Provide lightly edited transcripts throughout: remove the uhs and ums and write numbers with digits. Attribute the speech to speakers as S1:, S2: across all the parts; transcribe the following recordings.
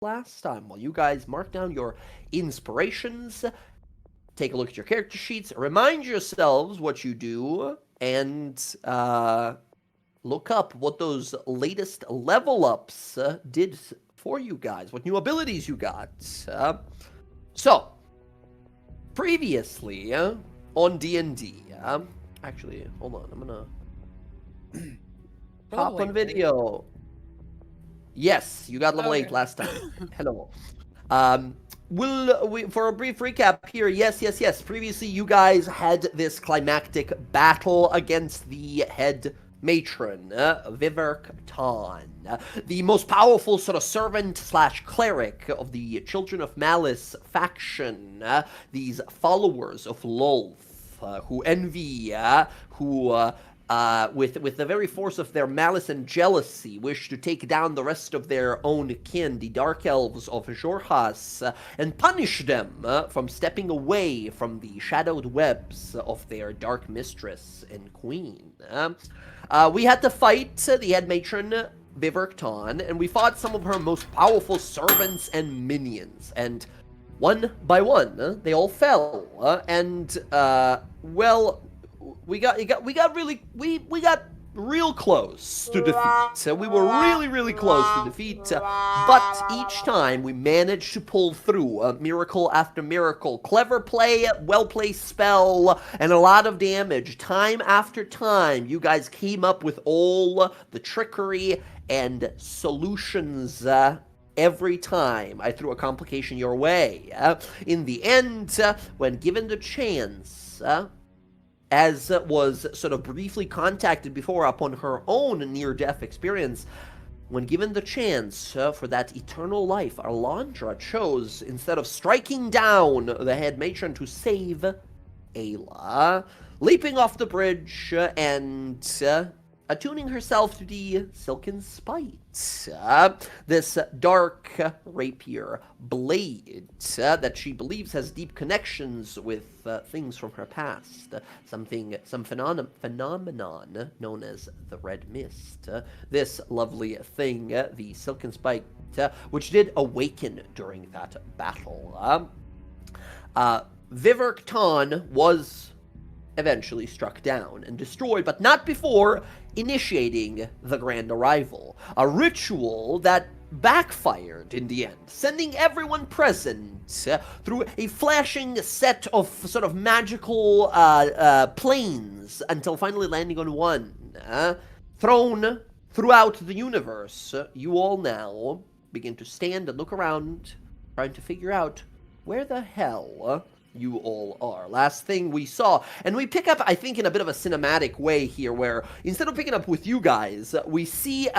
S1: last time. While you guys mark down your inspirations, take a look at your character sheets, remind yourselves what you do, and look up what those latest level ups did for you guys, what new abilities you got. So, previously on D&D, actually, hold on, I'm gonna pop on video. Yes, you got level 8 last time. Hello. For a brief recap here, yes. Previously, you guys had this climactic battle against the head matron, Viverk Tan, the most powerful sort of servant slash cleric of the Children of Malice faction, these followers of Lolth, who envy, with the very force of their malice and jealousy, wish to take down the rest of their own kin, the Dark Elves of Jorhas, and punish them from stepping away from the shadowed webs of their Dark Mistress and Queen. We had to fight the head matron, Viverk Tan, and we fought some of her most powerful servants and minions, and one by one, they all fell, we got real close to defeat. We were really close to defeat, but each time we managed to pull through miracle after miracle. Clever play, well-placed spell, and a lot of damage. Time after time, you guys came up with all the trickery and solutions every time I threw a complication your way. In the end, when given the chance, as was sort of briefly contacted before upon her own near-death experience, when given the chance for that eternal life, Arlandra chose, instead of striking down the head matron, to save Ayla, leaping off the bridge and attuning herself to the Silken Spite, this dark rapier blade that she believes has deep connections with things from her past, some phenomenon known as the Red Mist. This lovely thing, the Silken Spite, which did awaken during that battle. Viverk Tan was eventually struck down and destroyed, but not before initiating the Grand Arrival, a ritual that backfired in the end, sending everyone present through a flashing set of sort of magical planes until finally landing on one. Thrown throughout the universe, you all now begin to stand and look around, trying to figure out where the hell you all are. Last thing we saw, and we pick up, I think, in a bit of a cinematic way here, where instead of picking up with you guys, we see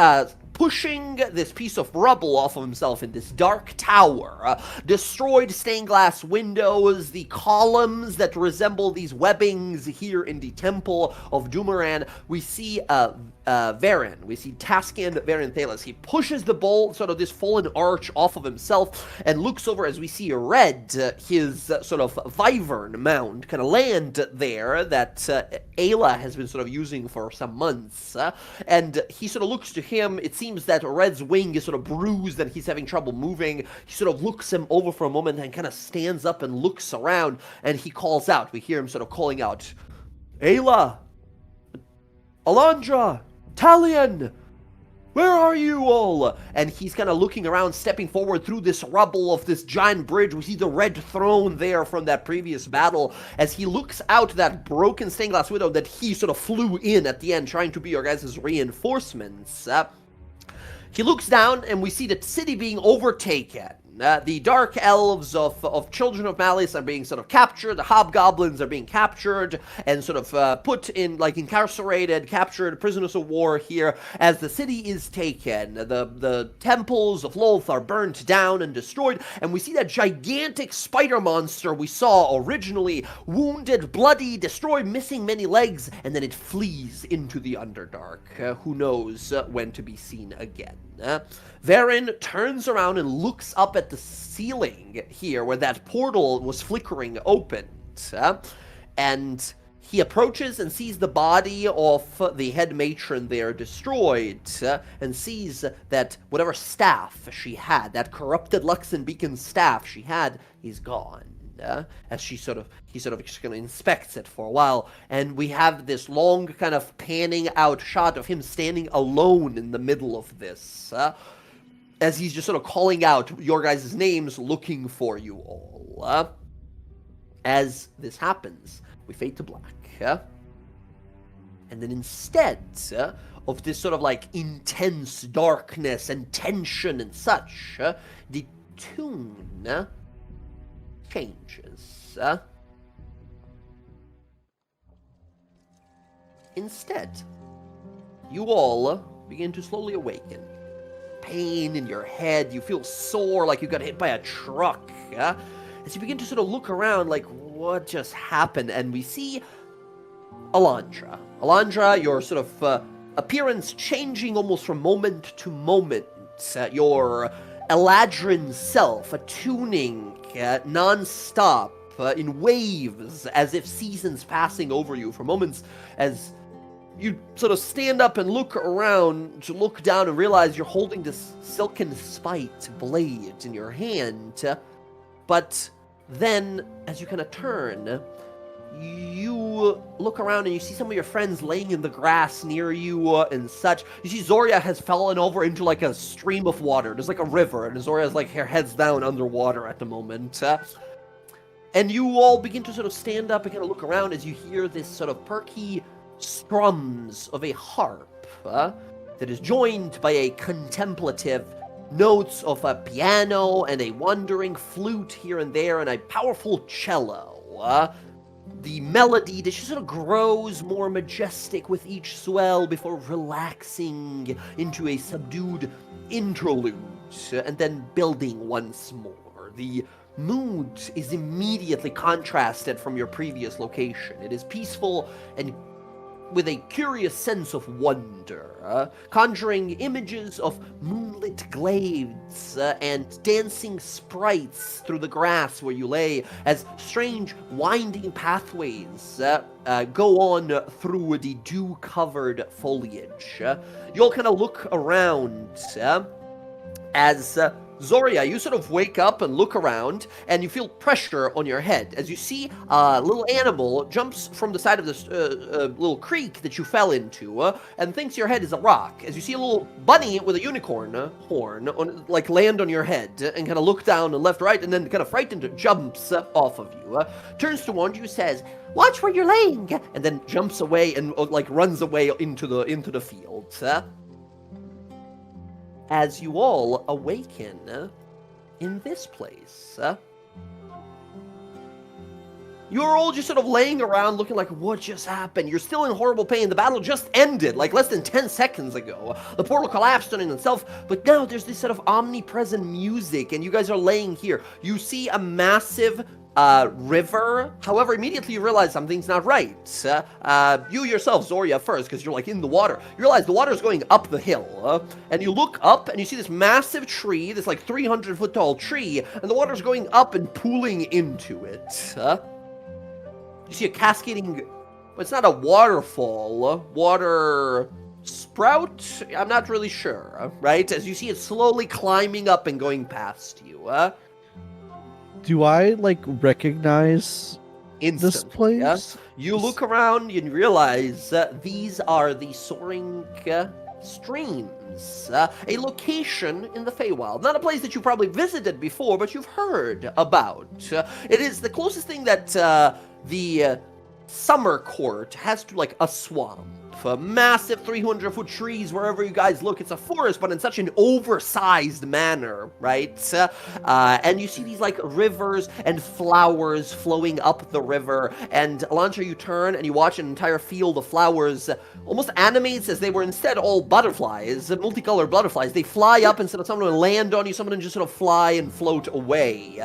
S1: pushing this piece of rubble off of himself in this dark tower, destroyed stained glass windows, the columns that resemble these webbings here in the Temple of Dumaran. We see Varen. We see Tascan Varen Thalos. He pushes the bowl, sort of this fallen arch, off of himself and looks over as we see Red, his sort of Wyvern mound, kind of land there that Ayla has been sort of using for some months. And he sort of looks to him. It seems that Red's wing is sort of bruised and he's having trouble moving. He sort of looks him over for a moment and kind of stands up and looks around, and he calls out. We hear him sort of calling out, Ayla! Alandra! Talion! Where are you all? And he's kind of looking around, stepping forward through this rubble of this giant bridge. We see the red throne there from that previous battle as he looks out that broken stained glass window that he sort of flew in at the end, trying to be your guys' reinforcements. He looks down and we see the city being overtaken. The Dark Elves of Children of Malice are being sort of captured. The Hobgoblins are being captured and sort of put in, like, incarcerated, captured, prisoners of war here as the city is taken. The temples of Lolth are burnt down and destroyed, and we see that gigantic spider monster we saw originally, wounded, bloody, destroyed, missing many legs, and then it flees into the Underdark. Who knows when to be seen again. Varen turns around and looks up at the ceiling here where that portal was flickering open, and He approaches and sees the body of the head matron there destroyed, and sees that whatever staff she had, that corrupted Luxembeacon staff she had, is gone. As he sort of just kind of inspects it for a while, and we have this long kind of panning out shot of him standing alone in the middle of this, as he's just sort of calling out your guys' names, looking for you all. As this happens, we fade to black. And then instead of this sort of like intense darkness and tension and such, the tune changes. Instead, you all begin to slowly awaken. Pain in your head, you feel sore like you got hit by a truck. As you begin to sort of look around like, what just happened? And we see Alondra. Alondra, your sort of appearance changing almost from moment to moment. Your Eladrin self attuning non-stop in waves, as if seasons passing over you for moments, as you sort of stand up and look around to look down and realize you're holding this silken spite blade in your hand. But then, as you kind of turn, you look around and you see some of your friends laying in the grass near you and such. You see Zoria has fallen over into like a stream of water. There's like a river, and Zoria's like her head's down underwater at the moment. And you all begin to sort of stand up and kind of look around as you hear this sort of perky strums of a harp that is joined by a contemplative notes of a piano and a wandering flute here and there and a powerful cello. The melody that just sort of grows more majestic with each swell before relaxing into a subdued interlude and then building once more. The mood is immediately contrasted from your previous location. It is peaceful and with a curious sense of wonder, conjuring images of moonlit glades and dancing sprites through the grass where you lay, as strange winding pathways go on through the dew-covered foliage. You'll kind of look around as Zoria, you sort of wake up and look around, and you feel pressure on your head as you see a little animal jumps from the side of this little creek that you fell into and thinks your head is a rock. As you see a little bunny with a unicorn horn like land on your head and kind of look down and left, right, and then kind of frightened jumps off of you, turns towards you, says, "Watch where you're laying," and then jumps away and like runs away into the field. As you all awaken in this place, you're all just sort of laying around looking like, what just happened? You're still in horrible pain. The battle just ended, like less than 10 seconds ago. The portal collapsed on itself, but now there's this sort of omnipresent music, and you guys are laying here. You see a massive river. However, immediately you realize something's not right. You yourself, Zoria, first, because you're like in the water. You realize the water is going up the hill, and you look up and you see this massive tree, this like 300-foot tall tree, and the water's going up and pooling into it. You see a cascading, it's not a waterfall, water sprout? I'm not really sure, right? As you see it slowly climbing up and going past you.
S2: Do I, like, recognize this place?
S1: Yeah? You look around and realize these are the soaring streams. A location in the Feywild. Not a place that you probably visited before, but you've heard about. It is the closest thing that the Summer Court has to, like, a swamp. Massive 300-foot trees wherever you guys look. It's a forest, but in such an oversized manner, right? And you see these, like, rivers and flowers flowing up the river. And Alondra, you turn and you watch an entire field of flowers almost animates as they were instead all butterflies, multicolored butterflies. They fly up instead of someone to land on you, someone just sort of fly and float away.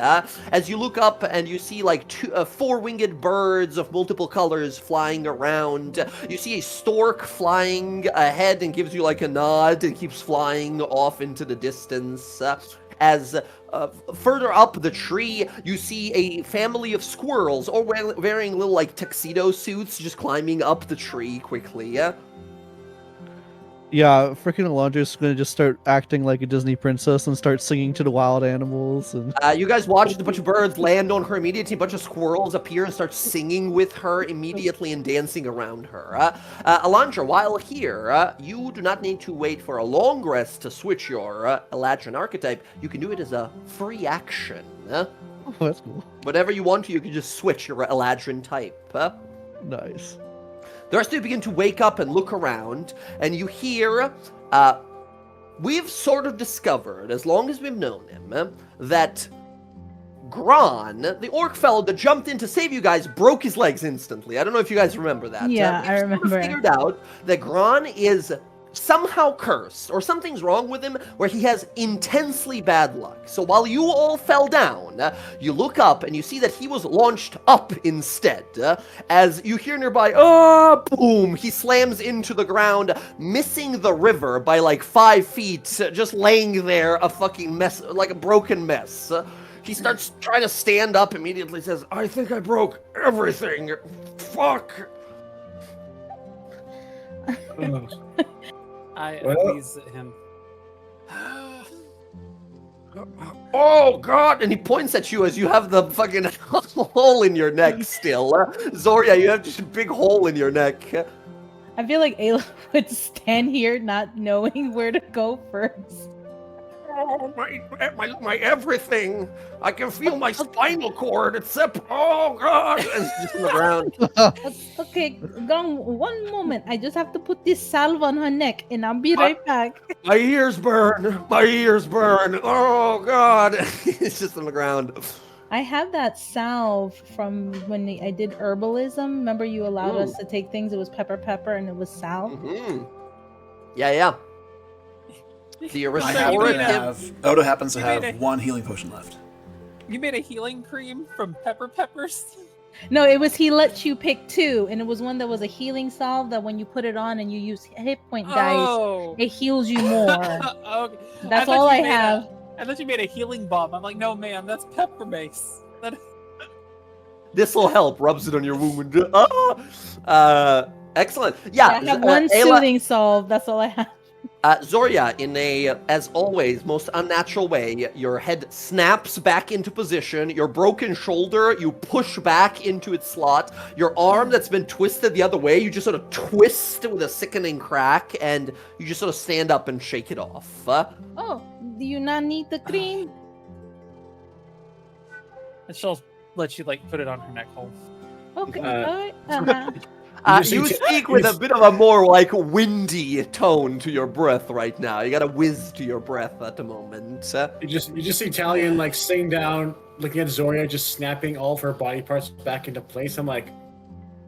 S1: As you look up and you see, like, four-winged birds of multiple colors flying around. You see a stork flying ahead and gives you like a nod and keeps flying off into the distance. as further up the tree, you see a family of squirrels, all wearing little like tuxedo suits, just climbing up the tree quickly. Yeah.
S2: Yeah, freaking Alondra's gonna just start acting like a Disney princess and start singing to the wild animals. And
S1: You guys watch a bunch of birds land on her immediately. A bunch of squirrels appear and start singing with her immediately and dancing around her. Alondra, while here, you do not need to wait for a long rest to switch your Eladrin archetype. You can do it as a free action.
S2: oh, that's cool.
S1: Whatever you want to, you can just switch your Eladrin type.
S2: Nice.
S1: The rest of you begin to wake up and look around, and you hear, we've sort of discovered, as long as we've known him, that Gron, the orc fellow that jumped in to save you guys, broke his legs instantly. I don't know if you guys remember that.
S3: Yeah,
S1: we've
S3: I
S1: sort of
S3: remember.
S1: figured out that Gron is somehow cursed, or something's wrong with him where he has intensely bad luck. So while you all fell down, you look up and you see that he was launched up instead. As you hear nearby, boom, he slams into the ground, missing the river by like 5 feet, just laying there a fucking mess, like a broken mess. He starts trying to stand up, immediately says, I think I broke everything. Fuck.
S4: I
S5: Well-
S4: wheeze at him.
S1: Oh god! And he points at you as you have the fucking hole in your neck still. Zoria, you have just a big hole in your neck.
S3: I feel like Ayla would stand here not knowing where to go first.
S1: Oh, my everything! I can feel my spinal cord. It's oh god! And it's just on the ground.
S3: Okay, Gong, one moment. I just have to put this salve on her neck and I'll be right back.
S1: My ears burn. My ears burn. Oh god! It's just on the ground.
S3: I have that salve from when I did herbalism. Remember you allowed us to take things, it was pepper and it was salve?
S1: Mm-hmm. Yeah. The
S4: I
S5: I
S1: restorative.
S5: Odo happens to
S4: You made
S5: have
S4: a-
S5: 1 healing potion left.
S4: You made a healing cream from pepper peppers?
S3: No, it was he let you pick 2, and it was one that was a healing salve that when you put it on and you use hit point dice,
S4: Oh.
S3: it heals you more.
S4: Okay.
S3: That's
S4: thought
S3: all
S4: you
S3: I
S4: made
S3: have.
S4: I thought you made a healing bomb. I'm like, no, man, that's pepper mace.
S1: This'll help. Rubs it on your wound. Excellent. Yeah.
S3: I have one
S1: Ayla-
S3: soothing salve. That's all I have.
S1: Zoria, in a, as always, most unnatural way, your head snaps back into position, your broken shoulder, you push back into its slot, your arm that's been twisted the other way, you just sort of twist with a sickening crack, and you just sort of stand up and shake it off.
S3: Oh, do you not need the cream?
S4: And she'll let you like put it on her neck hole.
S3: Okay.
S5: Uh,
S3: Alright. Uh-huh.
S1: You speak with a bit of a more, like, windy tone to your breath right now. You got a whiz to your breath at the moment.
S6: You just see Talion like sitting down, looking at Zoria, just snapping all of her body parts back into place. I'm like,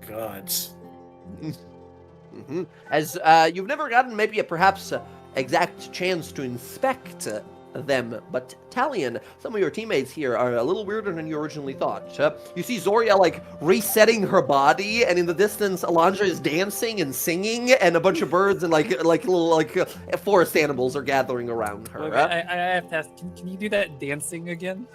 S6: gods.
S1: Mm-hmm. As you've never gotten maybe a perhaps exact chance to inspect them, but Talion, some of your teammates here are a little weirder than you originally thought. You see Zoria like resetting her body, and in the distance, Alondra is dancing and singing, and a bunch of birds and like little forest animals are gathering around her.
S4: Wait, I have to ask, can you do that dancing again?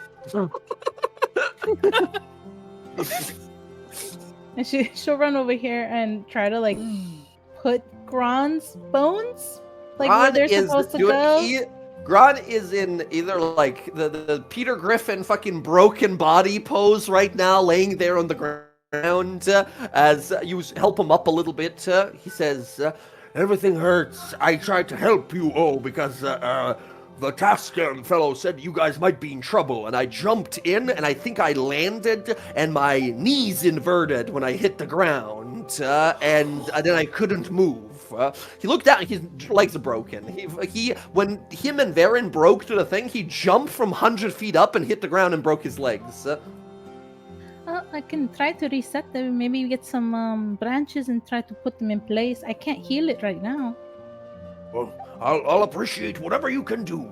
S3: And she'll run over here and try to like put Gron's bones like where they're supposed to go.
S1: Gron is in either like the Peter Griffin fucking broken body pose right now, laying there on the ground. As you help him up a little bit, he says, "Everything hurts. I tried to help you all because the Tascan fellow said you guys might be in trouble, and I jumped in, and I think I landed, and my knees inverted when I hit the ground, and then I couldn't move." He looked down, his legs are broken. When him and Varen broke to the thing, he jumped from 100 feet up and hit the ground and broke his legs.
S3: I can try to reset them. Maybe get some branches and try to put them in place. I can't heal it right now.
S1: Well, I'll appreciate whatever you can do.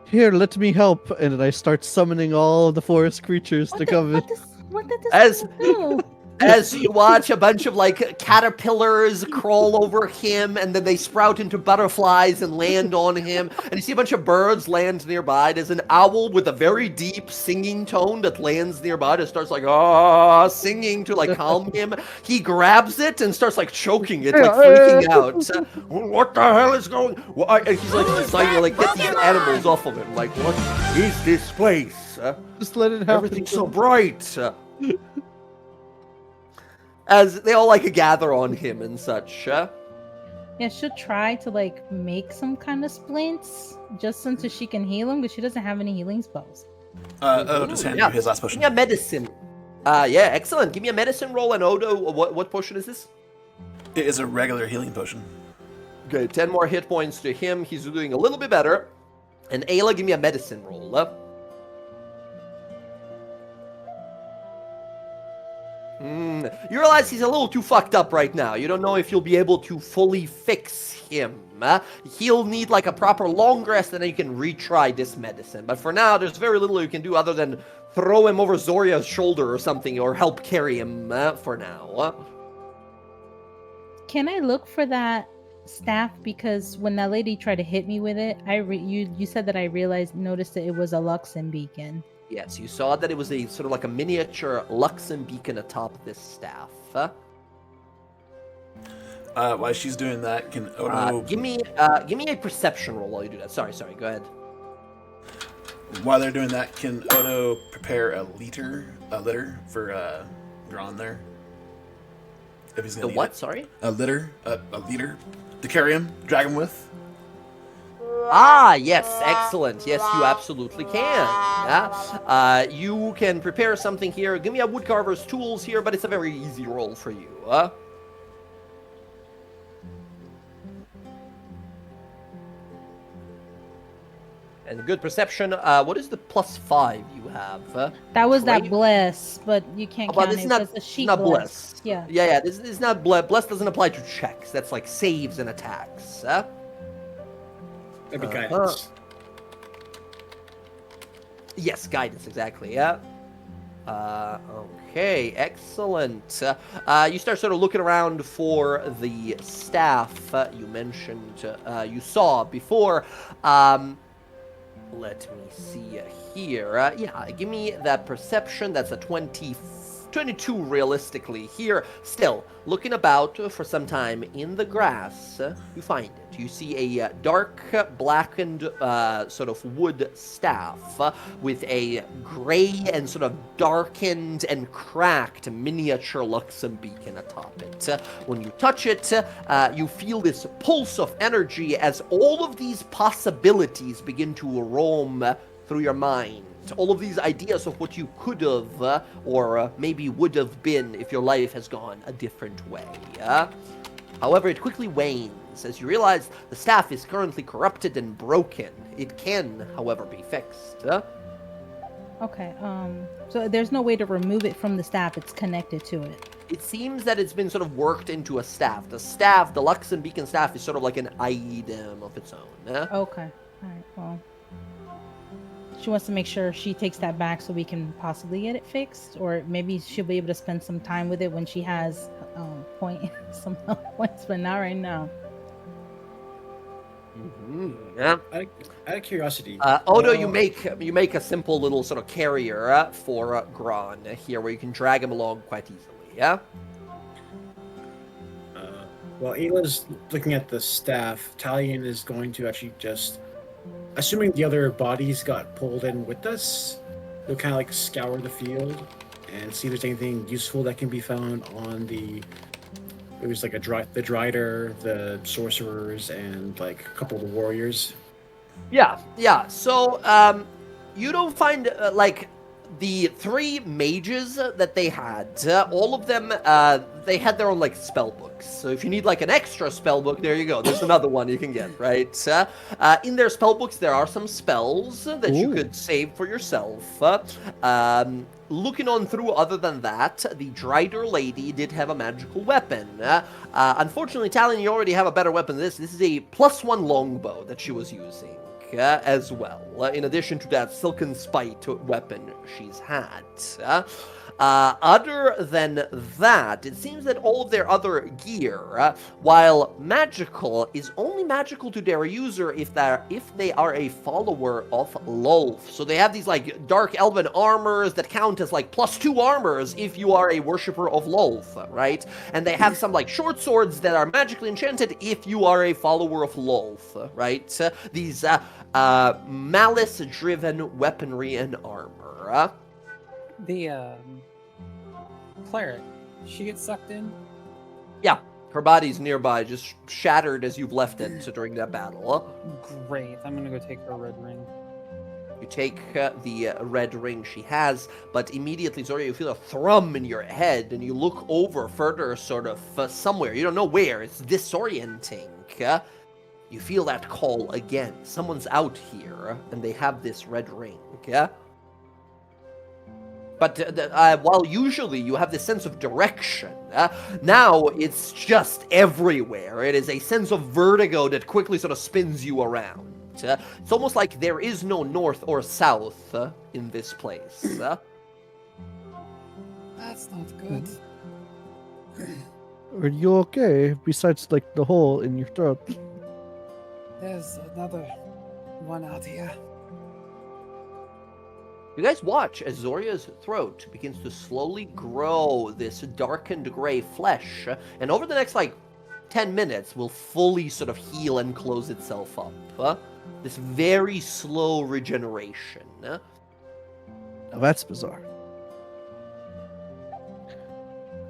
S2: Here, let me help. And then I start summoning all of the forest creatures to come in.
S3: What did this
S1: As-
S3: do?
S1: as you watch a bunch of like caterpillars crawl over him, and then they sprout into butterflies and land on him, and you see a bunch of birds land nearby. There's an owl with a very deep singing tone that lands nearby that starts like singing to like calm him. He grabs it and starts like choking it, like freaking out. What the hell is going? And he's like deciding to like get these animals off of him. Like, what is this place?
S2: Just let it happen.
S1: Everything's so bright. As they all like gather on him and such.
S3: Yeah, she'll try to like make some kind of splints just so she can heal him, but she doesn't have any healing spells.
S5: Odo just hand you his last potion.
S1: Give me a medicine. Yeah, excellent. Give me a medicine roll, and Odo, what potion is this?
S5: It is a regular healing potion.
S1: Good. 10 more hit points to him. He's doing a little bit better. And Ayla, give me a medicine roll. You realize he's a little too fucked up right now. You don't know if you'll be able to fully fix him. He'll need like a proper long rest, and then you can retry this medicine. But for now, there's very little you can do other than throw him over Zoria's shoulder or something, or help carry him for now.
S3: Can I look for that staff? Because when that lady tried to hit me with it, you said that I noticed that it was a Luxon beacon.
S1: Yes, you saw that it was a sort of like a miniature Luxon beacon atop this staff.
S5: While she's doing that, can Odo...
S1: give me a perception roll while you do that. Sorry, go ahead.
S5: While they're doing that, can Odo prepare a litter for Gron there? If he's gonna
S1: The what? Sorry?
S5: A litter to carry him, drag him with.
S1: Yes, excellent. Yes, you absolutely can. Yeah. You can prepare something here. Give me a woodcarver's tools here, but it's a very easy roll for you. And good perception. What is the +5 you have?
S3: That was
S1: Great.
S3: that bless, but you can't
S1: But
S3: count
S1: it's
S3: it.
S1: not,
S3: It's a sheet
S1: not
S3: bless.
S1: bless.
S3: Yeah.
S1: Yeah. This is not bless. Bless doesn't apply to checks. That's like saves and attacks.
S6: Maybe guidance.
S1: Yes, guidance, exactly, yeah. Okay, excellent. You start sort of looking around for the staff you mentioned, you saw before. Let me see here. Yeah, give me that perception. That's a 22 realistically here. Still, looking about for some time in the grass, you find it. You see a dark, blackened sort of wood staff with a gray and sort of darkened and cracked miniature Luxon beacon atop it. When you touch it, you feel this pulse of energy as all of these possibilities begin to roam through your mind. All of these ideas of what you could have or maybe would have been if your life has gone a different way. However, it quickly wanes as you realize the staff is currently corrupted and broken. It can, however, be fixed.
S3: Okay. So there's no way to remove it from the staff. It's connected to it.
S1: It seems that it's been sort of worked into a staff. The Luxon beacon staff, is sort of like an item of its own.
S3: Okay. All right. Well, she wants to make sure she takes that back so we can possibly get it fixed, or maybe she'll be able to spend some time with it when she has some points, but not right now.
S1: Yeah.
S6: Out of curiosity,
S1: Odo, you make a simple little sort of carrier for Gron here, where you can drag him along quite easily. Yeah.
S6: While Ayla's looking at the staff, Talion is going to actually just, assuming the other bodies got pulled in with us, they'll kind of like scour the field and see if there's anything useful that can be found on the. It was like the Drider, the sorcerers, and like a couple of the warriors.
S1: Yeah. So, you don't find like the 3 mages that they had. All of them, they had their own like spell books. So if you need like an extra spell book, there you go. There's another one you can get, right? In their spell books, there are some spells that you could save for yourself. Looking on through, other than that, the Drider lady did have a magical weapon. Unfortunately, Talon, you already have a better weapon than this. This is a +1 longbow that she was using. As well, in addition to that silken spite weapon she's had. Other than that, it seems that all of their other gear, while magical, is only magical to their user if they are a follower of Lolth. So they have these like dark elven armors that count as like +2 armors if you are a worshipper of Lolth, right? And they have some like short swords that are magically enchanted if you are a follower of Lolth, right? These malice-driven weaponry and armor.
S4: The cleric, she gets sucked in.
S1: Yeah, her body's nearby, just shattered as you've left it during that battle.
S4: Great. I'm gonna go take her red ring.
S1: You take the red ring she has, but immediately, Zoria, you feel a thrum in your head, and you look over further, sort of somewhere. You don't know where. It's disorienting. You feel that call again. Someone's out here, and they have this red ring. But while usually you have this sense of direction, now it's just everywhere. It is a sense of vertigo that quickly sort of spins you around. It's almost like there is no north or south in this place.
S4: That's not good.
S2: Are you okay? Besides, like, the hole in your throat.
S4: There's another one out here.
S1: You guys watch as Zoria's throat begins to slowly grow this darkened gray flesh, and over the next, 10 minutes will fully sort of heal and close itself up. This very slow regeneration.
S2: Now that's bizarre.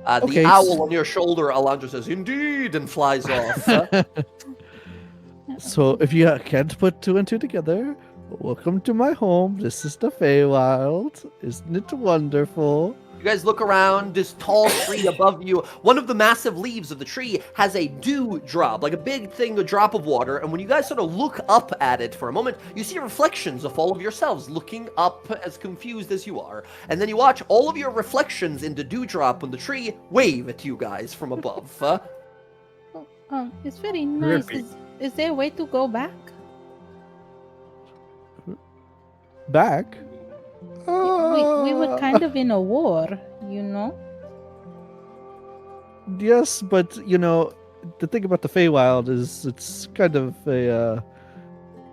S1: The owl on your shoulder, Alondra says, "Indeed," and flies off.
S2: So if you can't put two and two together, welcome to my home. This is the Feywild. Isn't it wonderful?
S1: You guys look around, this tall tree above you. One of the massive leaves of the tree has a dew drop, like a big thing, a drop of water. And when you guys sort of look up at it for a moment, you see reflections of all of yourselves looking up as confused as you are. And then you watch all of your reflections in the dewdrop on the tree wave at you guys from above.
S3: It's very nice. Is there a way to go back?
S2: Back?
S3: We were kind of in a war, you know?
S2: Yes, but, the thing about the Feywild is it's kind of a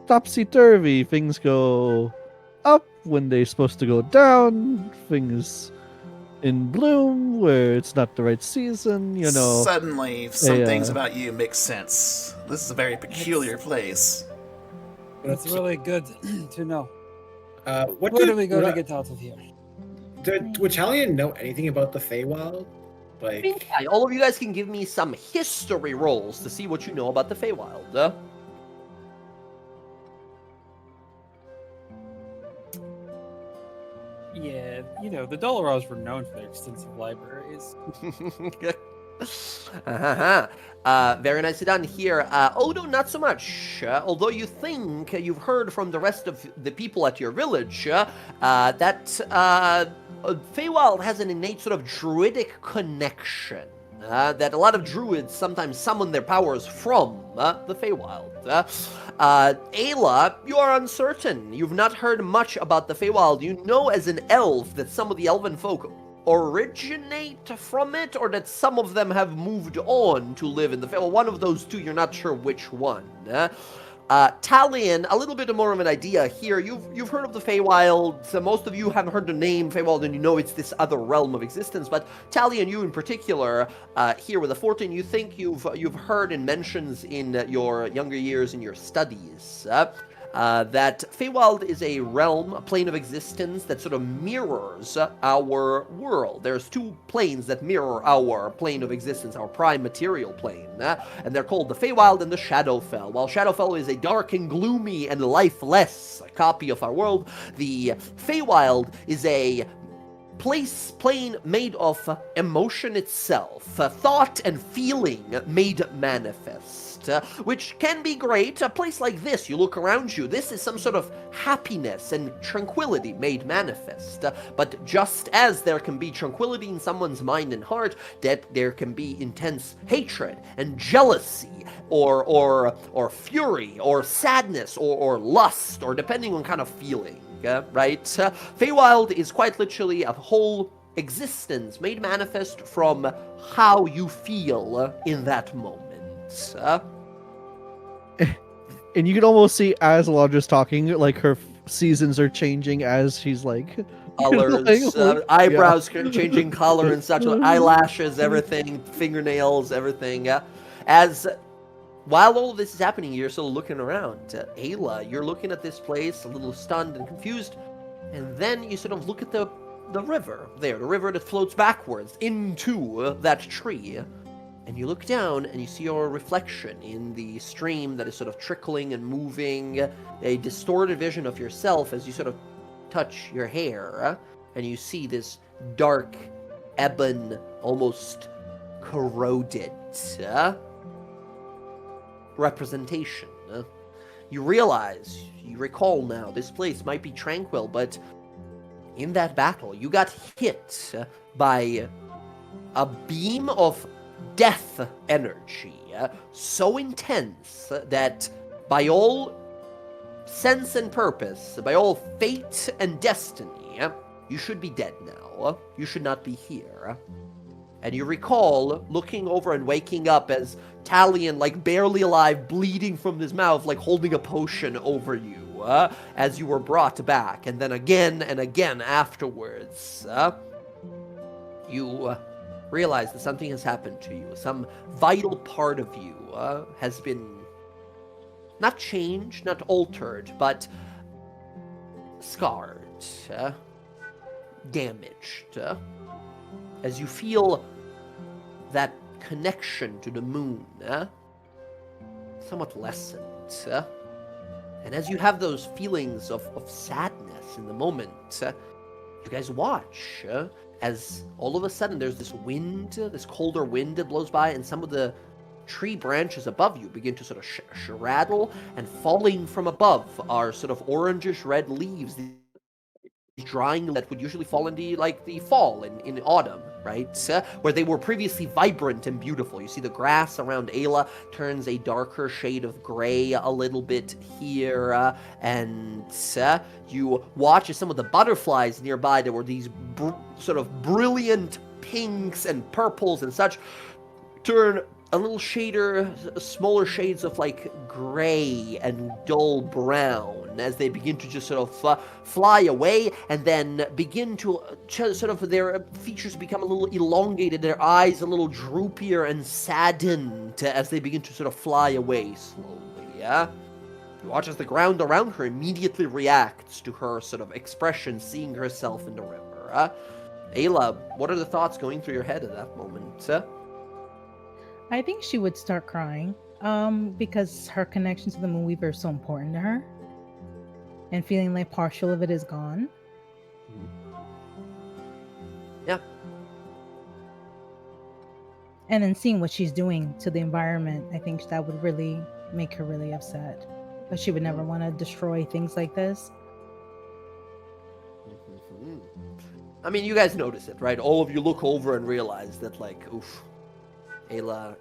S2: topsy-turvy. Things go up when they're supposed to go down. Things in bloom where it's not the right season,
S5: Suddenly, some things about you make sense. This is a very peculiar place.
S4: That's really good to know.
S6: Where
S4: Where do we go to get out of here?
S6: Would Talion know anything about the Feywild?
S1: Yeah, all of you guys can give me some history rolls to see what you know about the Feywild.
S4: Yeah, the Doloros were known for their extensive libraries.
S1: Very nicely done here. Odo, not so much. Although you think you've heard from the rest of the people at your village that Feywild has an innate sort of druidic connection. That a lot of druids sometimes summon their powers from the Feywild. Ayla, you are uncertain. You've not heard much about the Feywild. You know as an elf that some of the elven folk originate from it, or that some of them have moved on to live in the Feywild. One of those two, you're not sure which one. Talion, a little bit more of an idea here. You've heard of the Feywild. So most of you haven't heard the name Feywild, and you know it's this other realm of existence. But Talion, you in particular, here with the 14, you think you've heard in mentions in your younger years in your studies. That Feywild is a realm, a plane of existence that sort of mirrors our world. There's two planes that mirror our plane of existence, our prime material plane, and they're called the Feywild and the Shadowfell. While Shadowfell is a dark and gloomy and lifeless copy of our world, the Feywild is a plane made of emotion itself, thought and feeling made manifest. Which can be great. A place like this, you look around you, this is some sort of happiness and tranquility made manifest. But just as there can be tranquility in someone's mind and heart, that there can be intense hatred and jealousy, or fury, or sadness, or lust, or depending on kind of feeling. Right? Feywild is quite literally a whole existence made manifest from how you feel in that moment.
S2: And you can almost see as Alondra's talking, like her seasons are changing as she's like,
S1: Colors,
S2: like, yeah.
S1: eyebrows changing color and such, eyelashes, everything, fingernails, everything. As while all of this is happening, you're still looking around. Ayla, you're looking at this place, a little stunned and confused, and then you sort of look at the river there, the river that floats backwards into that tree. And you look down and you see your reflection in the stream that is sort of trickling and moving, a distorted vision of yourself as you sort of touch your hair, and you see this dark, ebon, almost corroded representation. You realize, you recall now, this place might be tranquil, but in that battle, you got hit by a beam of death energy so intense that by all sense and purpose, by all fate and destiny, you should be dead now. You should not be here. And you recall looking over and waking up as Talion, like barely alive, bleeding from his mouth, like holding a potion over you as you were brought back. And then again and again afterwards, you realize that something has happened to you. Some vital part of you has been not changed, not altered, but scarred, damaged. As you feel that connection to the moon somewhat lessened. And as you have those feelings of sadness in the moment, you guys watch as all of a sudden there's this wind, this colder wind that blows by, and some of the tree branches above you begin to sort of rattle, and falling from above are sort of orangish red leaves, these drying that would usually fall in the fall in autumn, right? Where they were previously vibrant and beautiful. You see the grass around Ayla turns a darker shade of gray a little bit here, and you watch as some of the butterflies nearby, there were these sort of brilliant pinks and purples and such, turn a little smaller shades of like gray and dull brown as they begin to just sort of fly away, and then begin to sort of, their features become a little elongated, their eyes a little droopier and saddened as they begin to sort of fly away slowly, yeah? You watch as the ground around her immediately reacts to her sort of expression, seeing herself in the river. Ayla, what are the thoughts going through your head at that moment?
S3: I think she would start crying because her connection to the Moonweaver is so important to her, and feeling like partial of it is gone.
S1: Yeah.
S3: And then seeing what she's doing to the environment, I think that would really make her really upset. But she would never want to destroy things like this.
S1: I mean, you guys notice it, right? All of you look over and realize that, like, oof, Ayla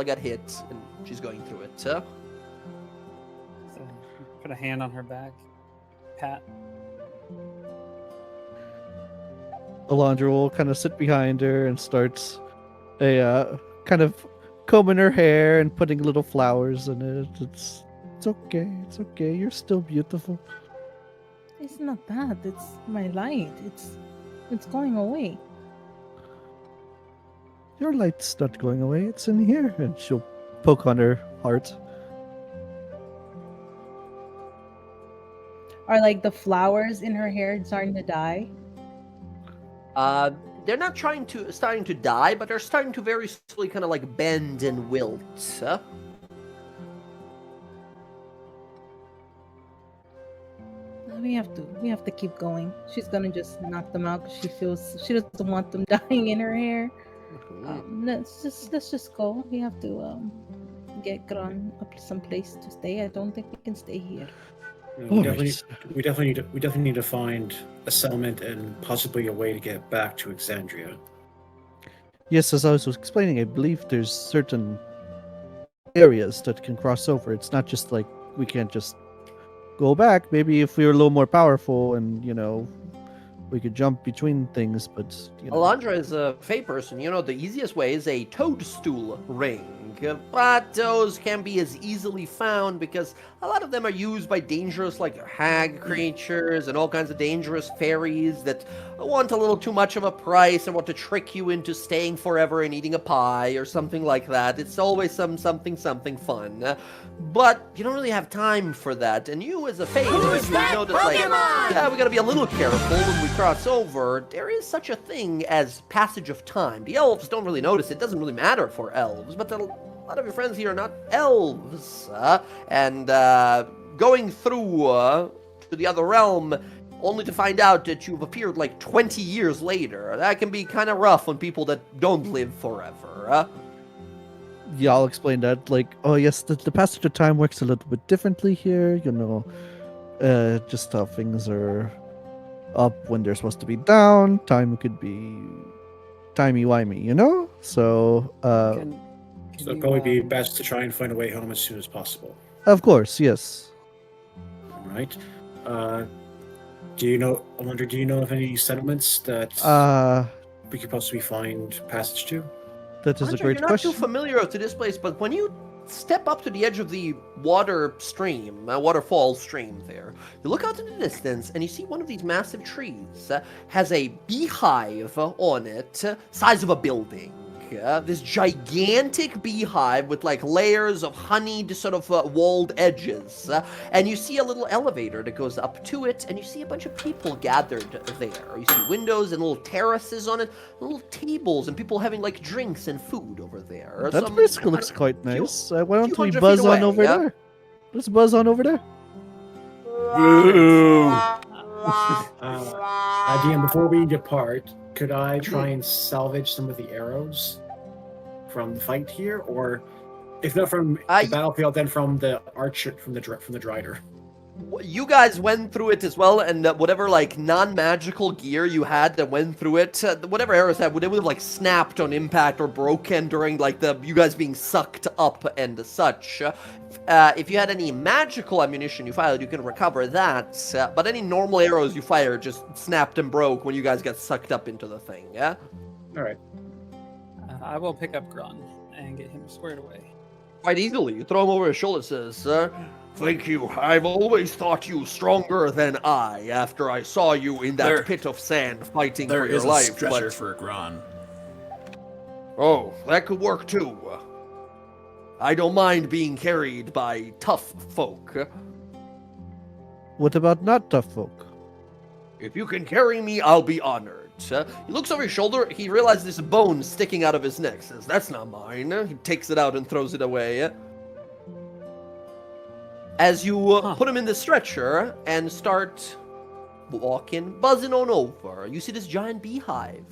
S1: got hit, and she's going through it.
S4: So, put a hand on her back, pat.
S2: Alondra will kind of sit behind her and starts kind of combing her hair and putting little flowers in it. It's okay. It's okay. You're still beautiful.
S3: It's not that. It's my light. It's going away.
S2: Your light's not going away. It's in here. And she'll poke on her heart.
S3: Are like the flowers in her hair starting to die?
S1: They're not starting to die, but they're starting to very slowly kind of like bend and wilt.
S3: We have to keep going. She's gonna just knock them out because she doesn't want them dying in her hair. Let's just go. We have to get Gron up some place to stay. I don't think we can stay here.
S6: We definitely need to find a settlement and possibly a way to get back to Exandria.
S2: Yes, as I was explaining, I believe there's certain areas that can cross over. It's not just like we can't just go back. Maybe if we were a little more powerful and, we could jump between things, but
S1: Alondra is a Fey person. You know, the easiest way is a toadstool ring. But those can be as easily found because a lot of them are used by dangerous, like, hag creatures and all kinds of dangerous fairies that want a little too much of a price and want to trick you into staying forever and eating a pie or something like that. It's always something fun. But you don't really have time for that. And you, as a Fey, you know that, like, yeah, we gotta be a little careful when we cross over. There is such a thing as passage of time. The elves don't really notice. It doesn't really matter for elves, but a lot of your friends here are not elves. And going through to the other realm, only to find out that you've appeared like 20 years later. That can be kind of rough on people that don't live forever.
S2: Yeah, I'll explain that. Like, oh yes, the passage of time works a little bit differently here. Just how things are up when they're supposed to be down. Time could be timey-wimey, So,
S4: Can
S6: So it'd
S4: you,
S6: probably be best to try and find a way home as soon as possible.
S2: of course, yes.
S6: All right. Do you know of any settlements that we could possibly find passage to?
S2: That is a
S1: Hunter,
S2: great
S1: you're not
S2: question.
S1: too familiar to this place, but when you step up to the edge of the waterfall stream there, you look out in the distance and you see one of these massive trees has a beehive on it, size of a building. This gigantic beehive with like layers of honeyed sort of walled edges. And you see a little elevator that goes up to it, and you see a bunch of people gathered there. You see windows and little terraces on it, little tables, and people having like drinks and food over there.
S2: That
S1: Some-
S2: basically looks quite nice. Why don't we
S1: 200
S2: buzz
S1: feet
S2: on
S1: away,
S2: over
S1: yeah?
S2: there? Let's buzz on over there.
S5: Boo!
S6: DM, before we depart, could I try and salvage some of the arrows from the fight here, or if not from the battlefield, then from the archer, from the drider?
S1: You guys went through it as well, and whatever like non-magical gear you had that went through it, whatever arrows had, they would have like snapped on impact or broken during like you guys being sucked up and such. If you had any magical ammunition you fired, you can recover that. But any normal arrows you fire just snapped and broke when you guys got sucked up into the thing. Yeah.
S6: All right.
S4: I will pick up Grun and get him squared away.
S1: Quite easily. You throw him over his shoulder and says, "Thank you. I've always thought you stronger than I after I saw you in that pit of sand fighting for
S5: There
S1: your
S5: is a
S1: life.
S5: stretcher
S1: But
S5: for Gron.
S1: oh, that could work too. I don't mind being carried by tough folk.
S2: What about not tough folk?
S1: If you can carry me, I'll be honored." He looks over his shoulder. He realizes there's a bone sticking out of his neck. Says, "That's not mine." He takes it out and throws it away. As you put him in the stretcher and start walking, buzzing on over, you see this giant beehive.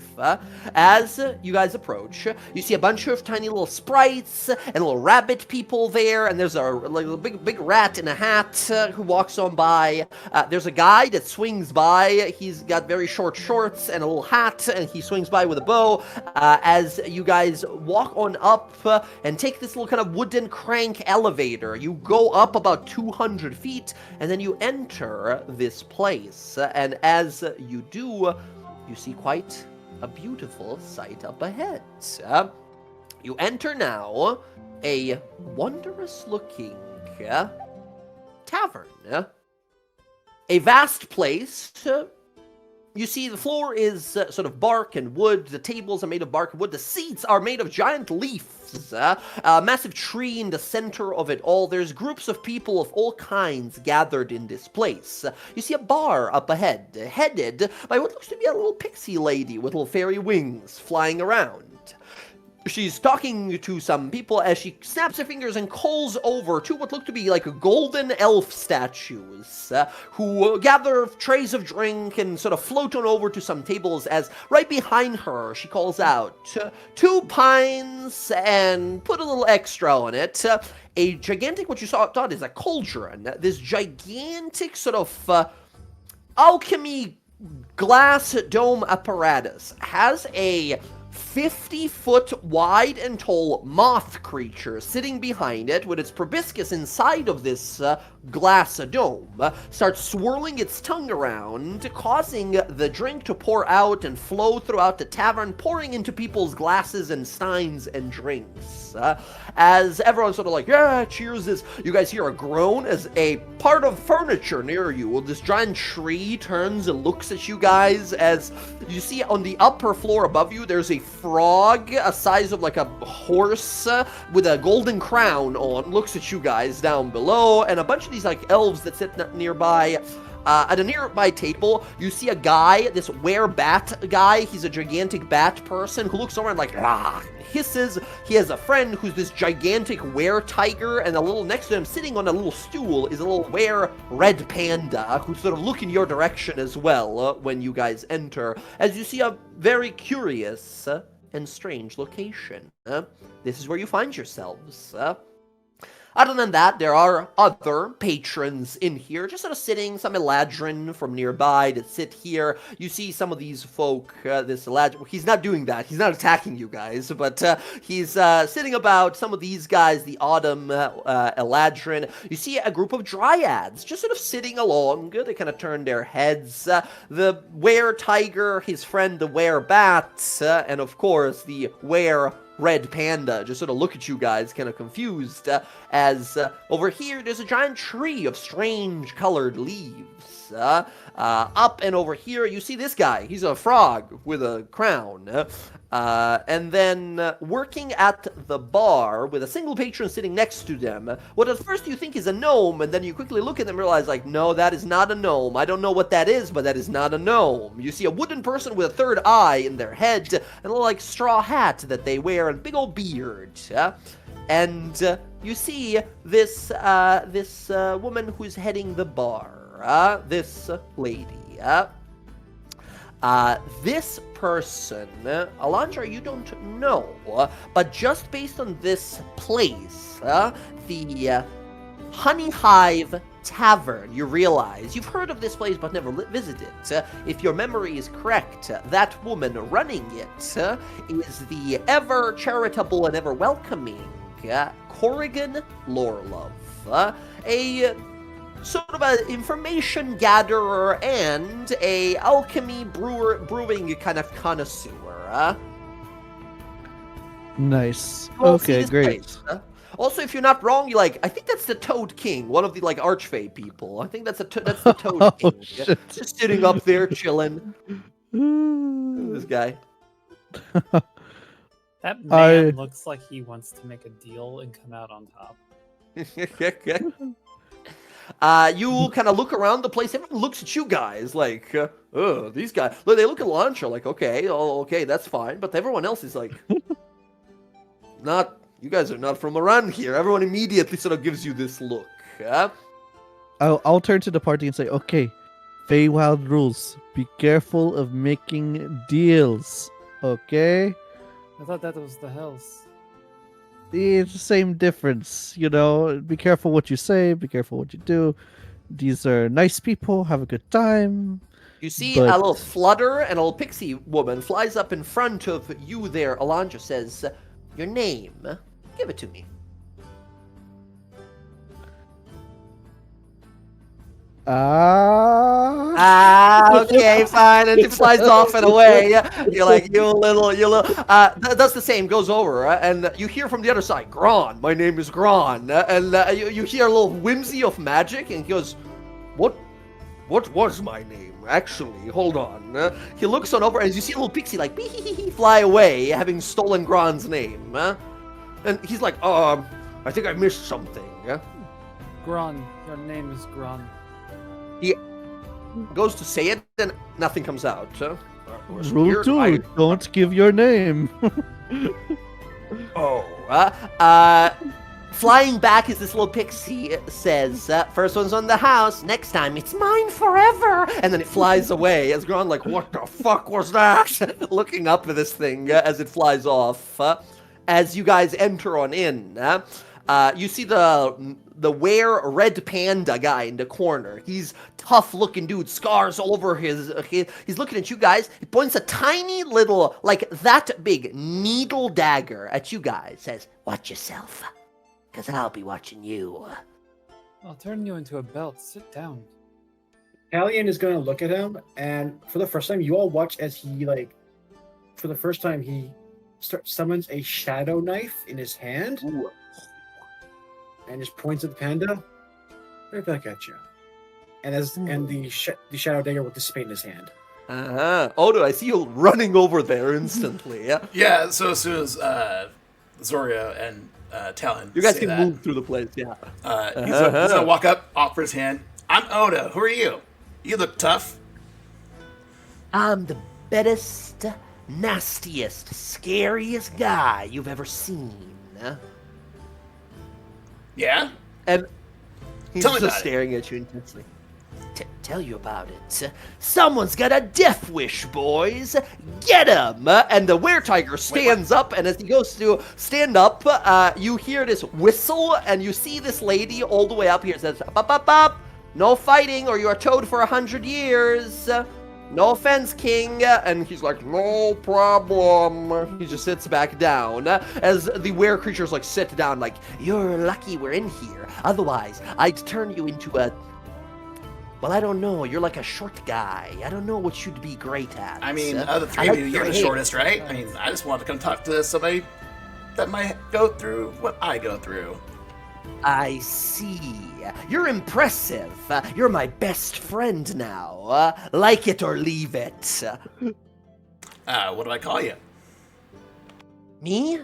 S1: As you guys approach, you see a bunch of tiny little sprites and little rabbit people there, and there's a big rat in a hat who walks on by. There's a guy that swings by. He's got very short shorts and a little hat, and he swings by with a bow. As you guys walk on up and take this little kind of wooden crank elevator, you go up about 200 feet, and then you enter this place. And as you do, you see quite a beautiful sight up ahead. You enter now a wondrous-looking tavern. A vast place. You see, the floor is sort of bark and wood. The tables are made of bark and wood. The seats are made of giant leaves. A massive tree in the center of it all. There's groups of people of all kinds gathered in this place. You see a bar up ahead, headed by what looks to be a little pixie lady with little fairy wings flying around. She's talking to some people as she snaps her fingers and calls over to what look to be like golden elf statues who gather trays of drink and sort of float on over to some tables as right behind her she calls out, "2 pines and put a little extra on it." A gigantic, what you thought is a cauldron, this gigantic sort of alchemy glass dome apparatus has a 50-foot wide and tall moth creature sitting behind it with its proboscis inside of this glass dome starts swirling its tongue around, causing the drink to pour out and flow throughout the tavern, pouring into people's glasses and steins and drinks. As everyone's sort of like, yeah, cheers, as you guys hear a groan as a part of furniture near you, this giant tree turns and looks at you guys. As you see on the upper floor above you, there's a frog, a size of like a horse, with a golden crown on, looks at you guys down below, and a bunch of these like elves that sit nearby. At a nearby table, you see a guy, this were-bat guy. He's a gigantic bat person who looks around like, hisses. He has a friend who's this gigantic were-tiger, and a little next to him, sitting on a little stool, is a little were-red panda who's sort of looking your direction as well when you guys enter, as you see a very curious and strange location. This is where you find yourselves. Other than that, there are other patrons in here, just sort of sitting, some Eladrin from nearby that sit here. You see some of these folk, this Eladrin, he's not doing that, he's not attacking you guys, but he's sitting about, some of these guys, the Autumn Eladrin. You see a group of Dryads, just sort of sitting along, they kind of turn their heads. The were-tiger, his friend the were-bat, and of course the were-red panda just sort of look at you guys kind of confused, as over here there's a giant tree of strange colored leaves. Up and over here you see this guy, he's a frog with a crown, and then working at the bar with a single patron sitting next to them, what at first you think is a gnome, and then you quickly look at them and realize, like, no, that is not a gnome. I don't know what that is, but that is not a gnome. You see a wooden person with a third eye in their head, and a little, like, straw hat that they wear, and big old beard. And you see this woman who's heading the bar, this lady. This person, Alondra, you don't know, but just based on this place, the Honey Hive Tavern, you realize, you've heard of this place but never visited. If your memory is correct, that woman running it is the ever charitable and ever welcoming Corrigan Lorelove, a sort of an information gatherer and a alchemy brewing kind of connoisseur.
S2: Nice.
S1: Well, see
S2: Okay,
S1: this
S2: great.
S1: place. Also, if you're not wrong, you're like, I think that's the Toad King, one of the like Archfey people. I think that's the Toad
S2: Oh,
S1: King.
S2: shit.
S1: Just sitting up there chilling. This guy.
S4: That man
S2: I-
S4: looks like he wants to make a deal and come out on top.
S1: You kind of look around the place. Everyone looks at you guys like, these guys. They look at Launcher like, okay, okay, that's fine. But everyone else is like, you guys are not from around here. Everyone immediately sort of gives you this look.
S2: I'll turn to the party and say, okay, Feywild rules. Be careful of making deals. Okay?
S4: I thought that was the Hells.
S2: It's the same difference, you know. Be careful what you say, be careful what you do. These are nice people, have a good time.
S1: You see
S2: But-
S1: a little flutter, and a little pixie woman flies up in front of you there. Alondra says, your name, give it to me. Okay, fine. And it flies off and away. You're like, you little. Does the same, goes over, and you hear from the other side, Gron, my name is Gron. And you hear a little whimsy of magic, and he goes, what was my name? Actually, hold on. He looks on over, as you see a little pixie, like, fly away, having stolen Gron's name. And he's like, I think I missed something.
S4: Grun, your name is Grun.
S1: He goes to say it, and nothing comes out. Was
S2: Rule
S1: weird.
S2: 2, don't give your name.
S1: Flying back is this little pixie says, first one's on the house, next time it's mine forever. And then it flies away as Gron like, what the fuck was that? Looking up at this thing as it flies off. As you guys enter on in, You see the red panda guy in the corner. He's tough looking dude, scars all over his. He's looking at you guys. He points a tiny little, like that big needle dagger at you guys. Says, "Watch yourself, cause I'll be watching you."
S4: I'll turn you into a belt. Sit down.
S6: Talion is going to look at him, and for the first time, you all watch as he, for the first time, he summons a shadow knife in his hand.
S1: Ooh.
S6: And just points at the panda. Right back at you. And the shadow dagger will dissipate in his hand.
S1: Odo, I see you running over there instantly. Yeah.
S5: Yeah. So as soon as Zoria and Talon,
S1: You guys
S5: say
S1: can
S5: that,
S1: move through the place. Yeah.
S5: he's gonna walk up, offer his hand. I'm Odo. Who are you? You look tough.
S1: I'm the baddest, nastiest, scariest guy you've ever seen.
S5: Yeah.
S1: And he's
S5: Tell me
S1: just
S5: about it.
S1: staring at you intensely. Tell you about it. Someone's got a death wish, boys. Get him! And the were-tiger stands up, and as he goes to stand up, you hear this whistle, and you see this lady all the way up here. It says, "Up, up, up, up! No fighting, or you are towed for 100 years. No offense, King." And he's like, "No problem." He just sits back down as the were creatures like sit down, like, "You're lucky we're in here. Otherwise, I'd turn you into a... Well, I don't know. You're like a short guy. I don't know what you'd be great at."
S5: I mean,
S1: I
S5: of the three
S1: like
S5: of you,
S1: your
S5: you're the
S1: hair.
S5: shortest, right? I mean, I just wanted to come talk to somebody that might go through what I go through.
S1: I see. You're impressive. You're my best friend now. Like it or leave it.
S5: What do I call you?
S1: Me?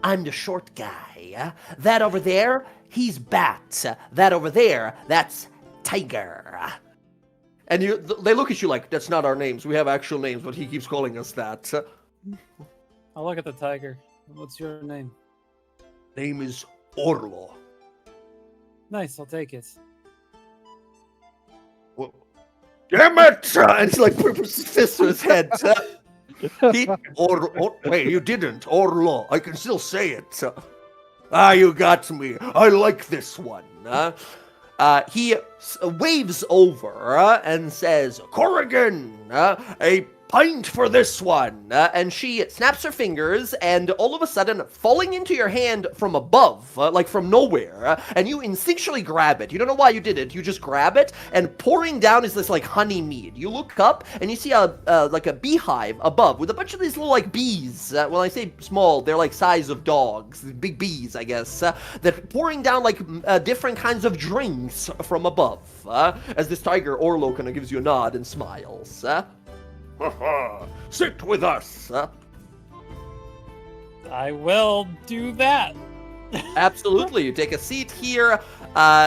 S1: I'm the short guy. That over there, he's Bat. That over there, that's Tiger. And they look at you like, "That's not our names. We have actual names, but he keeps calling us that."
S4: I'll look at the tiger. What's your name?
S1: Name is Orlo.
S4: Nice, I'll take it.
S1: Damn it! And he like puts his fist to his head. Wait, you didn't. Orlo. I can still say it. You got me. I like this one. He waves over and says, "Corrigan, a pint for this one." And she snaps her fingers, and all of a sudden, falling into your hand from above, like from nowhere, and you instinctually grab it. You don't know why you did it. You just grab it, and pouring down is this like honey mead. You look up, and you see like a beehive above with a bunch of these little like bees. When I say small, they're like size of dogs, big bees, I guess. That pouring down like different kinds of drinks from above. As this tiger Orlo kind of gives you a nod and smiles. Sit with us.
S4: I will do that.
S1: Absolutely. You take a seat here.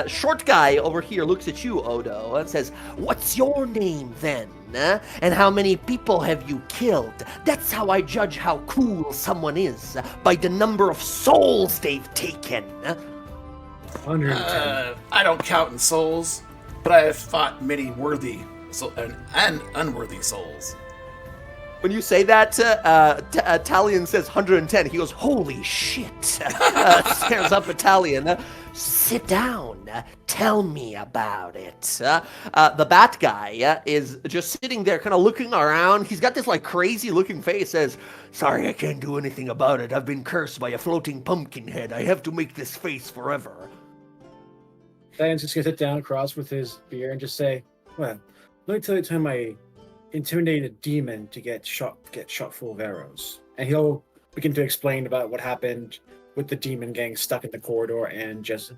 S1: Short guy over here looks at you, Odo, and says, "What's your name then? And how many people have you killed? That's how I judge how cool someone is, by the number of souls they've taken."
S6: 110.
S5: I don't count in souls, but I have fought many worthy and unworthy souls.
S1: When you say that, Talion says 110. He goes, "Holy shit." Stares up at Talion. "Sit down. Tell me about it." The bat guy is just sitting there kind of looking around. He's got this like crazy looking face. Says, "Sorry, I can't do anything about it. I've been cursed by a floating pumpkin head. I have to make this face forever."
S6: Diane's just gonna sit down across with his beer and just say, "Well, let me tell you the time I intimidated a demon to get shot full of arrows." And he'll begin to explain about what happened with the demon gang stuck in the corridor and just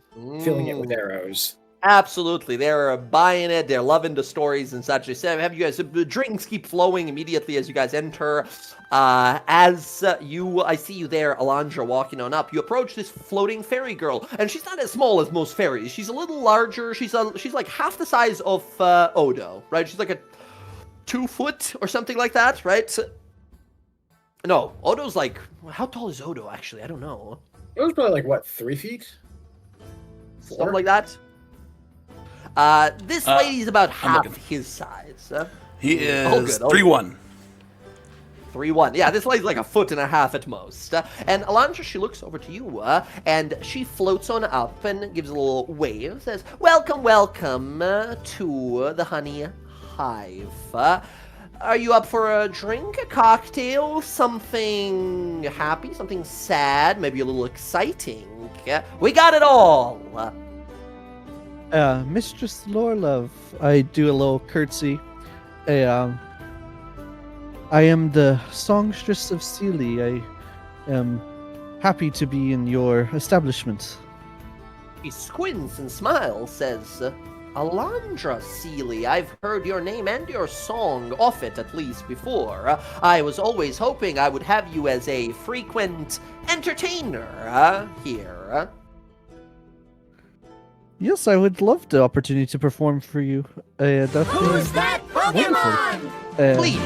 S6: filling it with arrows.
S1: Absolutely. They're buying it. They're loving the stories and such. They say, have you guys, the drinks keep flowing immediately as you guys enter. I see you there, Alondra, walking on up. You approach this floating fairy girl, and she's not as small as most fairies. She's a little larger. She's like half the size of Odo, right? She's like a 2 foot or something like that, right? No, Odo's like, how tall is Odo actually? I don't know.
S6: It was probably like, what, 3 feet? 4?
S1: Something like that. This lady's about half his size.
S5: He is 3'1".
S1: 3-1. Yeah, this lady's like a foot and a half at most. And Alondra, she looks over to you, and she floats on up and gives a little wave, says, welcome, welcome to the Honey Hive. Are you up for a drink, a cocktail, something happy, something sad, maybe a little exciting? We got it all!
S2: Mistress Lorelove, I do a little curtsy. I am the songstress of Sealy. I am happy to be in your establishment.
S1: He squints and smiles, says, Alondra Sealy, I've heard your name and your song, off it at least, before. I was always hoping I would have you as a frequent entertainer here.
S2: Yes, I would love the opportunity to perform for you.
S7: Who's that Pokemon?
S1: Please.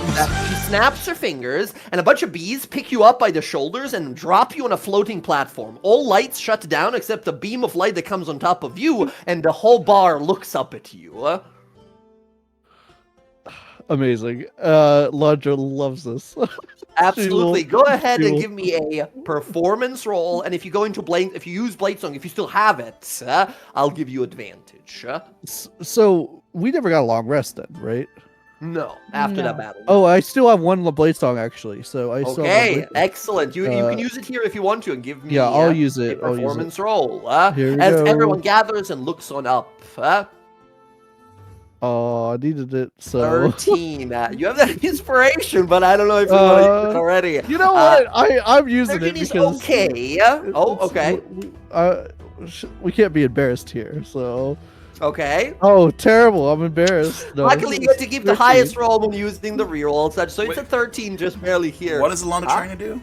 S1: She snaps her fingers, and a bunch of bees pick you up by the shoulders and drop you on a floating platform. All lights shut down except the beam of light that comes on top of you, and the whole bar looks up at you.
S2: Amazing. Lodra loves this.
S1: Absolutely. Go ahead
S2: she
S1: and
S2: will-
S1: give me a performance roll, and if you go into if you use Blade Song, if you still have it, I'll give you advantage.
S2: So we never got a long rest then, right?
S1: No, after
S3: No.
S1: that battle.
S2: Oh, I still have one blade song actually. So I still have one
S1: Okay,
S2: blade song.
S1: excellent. You can use it here if you want to, and give me
S2: Yeah, I'll use
S1: a
S2: it. I'll use it.
S1: performance roll.
S2: Here we
S1: As
S2: go.
S1: everyone gathers and looks on up.
S2: Oh, I needed it. So
S1: 13. You have that inspiration, but I don't know if you want to use it already.
S2: you know what? I'm using
S1: 13
S2: it
S1: is
S2: because
S1: okay. Oh, okay.
S2: We can't be embarrassed here. So
S1: Okay.
S2: oh, terrible! I'm embarrassed. No,
S1: Luckily, you get to keep the
S2: 13.
S1: highest roll when using the reroll and such, so it's
S5: Wait.
S1: a 13 just barely here.
S5: What is Alondra trying to do?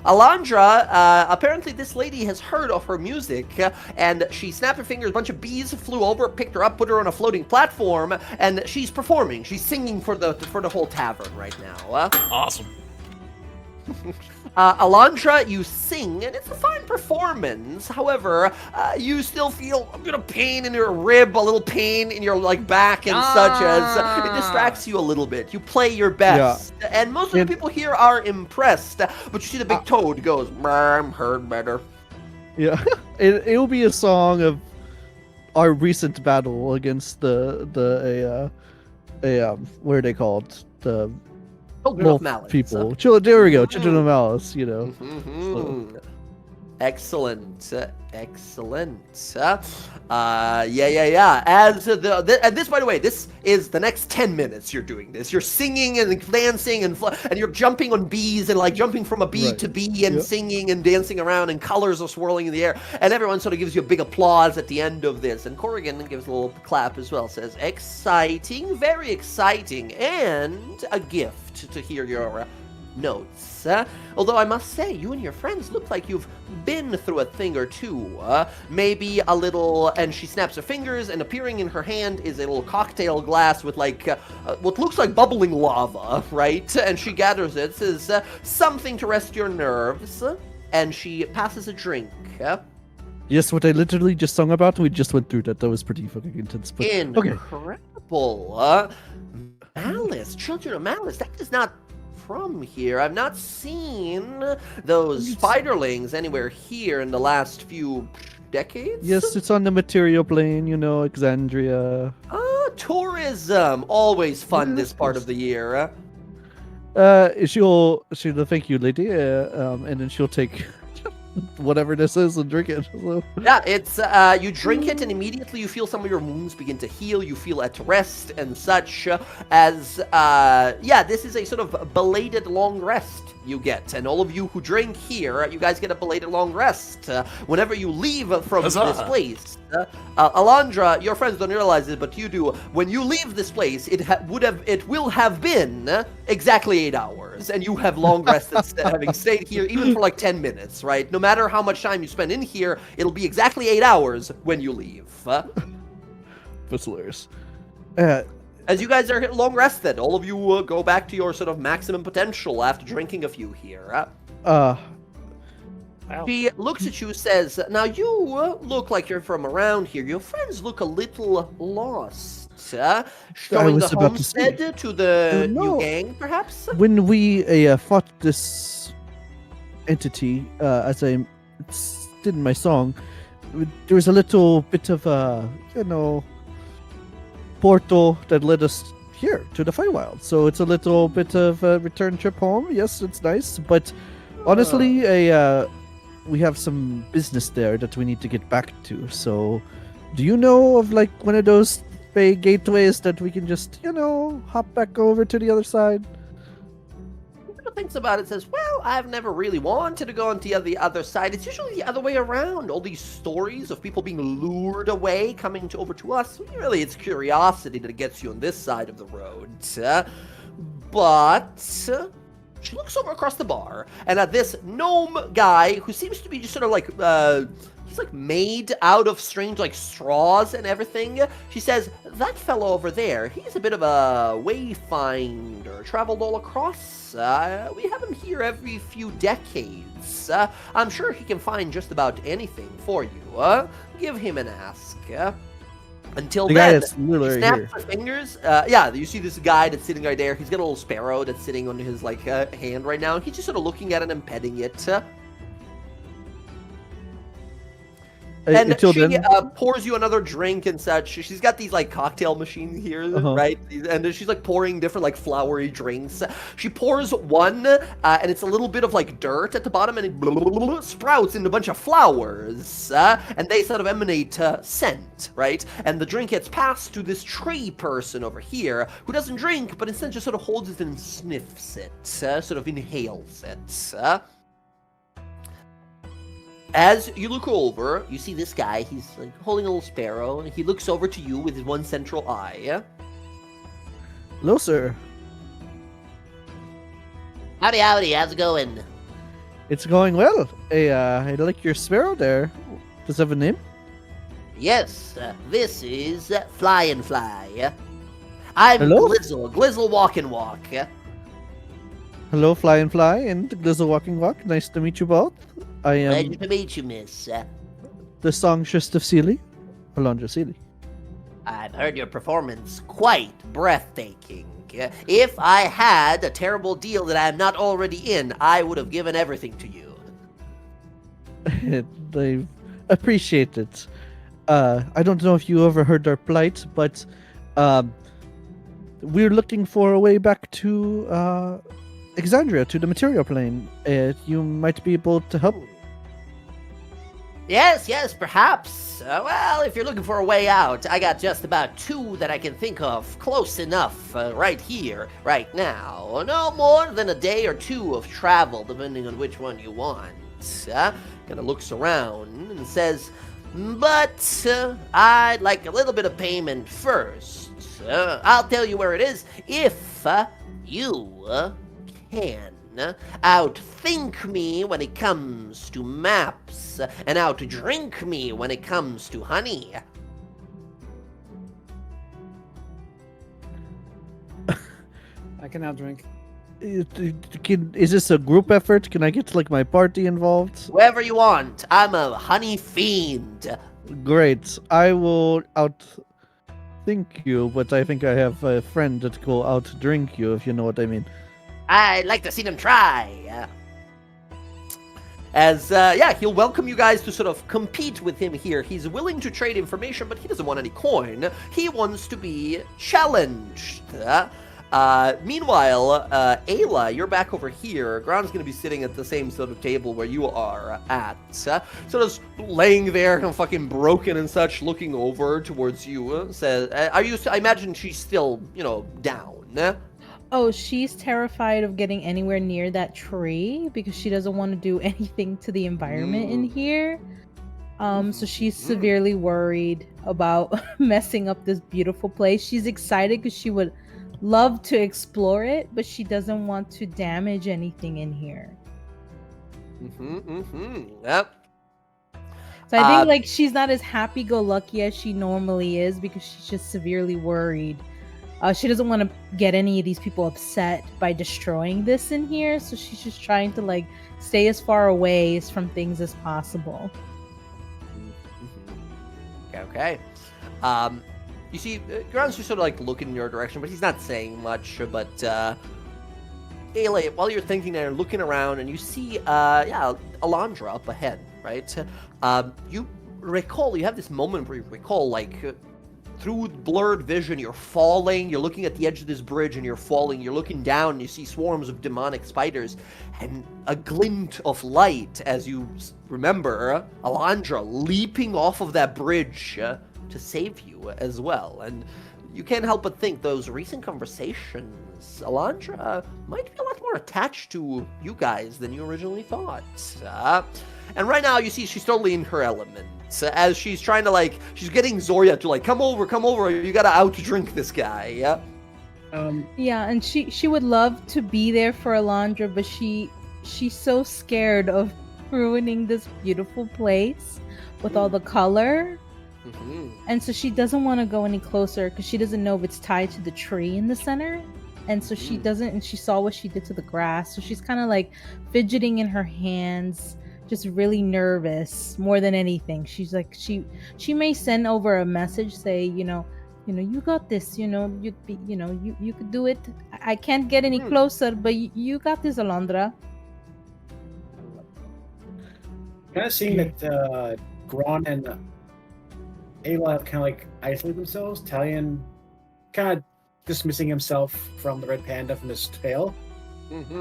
S1: Alondra, apparently this lady has heard of her music, and she snapped her fingers, a bunch of bees flew over, picked her up, put her on a floating platform, and she's performing. She's singing for the whole tavern right now.
S5: Awesome.
S1: Alondra, you sing, and it's a fine performance. However, you still feel a bit of pain in your rib, a little pain in your back and such, as it distracts you a little bit. You play your best, and most of the people here are impressed. But you see the big toad goes, I'm heard better.
S2: Yeah, it'll be a song of our recent battle against what are they called? The
S1: Children of
S2: wolf
S1: Malice.
S2: people. There we go. Children of Malice. You know.
S1: Mhm. Excellent, excellent. Yeah. As and this, by the way, this is the next 10 minutes. You're doing this. You're singing and dancing and you're jumping on bees and jumping from a bee
S2: Right.
S1: to bee and
S2: Yep.
S1: singing and dancing around, and colors are swirling in the air, and everyone sort of gives you a big applause at the end of this. And Corrigan gives a little clap as well. Says, "Exciting, very exciting, and a gift to hear your." Notes. Although I must say, you and your friends look like you've been through a thing or two. Maybe a little, and she snaps her fingers, and appearing in her hand is a little cocktail glass with what looks like bubbling lava, right? And she gathers it, says, something to rest your nerves, and she passes a drink.
S2: Yes, what I literally just sung about. We just went through that. That was pretty fucking intense. But, okay.
S1: Incredible. Malice, Children of Malice, that is not from here. I've not seen those spiderlings anywhere here in the last few decades.
S2: Yes, it's on the material plane. You know, Exandria.
S1: Tourism, always fun
S2: Yeah,
S1: this
S2: of
S1: part
S2: course.
S1: of the year.
S2: She'll thank you, lady. And then she'll take whatever this is and drink it. So.
S1: Yeah, it's you drink it and immediately you feel some of your wounds begin to heal. You feel at rest and such. This is a sort of belated long rest you get, and all of you who drink here, you guys get a belated long rest. Whenever you leave from
S5: Huzzah.
S1: this place, Alondra, your friends don't realize it, but you do. When you leave this place, it will have been exactly 8 hours, and you have long rested, having stayed here even for 10 minutes, right? No matter how much time you spend in here, it'll be exactly 8 hours when you leave.
S2: That's hilarious.
S1: As you guys are long rested, all of you go back to your sort of maximum potential after drinking a few here. She looks at you, says, "Now you look like you're from around here. Your friends look a little lost. Showing the
S2: was about to say.
S1: homestead to the new
S2: No.
S1: gang, perhaps?
S2: When we fought this entity, as I did in my song, there was a little bit of a, portal that led us here to the Feywild. So it's a little bit of a return trip home. Yes, it's nice, but honestly, we have some business there that we need to get back to. So, do you know of like one of those Fey gateways that we can just, hop back over to the other side?
S1: Thinks about it, says, well, I've never really wanted to go on to the other side. It's usually the other way around. All these stories of people being lured away, coming over to us. Really, it's curiosity that gets you on this side of the road. But she looks over across the bar, and at this gnome guy, who seems to be just sort of like, he's like made out of strange like straws and everything. She says, that fellow over there, he's a bit of a wayfinder, traveled all across. We have him here every few decades. I'm sure he can find just about anything for you. Give him an ask. Until
S2: The guy
S1: then,
S2: that's
S1: he
S2: literally
S1: snaps
S2: here.
S1: his fingers. Yeah, you see this guy that's sitting right there. He's got a little sparrow that's sitting on his like hand right now. He's just sort of looking at it and petting it. And
S2: Until
S1: she
S2: then,
S1: pours you another drink and such. She's got these like cocktail machines here, right? And then she's like pouring different like flowery drinks. She pours one, and it's a little bit of like dirt at the bottom, and it sprouts into a bunch of flowers, and they sort of emanate scent, right? And the drink gets passed to this tree person over here, who doesn't drink, but instead just sort of holds it and sniffs it, sort of inhales it. As you look over, you see this guy. He's like holding a little sparrow, and he looks over to you with his one central eye.
S2: hello, sir.
S1: Howdy, howdy. How's it going?
S2: It's going well. I like your sparrow there. Does it have a name?
S1: Yes, this is Fly and Fly. I'm
S2: Hello?
S1: Glizzle Walk and Walk.
S2: Hello, Fly and Fly, and Glizzle Walking Walk. Nice to meet you both. I am
S1: Pleasure to meet you, miss.
S2: the songstress of Sealy, Alondra Sealy.
S1: I've heard your performance quite breathtaking. If I had a terrible deal that I'm not already in, I would have given everything to you.
S2: I appreciate it. I don't know if you overheard our plight, but we're looking for a way back to Exandria, to the material plane. You might be able to help.
S1: Yes, perhaps. Well, if you're looking for a way out, I got just about two that I can think of close enough right here, right now. No more than a day or two of travel, depending on which one you want. Kind of looks around and says, but I'd like a little bit of payment first. I'll tell you where it is if you can outthink me when it comes to maps and outdrink me when it comes to honey.
S4: I can now drink.
S2: Is this a group effort? Can I get like my party involved?
S1: Whoever you want. I'm a honey fiend.
S2: Great. I will outthink you, but I think I have a friend that will outdrink you, if you know what I mean.
S1: I'd like to see them try. He'll welcome you guys to sort of compete with him here. He's willing to trade information, but he doesn't want any coin. He wants to be challenged. Meanwhile, Ayla, you're back over here. Gron's going to be sitting at the same sort of table where you are at. Sort of laying there, kind of fucking broken and such, looking over towards you. Says, I imagine she's still, down.
S3: Oh, she's terrified of getting anywhere near that tree because she doesn't want to do anything to the environment in here. So she's severely worried about messing up this beautiful place. She's excited because she would love to explore it, but she doesn't want to damage anything in here.
S1: Yep.
S3: So I think like she's not as happy-go-lucky as she normally is because she's just severely worried. She doesn't want to get any of these people upset by destroying this in here, so she's just trying to like stay as far away from things as possible.
S1: Okay. You see, Ground's just sort of like looking in your direction, but he's not saying much. But Ayla, while you're thinking there, looking around, and you see, Alondra up ahead, right? You recall, you have this moment where you recall, like, through blurred vision, you're falling, you're looking at the edge of this bridge, and you're falling, you're looking down, and you see swarms of demonic spiders, and a glint of light, as you remember, Alondra leaping off of that bridge to save you as well. And you can't help but think those recent conversations, Alondra might be a lot more attached to you guys than you originally thought. And right now, you see she's totally in her element. As she's trying to, like, she's getting Zoria to, like, come over, you gotta out-drink this guy, yeah?
S3: Yeah, and she would love to be there for Alondra, but she's so scared of ruining this beautiful place with all the color.
S1: Mm-hmm.
S3: And so she doesn't want to go any closer because she doesn't know if it's tied to the tree in the center. And so she doesn't, and she saw what she did to the grass. So she's kind of like fidgeting in her hands, just really nervous more than anything. She's like, she may send over a message, say, you got this, you could do it. I can't get any closer, but you got this, Alondra.
S6: Kind of seeing that Gron and Ayla kind of like isolate themselves. Talion kind of dismissing himself from the red panda from his tail.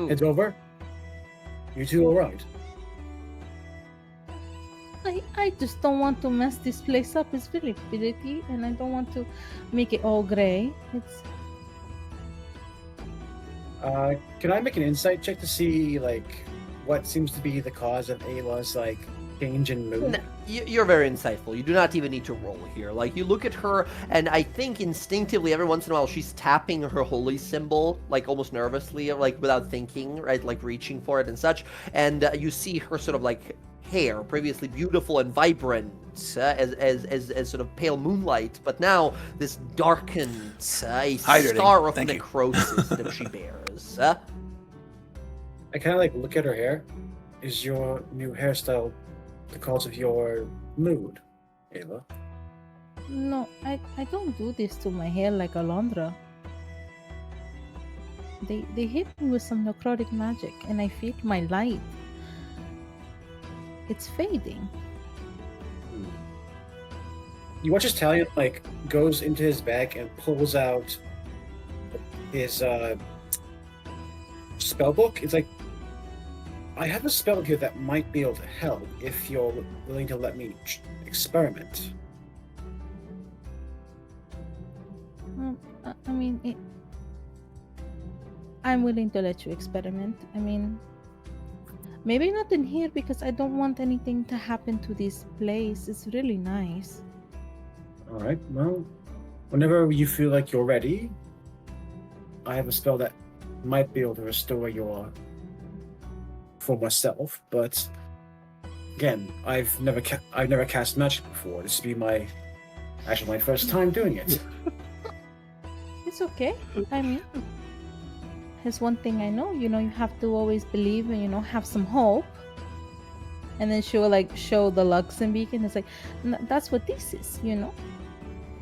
S6: Heads over. You two are right.
S3: I just don't want to mess this place up. It's really pretty, and I don't want to make it all gray. It's.
S6: Can I make an insight check to see like what seems to be the cause of Ayla's like change in mood?
S1: No, you're very insightful. You do not even need to roll here. Like, you look at her, and I think instinctively every once in a while she's tapping her holy symbol, like almost nervously, like without thinking, right? Like reaching for it and such. And you see her sort of like hair, previously beautiful and vibrant, as sort of pale moonlight, but now this darkened, a scar of necrosis that she bears.
S6: I kind of like look at her hair. Is your new hairstyle the cause of your mood, Ayla?
S3: No, I don't do this to my hair like Alondra. They hit me with some necrotic magic, and I feel my light. It's fading.
S6: You watch as Talion like goes into his bag and pulls out his spell book. It's like, I have a spell here that might be able to help if you're willing to let me experiment.
S3: I mean, I'm willing to let you experiment. I mean, maybe not in here because I don't want anything to happen to this place. It's really nice.
S6: All right. Well, whenever you feel like you're ready, I have a spell that might be able to restore your former self. But again, I've never cast magic before. This will be my first time doing it.
S3: It's okay. I mean, there's one thing I know. You have to always believe and have some hope. And then she'll like show the Luxon beacon. It's like, that's what this is.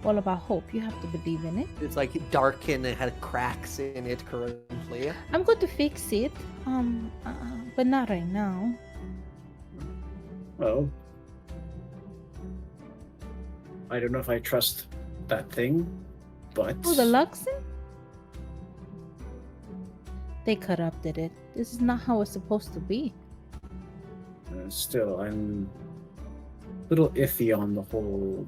S3: All about hope. You have to believe in it.
S1: It's like darkened and had cracks in it currently.
S3: I'm going to fix it. But not right now.
S6: Well, I don't know if I trust that thing, but...
S3: Oh, the Luxon? They corrupted it. This is not how it's supposed to be.
S6: Still, I'm a little iffy on the whole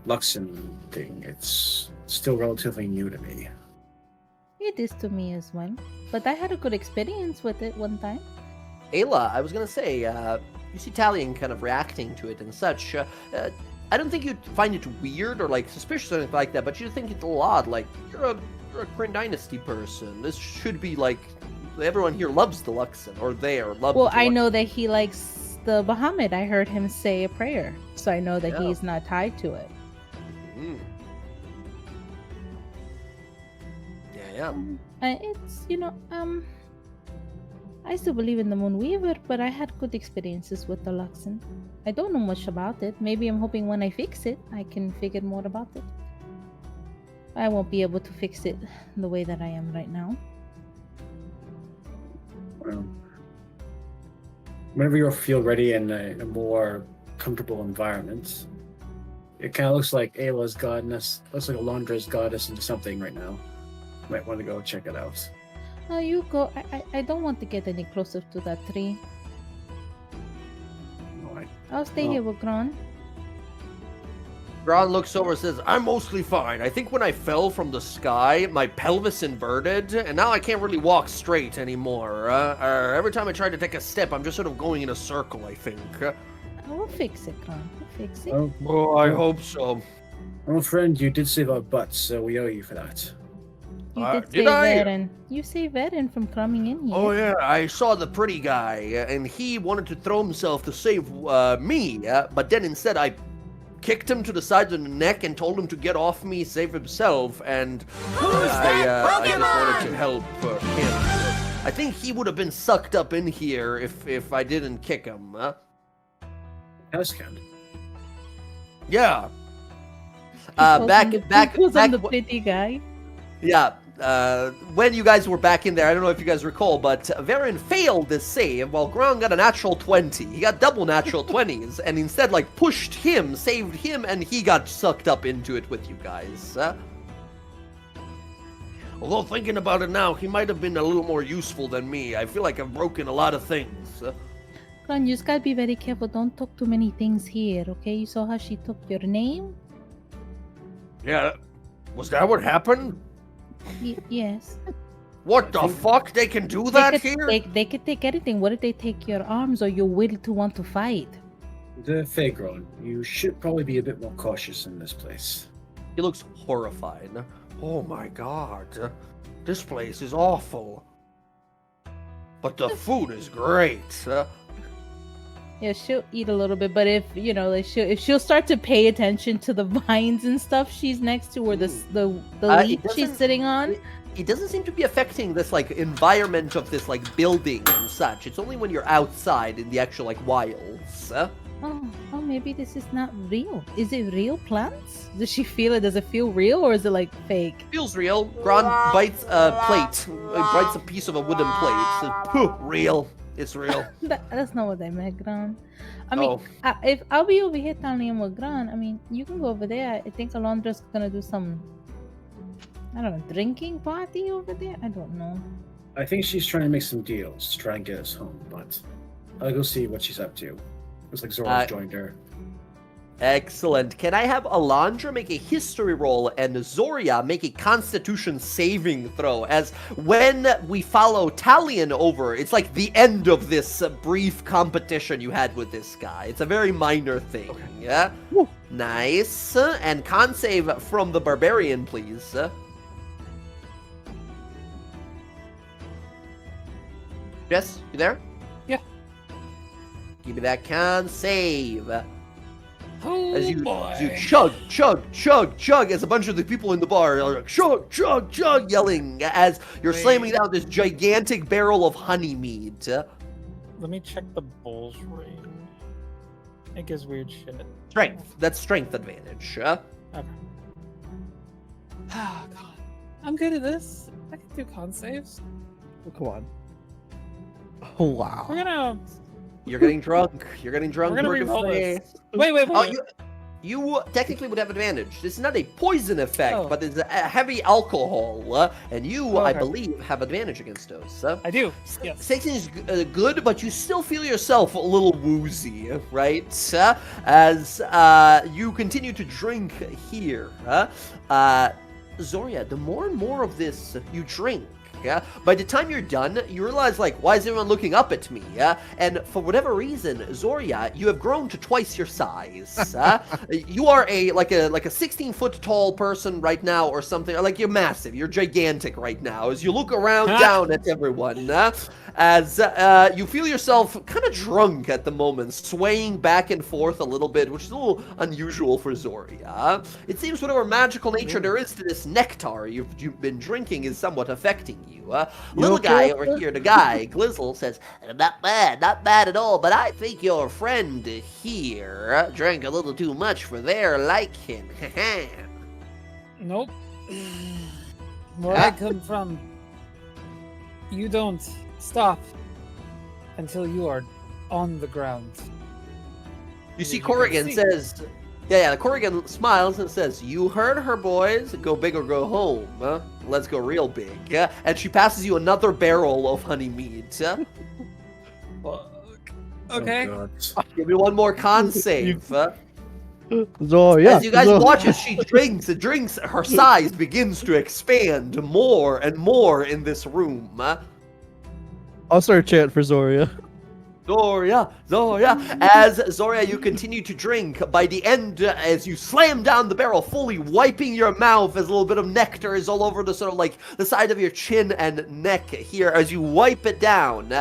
S6: Luxon thing. It's still relatively new to me.
S3: It is to me as well. But I had a good experience with it one time.
S1: Ayla, I was gonna say, you see Talion kind of reacting to it and such. I don't think you'd find it weird or like suspicious or anything like that, but you think it's a little odd. Like, you're a Kryn Dynasty person. This should be like, everyone here loves the Luxon, or there love.
S3: Well, I know that he likes the Bahamut. I heard him say a prayer, so I know that he's not tied to it.
S1: Mm. Yeah.
S3: It's I still believe in the Moonweaver, but I had good experiences with the Luxon. I don't know much about it. Maybe I'm hoping when I fix it, I can figure more about it. I won't be able to fix it the way that I am right now.
S6: Well, whenever you feel ready in a more comfortable environment, it kind of looks like Ayla's goddess, looks like Alondra's goddess into something right now. Might want to go check it out.
S3: Oh, you go. I don't want to get any closer to that tree.
S6: Alright.
S3: I'll stay
S6: Oh.
S3: here with Gron.
S1: Gron looks over and says, I'm mostly fine. I think when I fell from the sky, my pelvis inverted, and now I can't really walk straight anymore. Every time I try to take a step, I'm just sort of going in a circle, I think.
S3: We'll fix it, Gron. We'll fix it.
S1: Oh, I hope so.
S6: Well, friend, you did save our butts, so we owe you for that.
S3: You
S1: did
S3: did save
S1: I?
S3: Varen. You saved Varen from coming in here.
S1: Oh, yeah, I saw the pretty guy, and he wanted to throw himself to save me, but then instead I kicked him to the side of the neck and told him to get off me, save himself, and I just wanted to help him. I think he would have been sucked up in here if I didn't kick him.
S6: Housecan.
S1: Yeah.
S3: He
S1: back,
S3: was on the
S1: wh-
S3: pretty guy.
S1: Yeah, when you guys were back in there, I don't know if you guys recall, but Varen failed this save while Gron got a natural 20. He got double natural 20s, and instead, like, pushed him, saved him, and he got sucked up into it with you guys. Although, thinking about it now, he might have been a little more useful than me. I feel like I've broken a lot of things.
S3: Gron, you just gotta be very careful. Don't talk too many things here, okay? You saw how she took your name?
S1: Yeah, was that what happened?
S3: Yes.
S1: What the fuck? They can do that here?
S3: They could take anything. What if they take your arms or your will to want to fight?
S6: The Fagron, you should probably be a bit more cautious in this place.
S1: He looks horrified. Oh my god. This place is awful. But the food is great.
S3: Yeah, she'll eat a little bit, but if you know, like if she'll start to pay attention to the vines and stuff she's next to, or the leaf she's sitting on.
S1: It doesn't seem to be affecting this like environment of this like building and such. It's only when you're outside in the actual like wilds.
S3: Oh, maybe this is not real. Is it real plants? Does she feel it? Does it feel real, or is it like fake?
S1: Feels real. Gron bites a plate, bites a piece of a wooden plate. Says, "Pooh, real. It's real."
S3: That's not what I meant, Gran. I mean, if I'll be over here telling with Gran, I mean, you can go over there. I think Alondra's gonna do some, I don't know, drinking party over there. I don't know.
S6: I think she's trying to make some deals to try and get us home, but I'll go see what she's up to. Looks like Zora's joined her.
S1: Excellent. Can I have Alondra make a history roll and Zoria make a constitution saving throw? As when we follow Talion over, it's like the end of this brief competition you had with this guy. It's a very minor thing. Okay. Yeah?
S2: Woo.
S1: Nice. And con save from the barbarian, please. Jess, you there?
S4: Yeah.
S1: Give me that con save.
S4: Oh,
S1: As you
S4: boy.
S1: chug as a bunch of the people in the bar are like chug, yelling as you're slamming down this gigantic barrel of honey mead.
S4: Let me check the bull's ring. It gives weird shit.
S1: Strength. That's strength advantage.
S4: Okay. Ah, God. I'm good at this. I can do con saves.
S2: Oh, come on. Oh, wow.
S4: We're gonna.
S1: You're getting drunk. You're getting drunk.
S4: We're gonna
S1: We're
S4: re-roll
S1: gonna
S4: this. Wait.
S1: Oh, you technically would have advantage. This is not a poison effect,
S4: Oh.
S1: but it's a heavy alcohol, and you,
S4: Oh,
S1: I
S4: okay.
S1: believe, have advantage against those.
S4: I do. Yes.
S1: 16 is good, but you still feel yourself a little woozy, right? As you continue to drink here. Zoria, the more and more of this you drink, by the time you're done, you realize, like, why is everyone looking up at me? And for whatever reason, Zoria, you have grown to twice your size. You are a 16-foot tall person right now, or something. Like, you're massive. You're gigantic right now. As you look around down at everyone, as you feel yourself kind of drunk at the moment, swaying back and forth a little bit, which is a little unusual for Zoria. It seems whatever magical nature there is to this nectar you've been drinking is somewhat affecting you. you. Little
S2: okay
S1: guy
S2: up
S1: over
S2: there?
S1: here, the guy, Glizzle, says, not bad at all, but I think your friend here drank a little too much for their liking.
S4: Nope. Where I come from, you don't stop until you are on the ground.
S1: You see
S4: You can
S1: Corrigan
S4: see.
S1: says, yeah, Corrigan smiles and says, you heard her, boys. Go big or go home. Let's go real big. And she passes you another barrel of honey mead.
S4: Fuck. Okay.
S6: Oh, God.
S1: Give me one more con save.
S2: Zoria.
S1: As you guys watch as she drinks, her size begins to expand more and more in this room.
S2: I'll start a chant for Zoria.
S1: Zoria. As Zoria, you continue to drink. By the end, as you slam down the barrel, fully wiping your mouth as a little bit of nectar is all over the sort of like the side of your chin and neck here. As you wipe it down,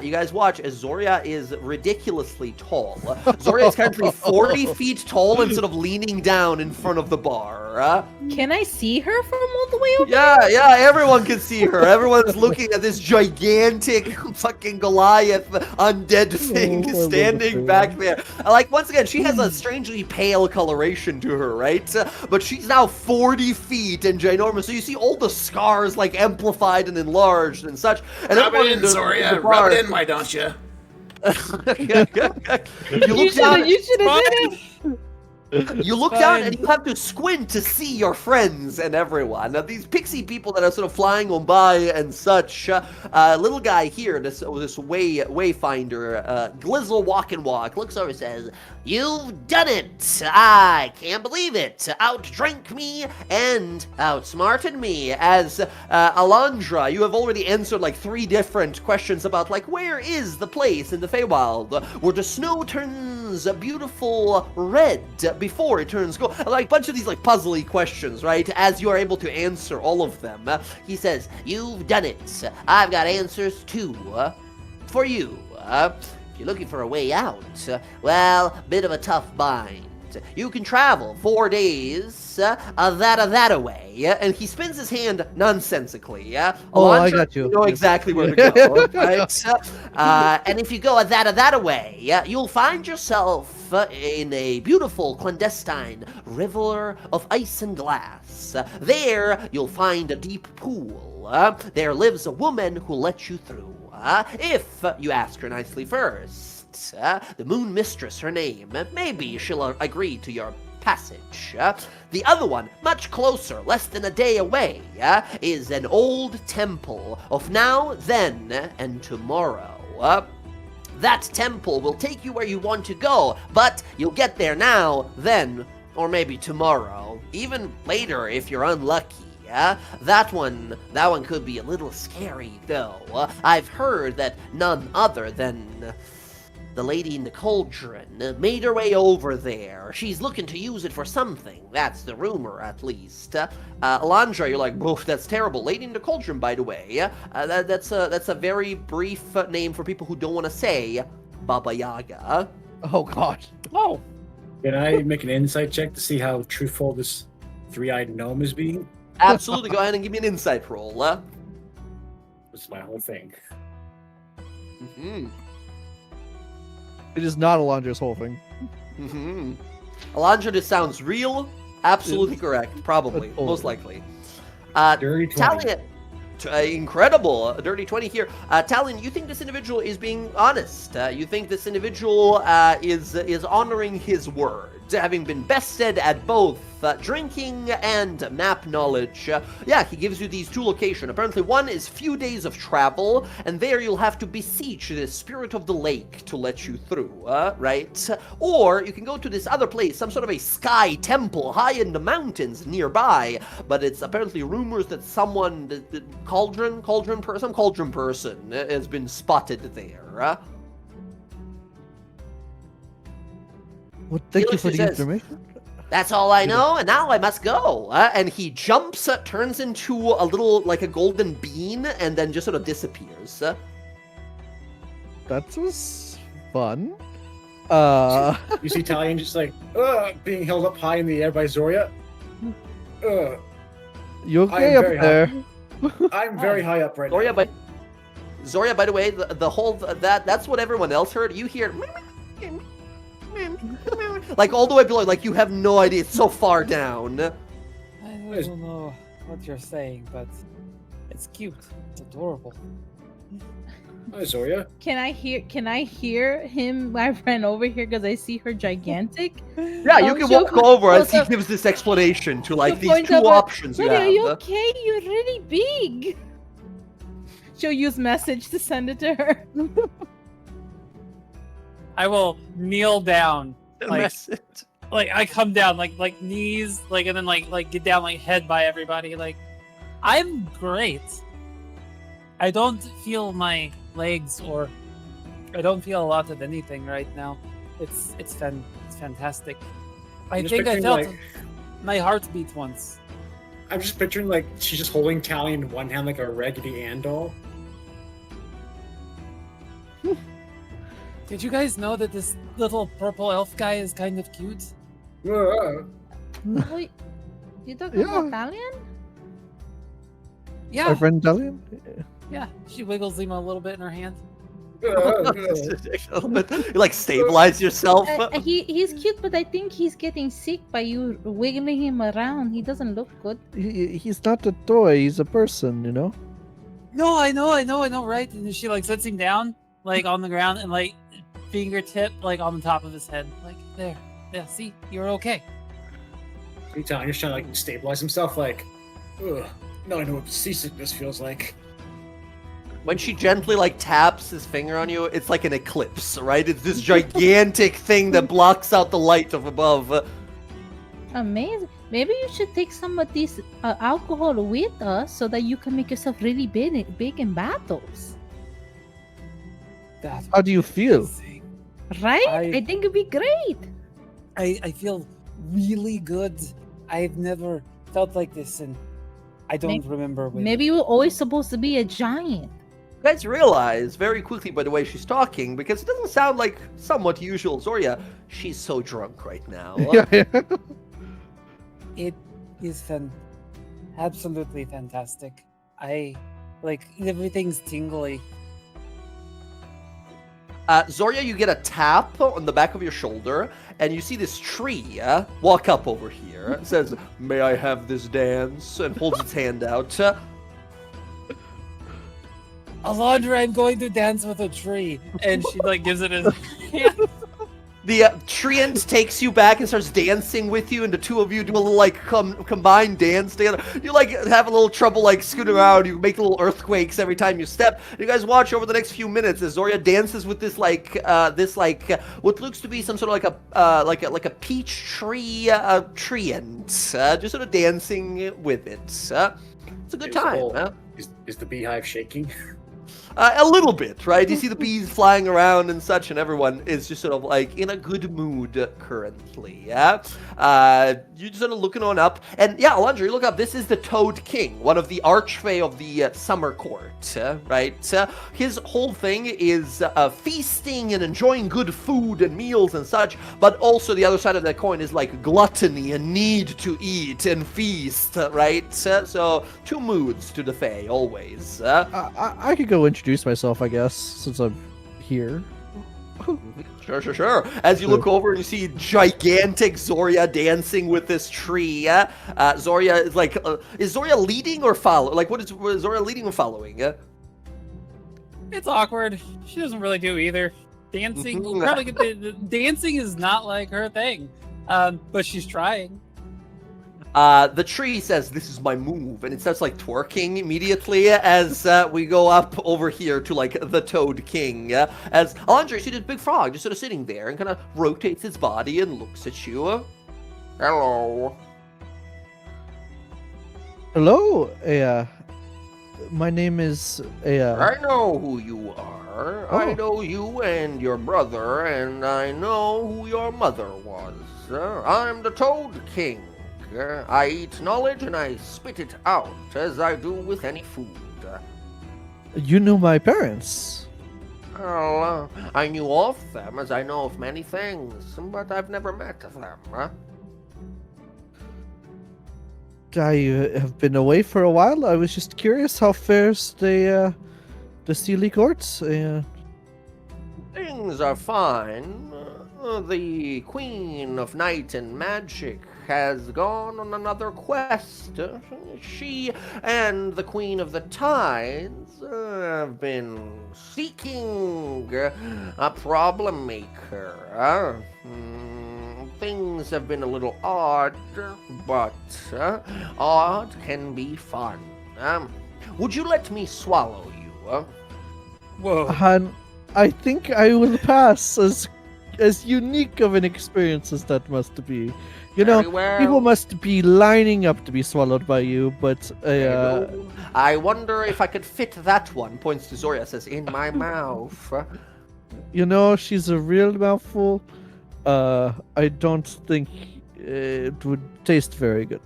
S1: you guys watch as Zoria is ridiculously tall. Zoria is currently 40 feet tall and sort of leaning down in front of the bar.
S3: Can I see her from all the way over?
S1: Yeah, everyone can see her. Everyone's looking at this gigantic fucking Goliath undead thing
S2: I love
S1: standing
S2: it.
S1: back there. Like, once again, she has a strangely pale coloration to her, right? But she's now 40 feet and ginormous, so you see all the scars, like, amplified and enlarged and such. And
S5: Rub
S1: everyone
S5: it in,
S1: the
S5: Zoria.
S1: bar-
S5: Rub it in, why don't you?
S1: you look down,
S3: You should have did it.
S1: you look down and you have to squint to see your friends and everyone. Now, these pixie people that are sort of flying on by and such. Little guy here, this wayfinder, Glizzle Walk, looks over and says, "You've done it! I can't believe it! Outdrank me and outsmarted me." As Alondra, you have already answered like 3 different questions about like where is the place in the Feywild where the snow turns beautiful red before it turns gold. Like a bunch of these like puzzly questions, right? As you are able to answer all of them, he says, "You've done it. I've got answers too for you. If you're looking for a way out, well, bit of a tough bind. You can travel 4 days that away." And he spins his hand nonsensically.
S2: Oh, I
S1: Alondra,
S2: got you.
S1: know exactly where to go, right? And if you go that away, you'll find yourself in a beautiful clandestine river of ice and glass. There, you'll find a deep pool. There lives a woman who'll let you through. If you ask her nicely first. The Moon Mistress, her name. Maybe she'll agree to your passage. The other one, much closer, less than a day away, is an old temple of now, then, and tomorrow. That temple will take you where you want to go, but you'll get there now, then, or maybe tomorrow. Even later if you're unlucky. That one could be a little scary, though. I've heard that none other than the lady in the cauldron made her way over there. She's looking to use it for something. That's the rumor, at least. Alondra, you're like, "Oof, that's terrible." Lady in the cauldron, by the way. That's a very brief name for people who don't want to say Baba Yaga.
S2: Oh god.
S4: Oh,
S6: Can I make an insight check to see how truthful this 3-eyed gnome is being?
S1: Absolutely, go ahead and give me an insight roll.
S6: That's my whole thing.
S1: Mm-hmm.
S2: It is not Alondra's whole thing.
S1: Mm-hmm. Alondra, this sounds real. Absolutely correct. Probably.
S2: That's
S1: Most
S2: old.
S1: likely.
S6: Dirty 20.
S1: Talion, incredible. A dirty 20 here. Talion, you think this individual is being honest. You think this individual is honoring his word, having been bested at both drinking and map knowledge. Yeah, he gives you these 2 locations. Apparently one is few days of travel, and there you'll have to beseech the spirit of the lake to let you through, right? Or you can go to this other place, some sort of a sky temple high in the mountains nearby, but it's apparently rumors that someone, some cauldron person has been spotted there.
S2: Well, thank you for
S1: Felix
S2: the
S1: says,
S2: information.
S1: "That's all I know, and now I must go." And he jumps, turns into a little, like a golden bean, and then just sort of disappears.
S2: That was fun.
S6: You see Talion just like, being held up high in the air by Zoria.
S2: You
S6: I
S2: okay
S6: am
S2: up
S6: very
S2: there?
S6: happy. I'm very high up right
S1: Zoria,
S6: now.
S1: Zoria, by the way, the whole that's what everyone else heard. You hear like all the way below. Like you have no idea. It's so far down.
S8: I don't know what you're saying, but it's cute. It's adorable.
S6: Hi, Zoria.
S3: Can I hear him? I ran over here because I see her gigantic.
S1: Yeah, you can
S3: she'll
S1: walk over as he
S3: she'll-
S1: gives this explanation to like
S3: she'll
S1: these
S3: point
S1: two
S3: over,
S1: options you
S3: "Zoria,
S1: have.
S3: are you okay? You're really big." She'll use message to send it to her.
S8: I will kneel down, like
S1: Message.
S8: I come down like knees, like and then like get down like head by everybody. Like I'm great. I don't feel my legs or I don't feel a lot of anything right now. It's fantastic. I
S6: I'm just
S8: think I
S6: picturing,
S8: felt
S6: like-
S8: my heart beat once.
S6: I'm just picturing like she's just holding Tally in one hand like a Raggedy Ann doll.
S8: Did you guys know that this little purple elf guy is kind of cute?
S3: Wait, you talking about Italian?
S8: Yeah,
S2: Our friend Dalian?
S8: yeah. She wiggles him a little bit in her hand.
S1: You like stabilize yourself.
S3: He's cute, but I think he's getting sick by you wiggling him around. He doesn't look good.
S2: He's not a toy, he's a person, you know?
S8: No, I know, right? And she like sets him down, like on the ground, and like fingertip like on the top of his head, like there. Yeah, see, you're okay.
S6: He's trying to like stabilize himself. Like, ugh. Now I know what seasickness feels like.
S1: When she gently like taps his finger on you, it's like an eclipse, right? It's this gigantic thing that blocks out the light of above.
S3: Amazing. Maybe you should take some of this alcohol with us so that you can make yourself really big in battles.
S8: That
S2: How do you feel?
S8: amazing.
S3: Right?
S8: I-
S3: I think it'd be great.
S8: I feel really good. I've never felt like this, and I don't remember. When...
S3: Maybe you were always supposed to be a giant.
S1: You guys realize very quickly by the way she's talking, because it doesn't sound like somewhat usual Zoria, she's so drunk right now.
S2: Yeah.
S8: It is absolutely fantastic. I like everything's tingly.
S1: Zoria, you get a tap on the back of your shoulder, and you see this tree walk up over here. It says, "May I have this dance?" and holds its hand out.
S8: Alondra, I'm going to dance with a tree, and she like gives it his hand.
S1: The treant takes you back and starts dancing with you, and the two of you do a little like combined dance together. You like have a little trouble like scooting around. You make little earthquakes every time you step. You guys watch over the next few minutes as Zoria dances with this what looks to be some sort of like a peach tree treant, just sort of dancing with it. It's a good time. Huh?
S6: Is the beehive shaking?
S1: A little bit, right? You see the bees flying around and such, and everyone is just sort of like in a good mood currently. Yeah, you're just sort of looking on up, and yeah, Alondra, you look up. This is the Toad King, one of the archfey of the summer court, right? His whole thing is feasting and enjoying good food and meals and such, but also the other side of that coin is like gluttony and need to eat and feast, right? So two moods to the Fae always.
S2: I could go introduce myself, I guess, since I'm here.
S1: Sure. As you look over and you see gigantic Zoria dancing with this tree. Zoria is like, is Zoria leading or follow? Like, what is Zoria leading or following?
S8: It's awkward. She doesn't really do either. Dancing,
S1: Mhm.
S8: probably the dancing is not like her thing, but she's trying.
S1: The tree says, "This is my move," and it starts like twerking immediately as we go up over here to like the Toad King. As Alondra, you see this big frog just sort of sitting there and kind of rotates its body and looks at you. Hello.
S2: Hello, my name is
S1: I know who you are. I
S2: Oh.
S1: know you and your brother, and I know who your mother was. I'm the Toad King. I eat knowledge and I spit it out, as I do with any food.
S2: You knew my parents.
S1: Well, I knew of them, as I know of many things, but I've never met them.
S2: I have been away for a while. I was just curious how fares the Sealy courts.
S1: Things are fine. The Queen of Night and Magic has gone on another quest. She and the Queen of the Tides have been seeking a problem maker. Things have been a little odd, but odd can be fun. Would you let me swallow you?
S4: Whoa.
S2: And I think I will pass, as unique of an experience as that must be. You know,
S1: Very well.
S2: people must be lining up to be swallowed by you, but
S1: I wonder if I could fit that one, points to Zoria, says, in my mouth.
S2: you know, she's a real mouthful. I don't think it would taste very good.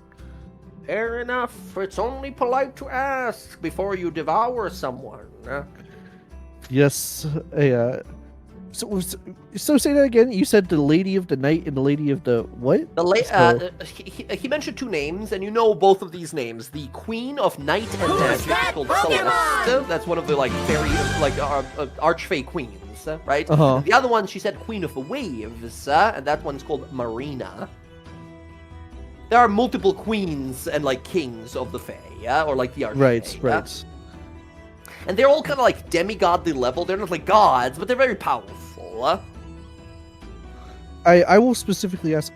S1: Fair enough. It's only polite to ask before you devour someone.
S2: Yes, so say that again. You said the Lady of the Night and the Lady of the what?
S1: He mentioned two names, and you know both of these names. The Queen of Night and Magic, called Celeste. That's one of the fairy, archfey queens, right?
S2: Uh-huh.
S1: The other one, she said Queen of the Waves, and that one's called Marina. There are multiple queens and kings of the Fae, or the archfey.
S2: Right.
S1: And they're all kind of demigodly level. They're not gods, but they're very powerful.
S2: I will specifically ask,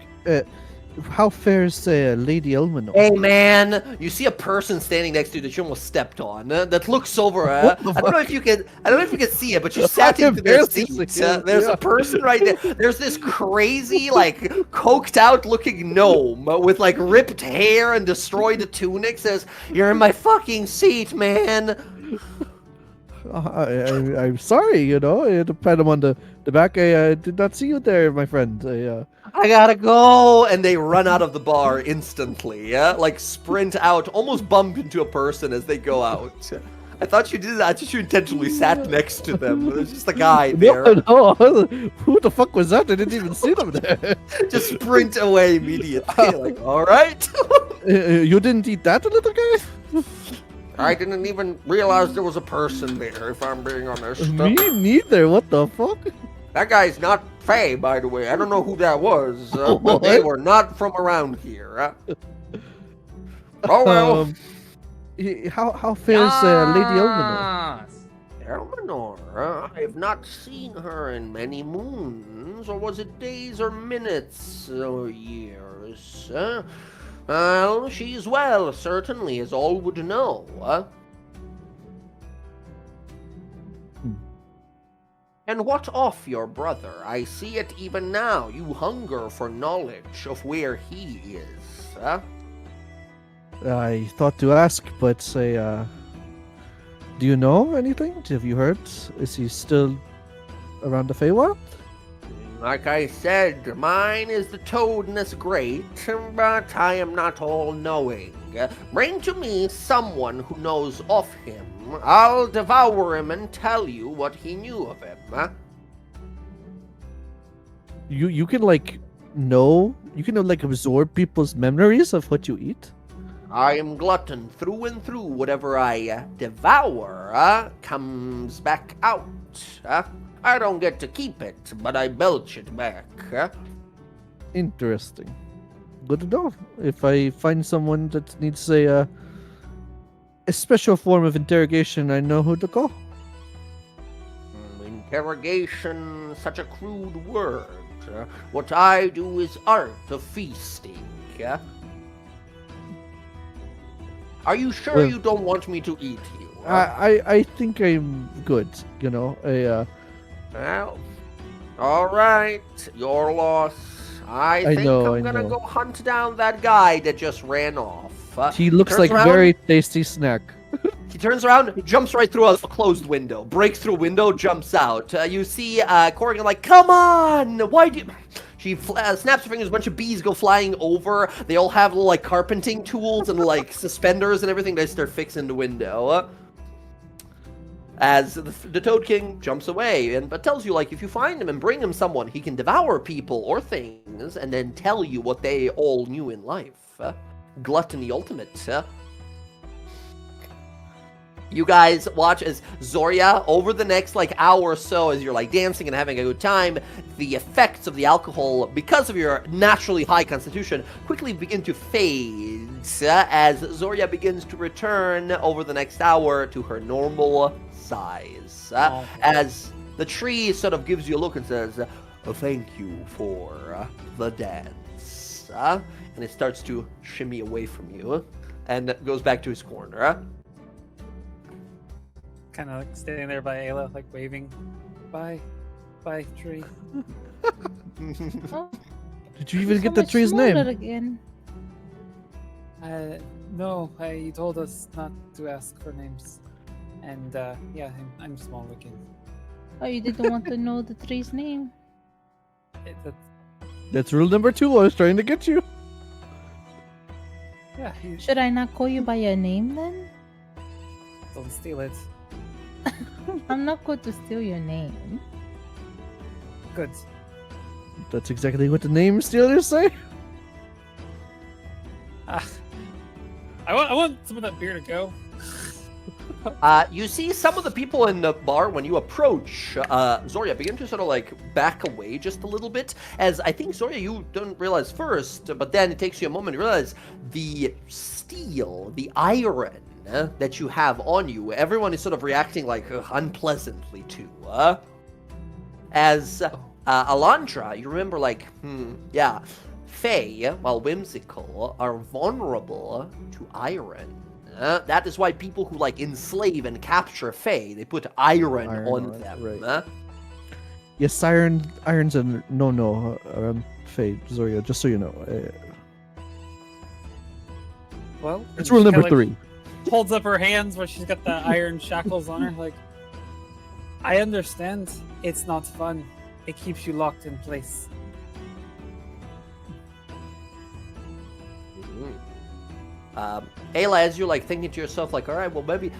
S2: how fares Lady Elminor?
S1: Hey man, you see a person standing next to you that you almost stepped on. That looks over. I don't know if you can. I don't know if you can see it, but you sat into their seat. There's a person right there. There's this crazy, coked out looking gnome with ripped hair and destroyed tunic. Says, "You're in my fucking seat, man."
S2: I'm sorry, to pat him on the back. I did not see you there, my friend.
S1: I gotta go, and they run out of the bar instantly. Sprint out, almost bump into a person as they go out. I thought you did that. I thought you intentionally sat next to them. There's just a guy there.
S2: No, who the fuck was that? I didn't even see them there.
S1: Just sprint away immediately. All right.
S2: You didn't eat that, little guy?
S1: I didn't even realize there was a person there, if I'm being honest.
S2: Me neither. What the fuck?
S1: That guy's not Faye, by the way. I don't know who that was, but they were not from around here. Oh well.
S2: How fares Lady Elminor?
S1: Elminor? I've not seen her in many moons, or was it days or minutes or years? Well, she's well, certainly, as all would know. And what of your brother? I see it even now. You hunger for knowledge of where he is.
S2: I thought to ask, but do you know anything? Have you heard? Is he still around the Feywild?
S1: Like I said, mine is the toadness great, but I am not all-knowing. Bring to me someone who knows of him. I'll devour him and tell you what he knew of him.
S2: You can know, you can absorb people's memories of what you eat?
S1: I am glutton through and through. Whatever I devour comes back out. I don't get to keep it, but I belch it back.
S2: Interesting. Good to know. If I find someone that needs a special form of interrogation, I know who to call.
S1: Interrogation, such a crude word. What I do is art of feasting. Are you sure you don't want me to eat you?
S2: I think I'm good,
S1: Well, all right, your loss. I think I'm gonna go hunt down that guy that just ran off.
S2: He looks like a very tasty snack.
S1: He turns around, jumps right through a closed window, breaks through a window, jumps out. You see Corrigan come on! Why do you... She snaps her fingers, a bunch of bees go flying over. They all have little carpenting tools and suspenders and everything. They start fixing the window. As the Toad King jumps away, but tells you, if you find him and bring him someone, he can devour people or things and then tell you what they all knew in life. Gluttony Ultimate. You guys watch as Zoria, over the next hour or so, as you're dancing and having a good time, the effects of the alcohol, because of your naturally high constitution, quickly begin to fade as Zoria begins to return over the next hour to her normal size. As the tree sort of gives you a look and says, thank you for the dance. And it starts to shimmy away from you and goes back to his corner.
S8: Kind of standing there by Ayla, waving. Bye, tree.
S3: Oh,
S2: Did you even
S3: so
S2: get the
S3: much
S2: tree's
S3: smaller
S2: name?
S3: Again.
S8: No, he told us not to ask for names, and yeah, I'm small again.
S3: Oh, you didn't want to know the tree's name.
S2: That's rule number 2. I was trying to get you.
S8: Yeah,
S3: Should I not call you by your name then?
S8: don't steal it.
S3: I'm not going to steal your name.
S8: Good.
S2: That's exactly what the name stealers say.
S8: I want some of that beer to go.
S1: You see some of the people in the bar, when you approach Zoria, begin to sort of back away just a little bit, as I think, Zoria, you don't realize first, but then it takes you a moment to realize the steel, the iron that you have on you, everyone is sort of reacting unpleasantly to. As Alondra, you remember yeah, Fae, while whimsical, are vulnerable to iron. That is why people who enslave and capture Fae, they put iron on them.
S2: Right. Yes, iron's a no around Fae, Zoria, just so you know.
S8: Well,
S2: It's rule
S8: she
S2: number
S8: kinda,
S2: 3.
S8: holds up her hands where she's got the iron shackles on her. I understand it's not fun. It keeps you locked in place.
S1: Ayla, as you're thinking to yourself, all right, well, maybe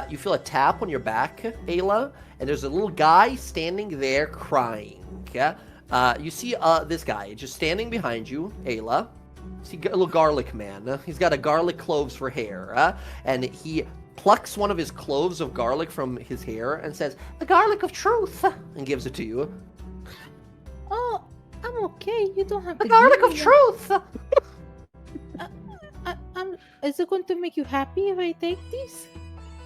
S1: you feel a tap on your back, Ayla, and there's a little guy standing there crying. You see this guy just standing behind you, Ayla. See a little garlic man. He's got a garlic cloves for hair, and he plucks one of his cloves of garlic from his hair and says, "The garlic of truth," and gives it to you.
S3: Oh, I'm okay. You don't have
S1: The
S3: to.
S1: garlic
S3: give
S1: of
S3: me
S1: truth.
S3: Is it going to make you happy if I take this?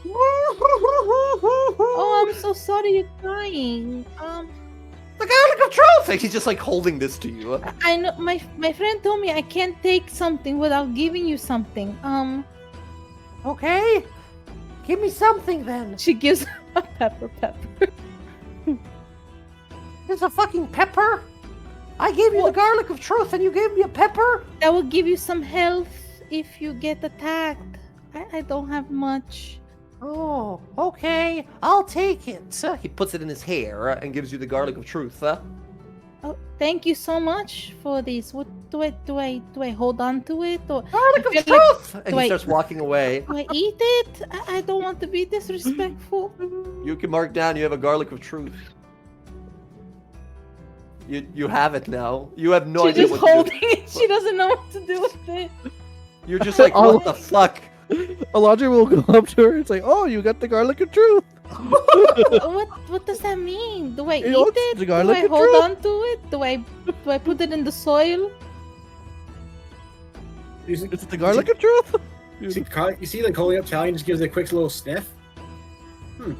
S3: Oh, I'm so sorry you're crying.
S1: The garlic of truth. And he's just holding this to you.
S3: I know my friend told me I can't take something without giving you something.
S1: Okay, give me something then.
S3: She gives a pepper.
S1: It's a fucking pepper. I gave you the garlic of truth, and you gave me a pepper.
S3: That will give you some health if you get attacked. I don't have much.
S1: Oh, okay. I'll take it. He puts it in his hair and gives you the garlic of truth.
S3: Oh, thank you so much for this. What do I hold on to it or
S1: Garlic of
S3: feel
S1: truth. And
S3: do
S1: he
S3: I-
S1: starts walking away.
S3: do I eat it? I don't want to be disrespectful.
S1: You can mark down. You have a garlic of truth. You have it now. You have no
S3: She's
S1: idea
S3: just
S1: what to
S3: holding it. She doesn't know what to do with it.
S1: do. You're just like, what the fuck?
S2: Alondra will go up to her and say, "Oh, you got the garlic of truth."
S3: What does that mean? Do I
S2: You
S3: eat
S2: know, it's
S3: it?
S2: the
S3: Do
S2: garlic
S3: I
S2: of
S3: hold
S2: truth.
S3: on to it? Do I put it in the soil?
S6: You see,
S2: It's the garlic of truth.
S6: you see, holding up Talion just gives it a quick little sniff.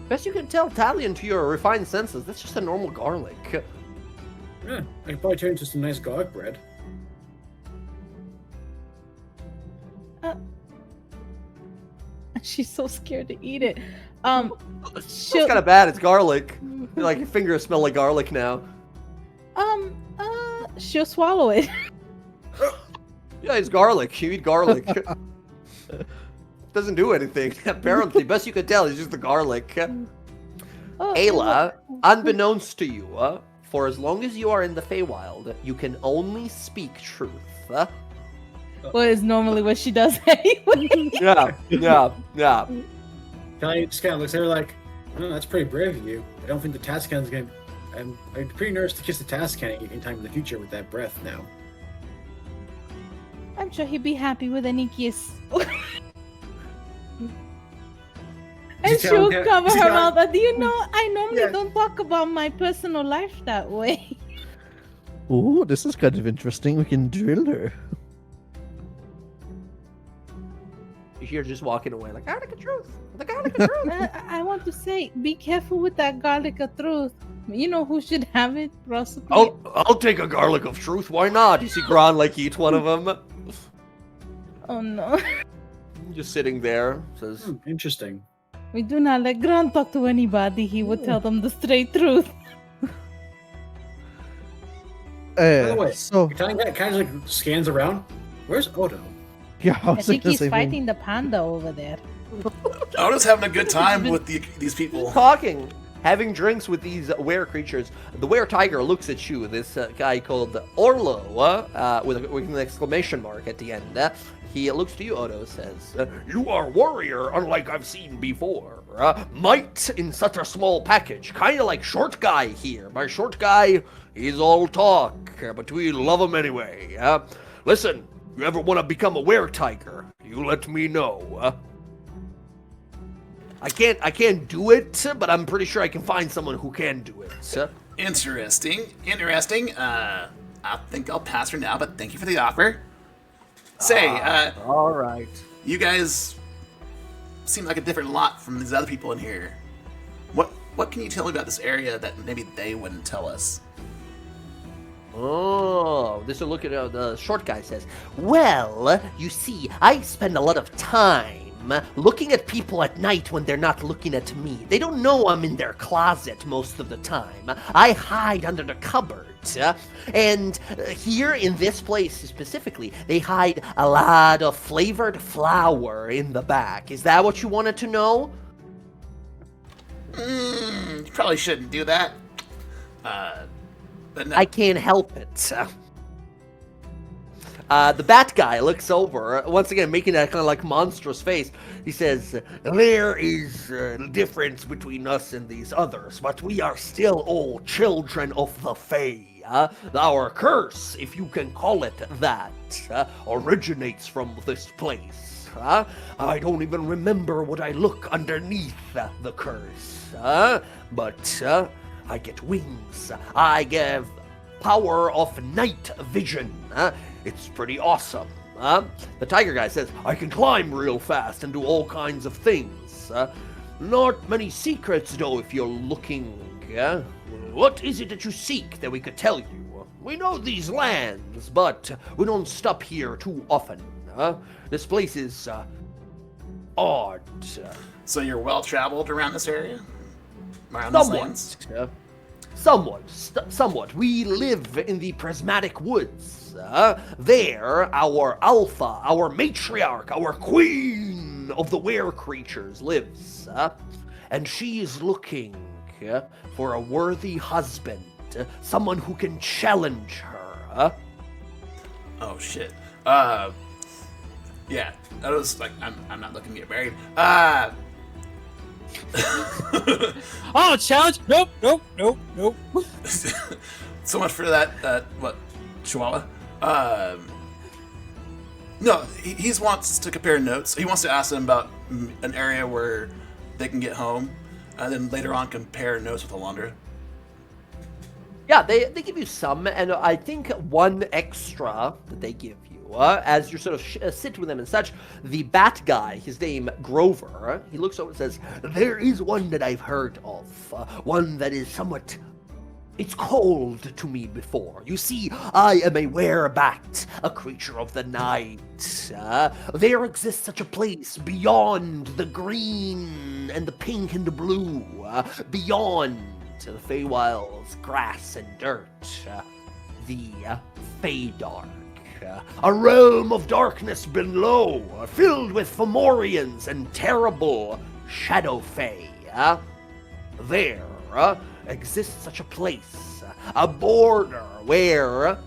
S1: Best you can tell, Talion, to your refined senses, that's just a normal garlic.
S6: Yeah, I could probably turn into some nice garlic bread.
S3: She's so scared to eat it.
S1: It's kind of bad. It's garlic. Your fingers smell like garlic now.
S3: She'll swallow it.
S1: Yeah, it's garlic. You eat garlic. Doesn't do anything. Apparently, best you can tell, it's just the garlic.
S3: Oh,
S1: Ayla, unbeknownst to you, for as long as you are in the Feywild, you can only speak truth.
S3: well, it's normally what she does anyway.
S1: Yeah.
S6: Talion just kind of looks at her like, "Oh, that's pretty brave of you. I don't think the Tascan's gonna. I'm pretty nervous to kiss the Tascan anytime in the future with that breath now."
S3: I'm sure he'd be happy with any kiss. And
S6: you tell
S3: she'll
S6: him-
S3: cover
S6: is he
S3: her
S6: not-
S3: mouth. Do you know, I normally
S6: Yeah.
S3: don't talk about my personal life that way.
S2: Ooh, this is kind of interesting. We can drill her.
S1: You hear just walking away like, garlic of truth. The garlic of truth.
S3: I want to say, be careful with that garlic of truth. You know who should have it? Possibly.
S1: I'll take a garlic of truth. Why not? You see Gron like eat one of them.
S3: Oh no.
S1: Just sitting there. Says,
S6: Interesting.
S3: We do not let Grant talk to anybody. He would tell them the straight truth.
S6: By the way,
S2: So,
S6: Italian guy kind of like scans around. Where's Odo?
S2: yeah, I
S3: I
S2: was
S3: think
S2: gonna
S3: he's
S2: say, man,
S3: fighting the panda over there.
S5: Odo's having a good time with these people.
S1: talking, having drinks with these were creatures. The were tiger looks at you, this guy called Orlo, with an exclamation mark at the end. He looks to you, Odo, says, you are warrior, unlike I've seen before. Might in such a small package, kind of like short guy here. My short guy, he's all talk, but we love him anyway. Listen, you ever want to become a were tiger, you let me know. I can't do it, but I'm pretty sure I can find someone who can do it.
S5: Interesting. I think I'll pass for now, but thank you for the offer. Say,
S1: All right.
S5: you guys seem like a different lot from these other people in here. What can you tell me about this area that maybe they wouldn't tell us?
S1: Oh, this will look at the short guy says, well, you see, I spend a lot of time looking at people at night when they're not looking at me. They don't know I'm in their closet most of the time. I hide under the cupboard. And here in this place specifically, they hide a lot of flavored flour in the back. Is that what you wanted to know?
S5: You probably shouldn't do that. But no.
S1: I can't help it. The bat guy looks over, once again making that kind of like monstrous face. He says, there is a difference between us and these others, but we are still all children of the Fae. Our curse, if you can call it that, originates from this place. I don't even remember what I look underneath the curse. But I get wings. I give power of night vision. It's pretty awesome. The tiger guy says, I can climb real fast and do all kinds of things. Not many secrets, though, if you're looking. What is it that you seek that we could tell you? We know these lands, but we don't stop here too often. This place is odd.
S5: So you're well traveled around this area? Around these lands?
S1: Somewhat. We live in the prismatic woods. There, our alpha, our matriarch, our queen of the were creatures lives. And she is looking for a worthy husband, someone who can challenge her.
S5: Oh shit. Yeah. That was like I'm not looking to get married.
S8: Oh, challenge! Nope.
S5: So much for that. What, Chihuahua? No, he wants to compare notes. He wants to ask them about an area where they can get home, and then later on compare notes with Alondra.
S1: Yeah, they give you some, and I think one extra that they give you, as you sort of sit with them and such, the bat guy, his name Grover, he looks over and says, there is one that I've heard of, one that is somewhat, it's called to me before. You see, I am a werebat, a creature of the night. There exists such a place beyond the green and the pink and the blue, beyond the Feywild's grass and dirt, the Feydark, a realm of darkness below, filled with Fomorians and terrible Shadow Fae. There exists such a place, a border where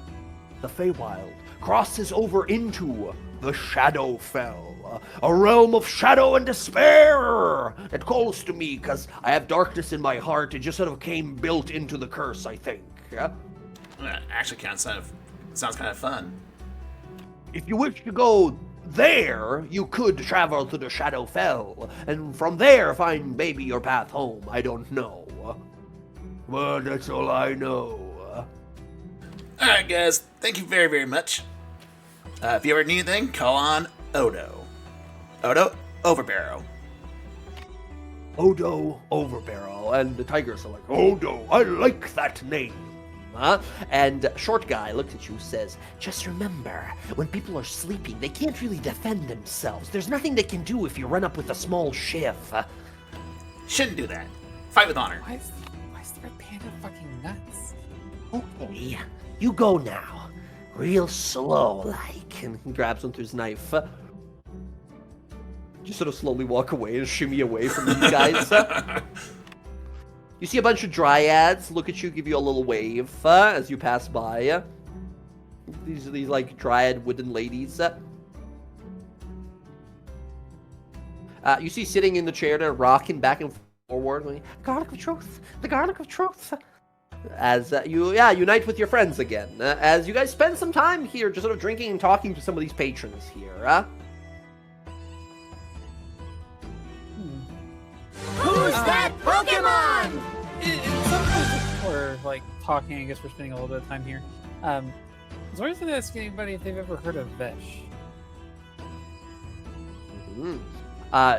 S1: the Feywild crosses over into the Shadowfell, a realm of shadow and despair. It calls to me because I have darkness in my heart. It just sort of came built into the curse, I think.
S5: Actually, sounds kind of fun.
S1: if you wish to go there, you could travel to the Shadowfell, and from there find maybe your path home. I don't know. Well, that's all I know.
S5: All right, guys. Thank you very, very much. If you ever need anything, call on Odo. Odo Overbarrow.
S1: Odo Overbarrel, and the tigers are like, Odo, I like that name. And short guy looks at you, says, just remember, when people are sleeping, they can't really defend themselves. There's nothing they can do if you run up with a small shiv.
S5: Shouldn't do that. Fight with honor.
S8: Why is the red panda fucking nuts?
S1: Okay, you go now. Real slow, like. And he grabs one through his knife. Just sort of slowly walk away and shimmy away from these guys. You see a bunch of dryads look at you, give you a little wave as you pass by. These are these like dryad wooden ladies. You see sitting in the chair there, rocking back and forward, going, "Garlic of truth, the garlic of truth." As you unite with your friends again, as you guys spend some time here, just sort of drinking and talking to some of these patrons here.
S7: Who's that Pokemon?
S8: In some cases, we're like talking. I guess we're spending a little bit of time here. I was always going to ask anybody if they've ever heard of Vesh.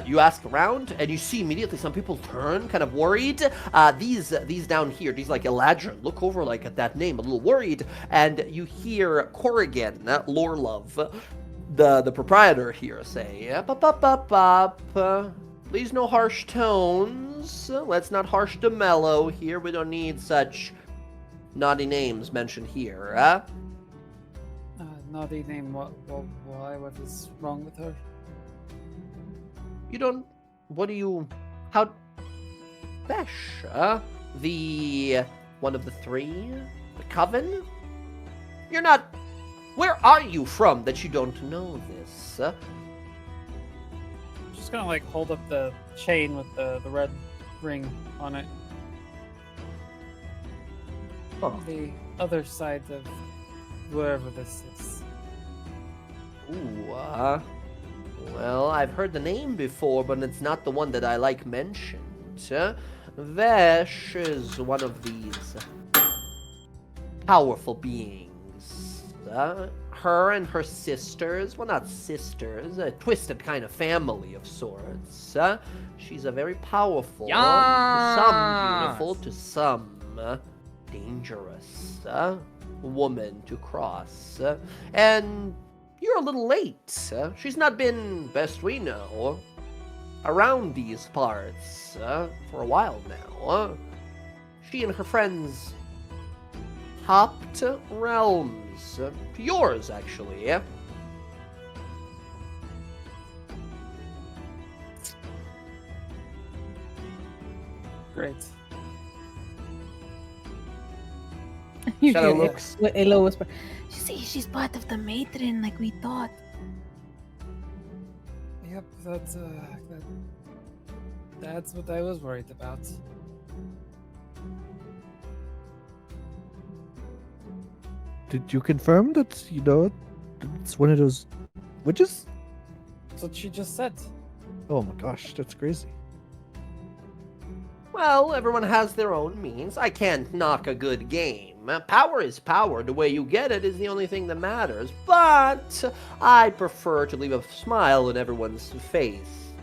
S1: You ask around, and you see immediately some people turn, kind of worried. These down here, these like Eladrin, look over like at that name, a little worried, and you hear Corrigan, Lorelove, the proprietor here, say, "Up. Please, no harsh tones. Let's not harsh the mellow here. We don't need such naughty names mentioned here."
S8: Naughty name. Why? What is wrong with her?
S1: You don't... What do you... How... Vesh, the... one of the three? The Coven? You're not... Where are you from that you don't know this?
S8: Just gonna like hold up the chain with the red ring on it.
S1: Oh.
S8: The other side of wherever this is.
S1: Ooh, well, I've heard the name before, but it's not the one that I like mentioned. Vesh is one of these powerful beings. Her and her sisters, well, not sisters, a twisted kind of family of sorts. She's a very powerful, to some beautiful, to some dangerous woman to cross. And you're a little late. She's not been, best we know, around these parts for a while now. She and her friends hopped realms. To yours, actually.
S8: Great.
S3: You
S1: Shadow
S3: hear
S1: looks.
S3: Elo whisper, "See, she's part of the matron like we thought."
S8: Yep, that's what I was worried about.
S2: Did you confirm that, it's one of those witches?
S8: That's what she just said.
S2: Oh my gosh, that's crazy.
S1: Well, everyone has their own means. I can't knock a good game. Power is power. The way you get it is the only thing that matters. But I prefer to leave a smile on everyone's face.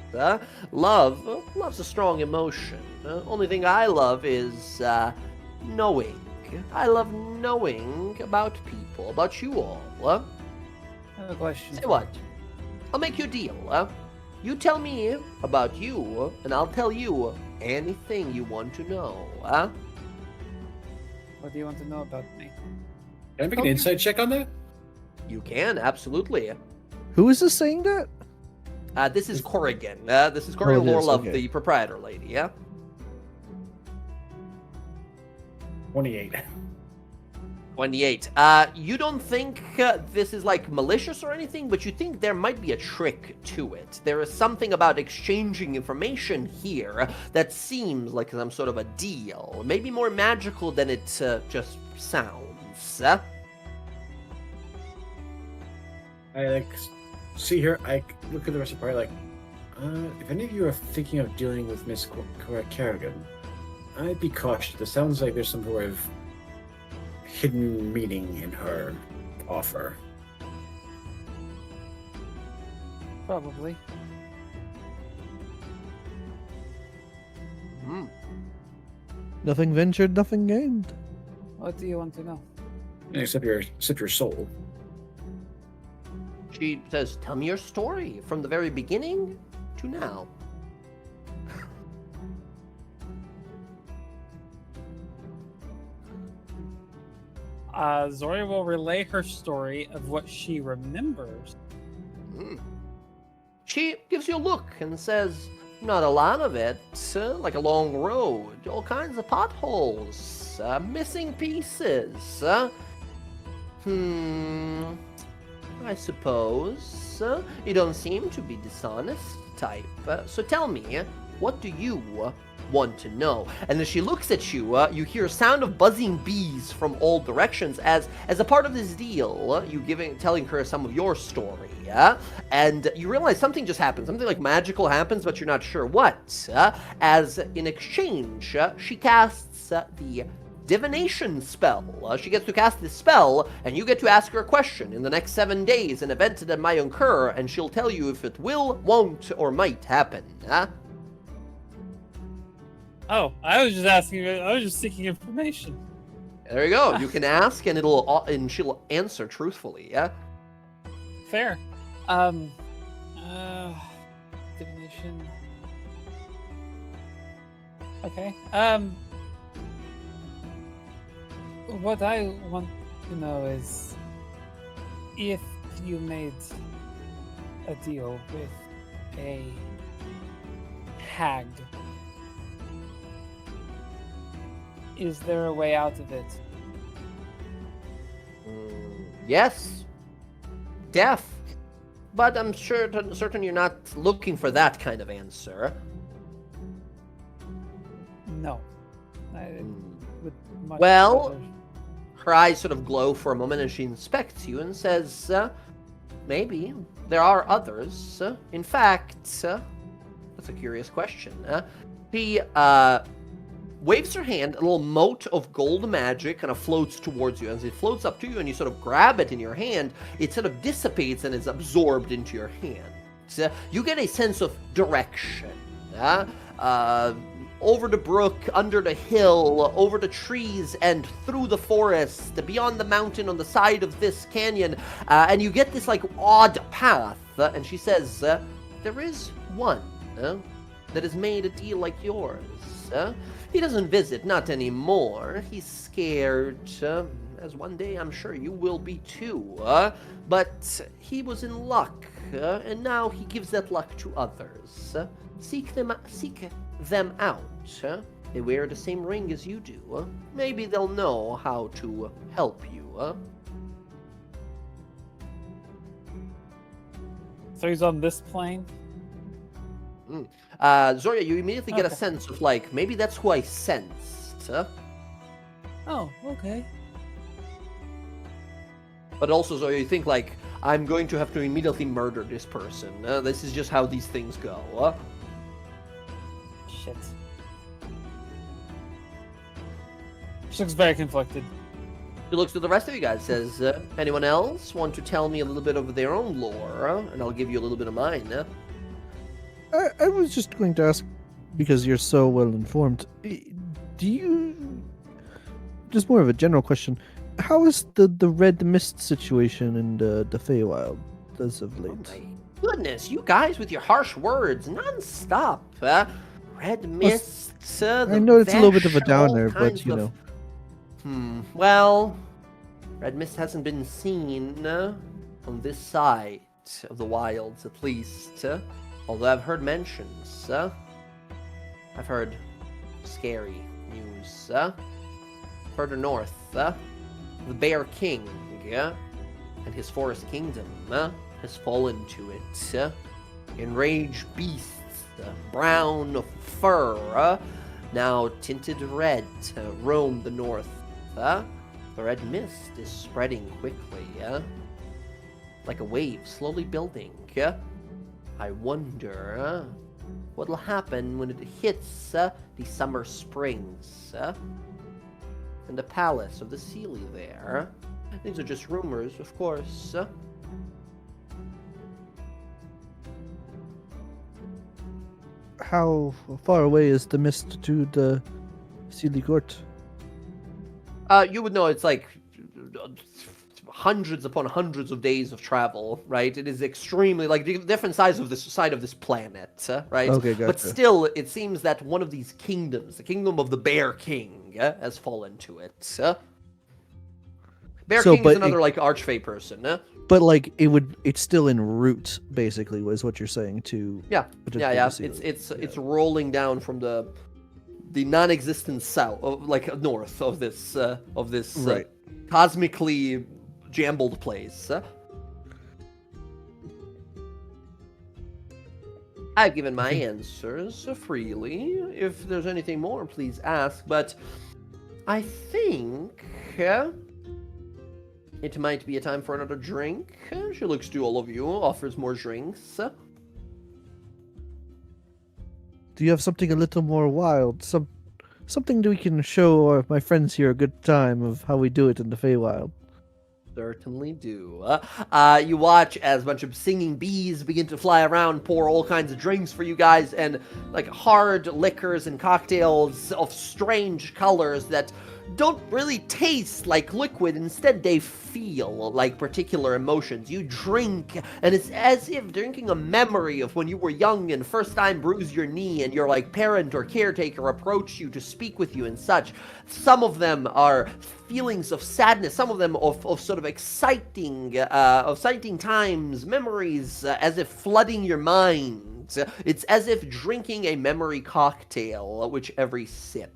S1: Love's a strong emotion. Only thing I love is knowing. I love knowing about people, about you all.
S8: I have a question.
S1: Say what? I'll make you a deal. You tell me about you, and I'll tell you anything you want to know.
S8: What do you want to know about me?
S6: Can I make an insight check on that?
S1: You can, absolutely.
S2: Who is this saying that?
S1: This is Corrigan. This is Corrigan
S2: it is,
S1: Lorelove,
S2: okay.
S1: the proprietor lady, yeah?
S6: 28.
S1: 28. You don't think this is like malicious or anything, but you think there might be a trick to it. There is something about exchanging information here that seems like some sort of a deal. Maybe more magical than it just sounds.
S6: I see her. I look at the rest of the party if any of you are thinking of dealing with Miss Kerrigan, I'd be cautious. It sounds like there's some sort of hidden meaning in her offer.
S8: Probably.
S2: Nothing ventured, nothing gained.
S8: What do you want to know?
S6: Except your soul.
S1: She says, "Tell me your story from the very beginning to now."
S8: Zoria will relay her story of what she remembers.
S1: She gives you a look and says, "Not a lot of it, like a long road, all kinds of potholes, missing pieces. I suppose. You don't seem to be dishonest type. So tell me, what do you want to know?" And as she looks at you, you hear a sound of buzzing bees from all directions as a part of this deal, you telling her some of your story. And you realize something just happened. Something like magical happens, but you're not sure what. As in exchange, she casts the divination spell. She gets to cast this spell, and you get to ask her a question. In the next 7 days, an event that might occur, and she'll tell you if it will, won't, or might happen.
S8: Oh, I was just asking. I was just seeking information.
S1: There you go. You can ask, and she'll answer truthfully. Yeah.
S8: Fair. Divination. Okay. What I want to know is if you made a deal with a hag, is there a way out of it?
S1: Yes. Deaf. But I'm certain you're not looking for that kind of answer.
S8: No. I would much
S1: Well,
S8: rather-
S1: her eyes sort of glow for a moment, and she inspects you and says, "Maybe there are others. In fact, that's a curious question." She waves her hand, a little mote of gold magic kind of floats towards you. As it floats up to you and you sort of grab it in your hand, it sort of dissipates and is absorbed into your hand. You get a sense of direction. Over the brook, under the hill, over the trees, and through the forest, beyond the mountain on the side of this canyon, and you get this, like, odd path, and she says, "There is one that has made a deal like yours. He doesn't visit, not anymore. He's scared, as one day I'm sure you will be too, but he was in luck, and now he gives that luck to others. Seek them out. They wear the same ring as you do. Maybe they'll know how to help you."
S8: So he's on this plane?
S1: Zoria, you immediately get a
S8: Okay.
S1: sense of, like, maybe that's who I sensed.
S8: Oh, okay.
S1: But also, Zoria, you think, like, I'm going to have to immediately murder this person. This is just how these things go.
S8: Shit. She looks very conflicted.
S1: She looks to the rest of you guys, says, "Anyone else want to tell me a little bit of their own lore? And I'll give you a little bit of mine."
S2: I was just going to ask, because you're so well informed, do you, just more of a general question, how is the red mist situation in the Feywild as of late?
S1: Oh my goodness, you guys with your harsh words, non-stop. Red mist.
S2: I know it's a little bit of a downer, but you know.
S1: Well, red mist hasn't been seen on this side of the wilds, at least. Although I've heard mentions. I've heard scary news. Further north, the Bear King and his forest kingdom has fallen to it. Enraged beasts, brown of fur, now tinted red, roam the north. The red mist is spreading quickly. like a wave slowly building. I wonder what'll happen when it hits the summer springs and the palace of the Sealy there. These are just rumors, of course.
S2: How far away is the mist to the Sealy Court?
S1: You would know it's like hundreds upon hundreds of days of travel, right? It is extremely like different sides of this side of this planet, right?
S2: Okay,
S1: But
S2: gotcha.
S1: still, it seems that one of these kingdoms, the kingdom of the Bear King, has fallen to it. Bear
S2: So,
S1: King
S2: but
S1: is another
S2: it-
S1: like archfey person.
S2: But like it's still en route, basically, was what you're saying to
S1: Yeah,
S2: potentially
S1: yeah.
S2: the Sealy.
S1: It's rolling down from the non-existent south, like north of this
S2: Right.
S1: cosmically jambled place. I've given my answers freely. If there's anything more, please ask. But I think it might be a time for another drink. She looks to all of you, offers more drinks.
S2: Do you have something a little more wild? Something that we can show my friends here a good time of how we do it in the Feywild?
S1: Certainly do. You watch as a bunch of singing bees begin to fly around, pour all kinds of drinks for you guys, and like hard liquors and cocktails of strange colors that don't really taste like liquid. Instead, they feel like particular emotions. You drink, and it's as if drinking a memory of when you were young and first time bruised your knee, and your like parent or caretaker approached you to speak with you and such. Some of them are feelings of sadness, some of them of sort of exciting times, memories, as if flooding your mind. It's as if drinking a memory cocktail, which every sip.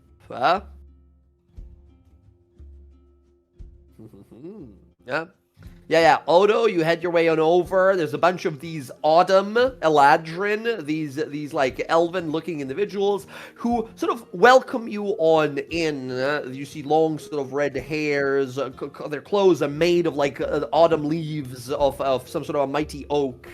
S1: Yeah. Odo, you head your way on over. There's a bunch of these Autumn, Eladrin, these like elven-looking individuals who sort of welcome you on in. You see long sort of red hairs. Their clothes are made of like autumn leaves of some sort of a mighty oak,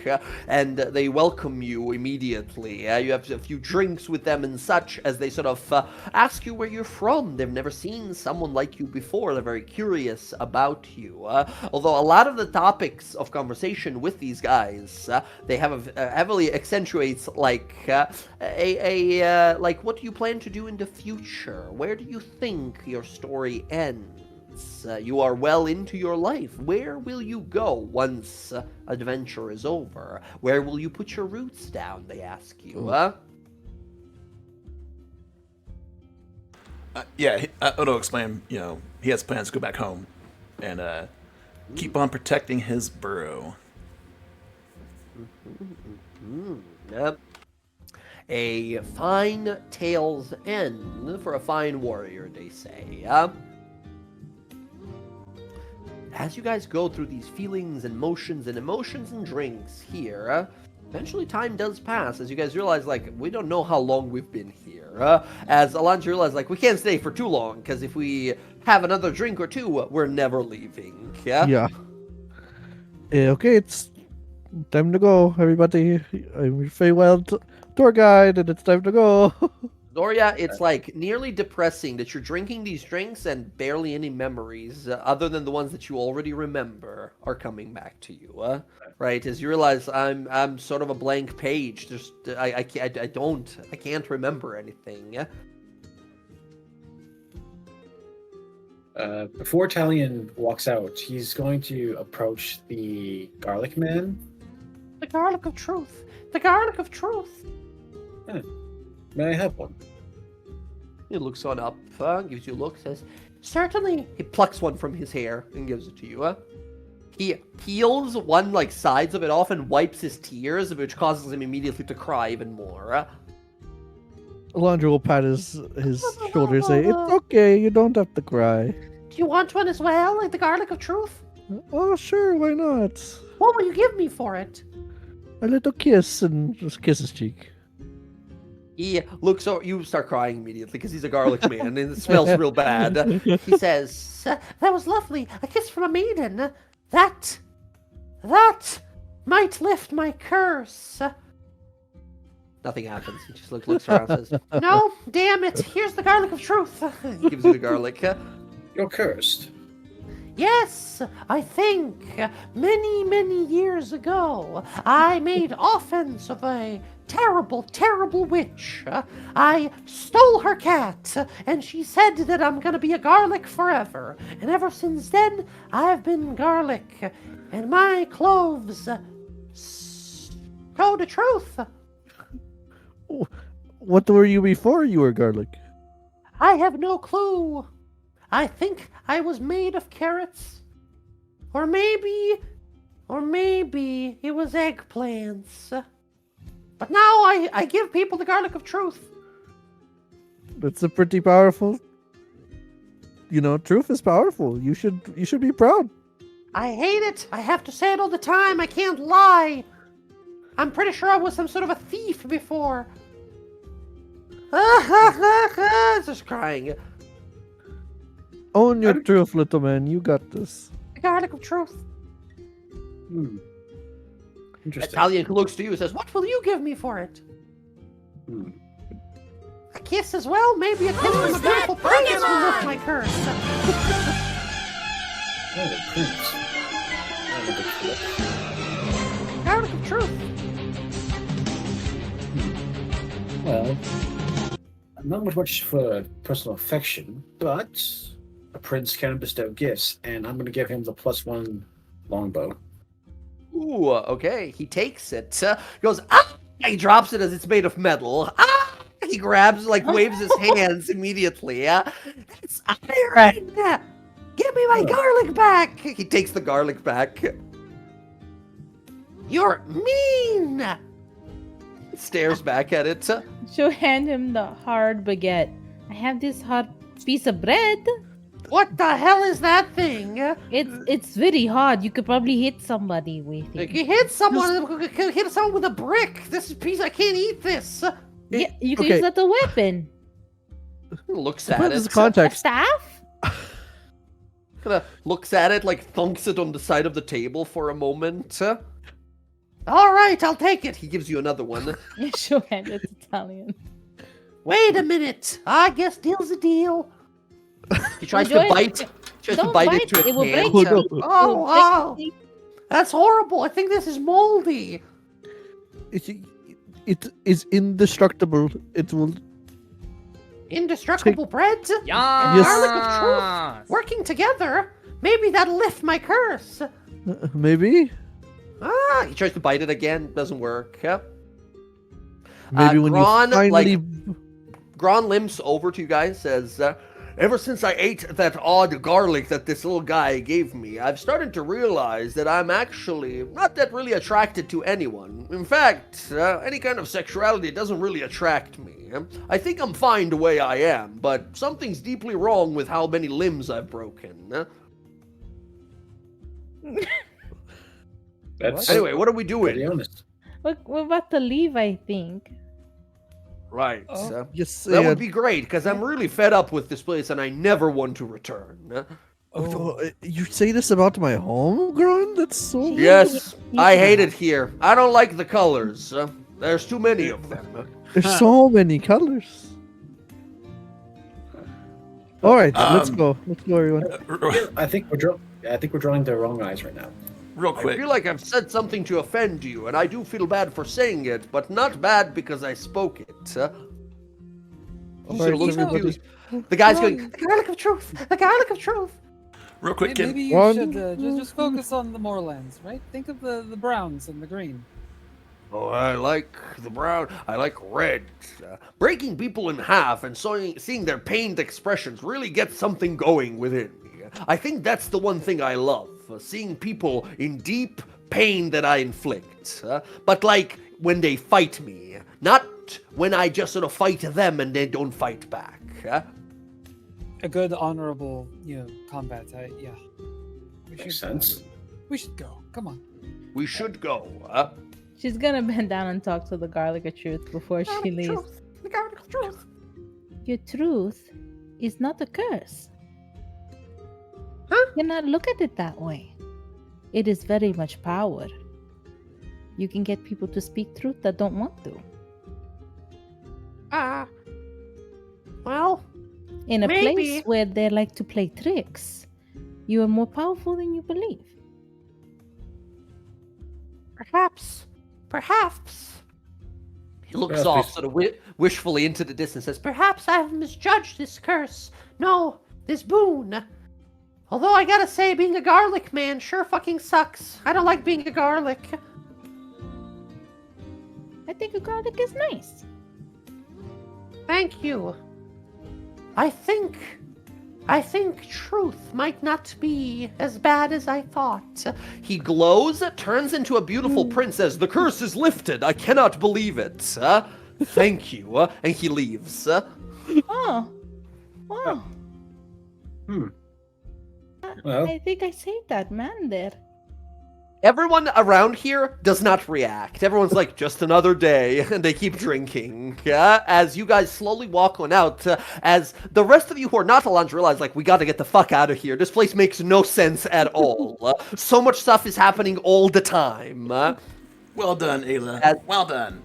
S1: and they welcome you immediately. You have a few drinks with them and such as they sort of ask you where you're from. They've never seen someone like you before. They're very curious about you. Although a lot of the topics of conversation with these guys, they have heavily accentuates like like what do you plan to do in the future? Where do you think your story ends? You are well into your life. Where will you go once adventure is over? Where will you put your roots down? They ask you.
S5: Odo explained, he has plans to go back home and keep on protecting his burrow.
S1: Yep. A fine tale's end for a fine warrior, they say. As you guys go through these feelings and emotions and drinks here, eventually time does pass as you guys realize, like, we don't know how long we've been here. As Alonso realizes, like, we can't stay for too long, because if we have another drink or two, we're never leaving.
S2: Yeah. Okay, it's time to go, everybody. I'm your Feywild tour guide, and it's time to go.
S1: Doria, it's like nearly depressing that you're drinking these drinks and barely any memories, other than the ones that you already remember, are coming back to you. Right? As you realize, I'm sort of a blank page. Just I can't remember anything.
S6: Before Talion walks out, he's going to approach the garlic man.
S1: The garlic of truth. The garlic of truth.
S6: May I have one?
S1: He looks on up, gives you a look, says, "Certainly." He plucks one from his hair and gives it to you. He peels one like sides of it off and wipes his tears, which causes him immediately to cry even more.
S2: Alondra will pat his shoulder and say, "It's okay, you don't have to cry."
S1: Do you want one as well, like the garlic of truth?
S2: Oh, sure, why not?
S1: What will you give me for it?
S2: A little kiss and just kiss his cheek.
S1: He looks over, you start crying immediately because he's a garlic man and it smells real bad. He says, "That was lovely. A kiss from a maiden. That that might lift my curse. Nothing happens. He just looks around and says, no, damn it. Here's the garlic of truth. He gives you the garlic.
S6: You're cursed.
S1: Yes, I think many, many years ago, I made offense of a terrible, terrible witch. I stole her cat, and she said that I'm gonna be a garlic forever. And ever since then, I've been garlic, and my cloves show the truth.
S2: What were you before you were garlic?
S1: I have no clue. I think I was made of carrots. Or maybe it was eggplants. But now I give people the garlic of truth.
S2: That's a pretty powerful. Truth is powerful. You should be proud.
S1: I hate it. I have to say it all the time. I can't lie. I'm pretty sure I was some sort of a thief before. Just crying.
S2: Own your truth, little man. You got this.
S1: The garlic of truth.
S6: Interesting.
S1: Italian looks to you and says, what will you give me for it? A kiss as well? Maybe a kiss from a beautiful prince will lift my curse.
S6: Oh, the prince.
S1: Garlic of truth.
S6: Well, I'm not much for personal affection, but a prince can bestow gifts, and I'm going to give him the +1 longbow.
S1: Ooh, okay. He takes it. Goes, ah! He drops it as it's made of metal. Ah! He grabs, waves his hands immediately. It's iron! Give me my garlic back! He takes the garlic back. You're mean! Stares back at it.
S3: She'll hand him the hard baguette. I have this hard piece of bread.
S1: What the hell is that thing?
S3: It's very hard. You could probably hit somebody with it.
S1: You hit someone with a brick. This is piece. I can't eat this.
S3: Yeah, you can
S2: okay.
S3: use that as a weapon.
S1: Looks at
S2: Depends
S1: it.
S2: the context.
S3: Staff?
S1: Kinda looks at it, thunks it on the side of the table for a moment. All right, I'll take it. He gives you another one.
S3: She'll hand it to Italian.
S1: Wait a minute. I guess deal's a deal. He tries to
S3: Enjoy
S1: bite.
S3: it.
S1: Tries to
S3: Don't
S1: bite
S3: bite
S1: it to
S3: it,
S1: his
S3: it will
S1: hand.
S3: break
S2: you.
S1: Oh,
S3: It'll
S1: wow.
S3: break
S1: That's horrible. I think this is moldy.
S2: It is indestructible. It will.
S1: Indestructible bread?
S7: Yeah.
S1: And garlic of truth working together. Maybe that'll lift my curse.
S2: Maybe.
S1: He tries to bite it again. Doesn't work.
S2: Maybe when
S1: Gron,
S2: you finally.
S1: Gron limps over to you guys, says, ever since I ate that odd garlic that this little guy gave me, I've started to realize that I'm actually not that really attracted to anyone. In fact, any kind of sexuality doesn't really attract me. I think I'm fine the way I am, but something's deeply wrong with how many limbs I've broken.
S6: That's
S1: Anyway, what are we
S6: pretty
S1: doing?
S6: honest.
S3: We're about to leave, I think.
S1: Right.
S2: Yes.
S1: That would be great, because I'm really fed up with this place and I never want to return.
S2: You say this about my home, Gron? That's so.
S1: Yes, I hate it here. I don't like the colors. There's too many of them.
S2: There's so many colors. All right, let's go. Let's go, everyone.
S6: I think we're drawing the wrong eyes right now.
S5: Real
S1: I
S5: quick.
S1: feel like I've said something to offend you, and I do feel bad for saying it, but not bad because I spoke it. He
S2: All
S1: sort
S2: right,
S1: of looks
S2: everybody.
S1: confused. The guy's going, the garlic of truth! The garlic of truth!
S5: Real quick,
S8: Maybe
S5: can,
S8: you
S2: One-
S8: should just focus on the moorlands, right? Think of the browns and the green.
S1: Oh, I like the brown. I like red. Breaking people in half and seeing their pained expressions really gets something going within me. I think that's the one thing I love. Seeing people in deep pain that I inflict. But when they fight me. Not when I just sort of fight them and they don't fight back.
S8: A good, honorable, combat. Yeah. We
S6: Makes sense.
S8: We should go. Come on.
S1: We should go.
S3: She's gonna bend down and talk to the garlic of truth before she leaves.
S1: The garlic of truth.
S3: Your truth is not a curse.
S1: Huh?
S3: You cannot look at it that way. It is very much power. You can get people to speak truth that don't want to.
S1: Well,
S3: In a
S1: maybe.
S3: place where they like to play tricks, you are more powerful than you believe.
S1: Perhaps. He looks
S6: Yes,
S1: off
S6: please.
S1: sort of wishfully into the distance, says, perhaps I have misjudged this curse. No, this boon. Although I gotta say, being a garlic man sure fucking sucks. I don't like being a garlic.
S3: I think a garlic is nice.
S1: Thank you. I think truth might not be as bad as I thought. He glows, turns into a beautiful princess. The curse is lifted. I cannot believe it. Thank you. And he leaves.
S3: Oh. Wow.
S6: Well,
S3: I think I saved that man there.
S1: Everyone around here does not react. Everyone's like, just another day, and they keep drinking. As you guys slowly walk on out, as the rest of you who are not Alonso realize, like, we gotta get the fuck out of here. This place makes no sense at all. So much stuff is happening all the time.
S5: Well done, Ayla.
S1: As-
S5: Well done.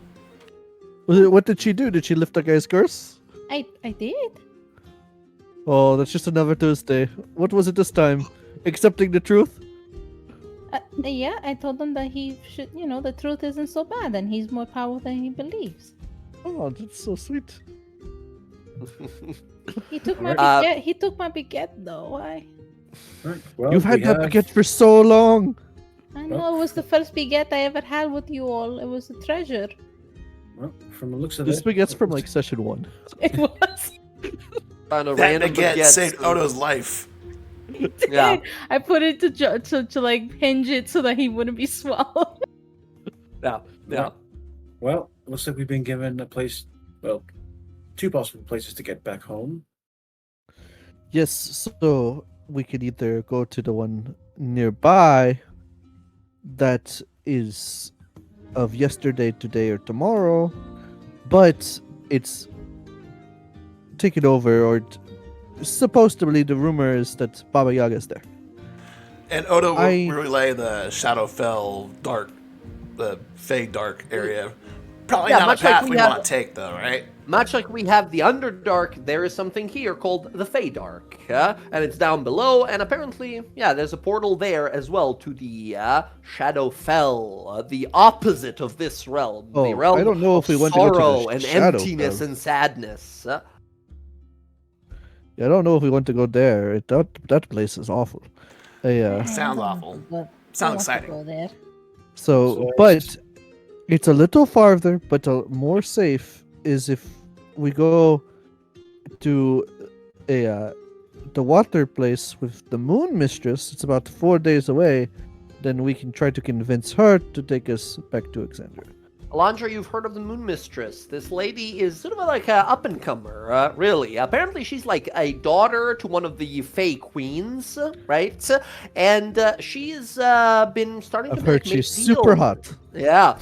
S2: What did she do? Did she lift that guy's curse?
S3: I did.
S2: Oh, that's just another Tuesday. What was it this time? Accepting the truth?
S3: Yeah, I told him that he should, the truth isn't so bad and he's more powerful than he believes.
S2: Oh, that's so sweet.
S3: He took my
S1: Alright.
S3: baguette. He took my baguette though. Why?
S6: right, well,
S2: You've had
S6: we
S2: that
S6: have-
S2: baguette for so long.
S3: I know it was the first baguette I ever had with you all. It was a treasure.
S6: Well, from the looks of
S2: This
S6: it,
S2: baguette's from like session 1.
S3: It was.
S1: Found a
S5: That
S1: random
S5: baguette saved
S1: baguette.
S5: Odo's life.
S1: Yeah.
S3: I put it to like hinge it so that he wouldn't be swallowed.
S1: Yeah.
S6: well, looks like we've been given a place. Well, two possible places to get back home.
S2: Yes, so we could either go to the one nearby that is of yesterday, today, or tomorrow, but it's taken over, or supposedly the rumor is that Baba Yaga's there.
S5: And Odo will
S2: I-
S5: relay the Shadowfell dark, the Fey dark area. Probably
S1: Yeah,
S5: not a
S1: much like
S5: path
S1: we
S5: we
S1: have-
S5: want to take, though, right?
S1: Much like we have the Underdark, there is something here called the Feydark, and it's down below, and apparently, yeah, there's a portal there as well to the Shadowfell, the opposite of this realm, the
S2: Oh,
S1: realm
S2: I don't know
S1: of
S2: if we want to go to the
S1: sorrow and
S2: Shadowfell.
S1: emptiness and sadness.
S2: Yeah, I don't know if we want to go there. That place is awful.
S5: Sounds awful. Sounds exciting.
S3: Go there.
S2: So, but it's a little farther, but more safe is if we go to the water place with the Moon Mistress. It's about 4 days away. Then we can try to convince her to take us back to Alexandria.
S1: Alondra, you've heard of the Moon Mistress. This lady is sort of like an up-and-comer, really. Apparently, she's like a daughter to one of the Fey Queens, right? And she's been starting
S2: I've
S1: to
S2: heard
S1: make
S2: she's super
S1: deals.
S2: hot.
S1: Yeah,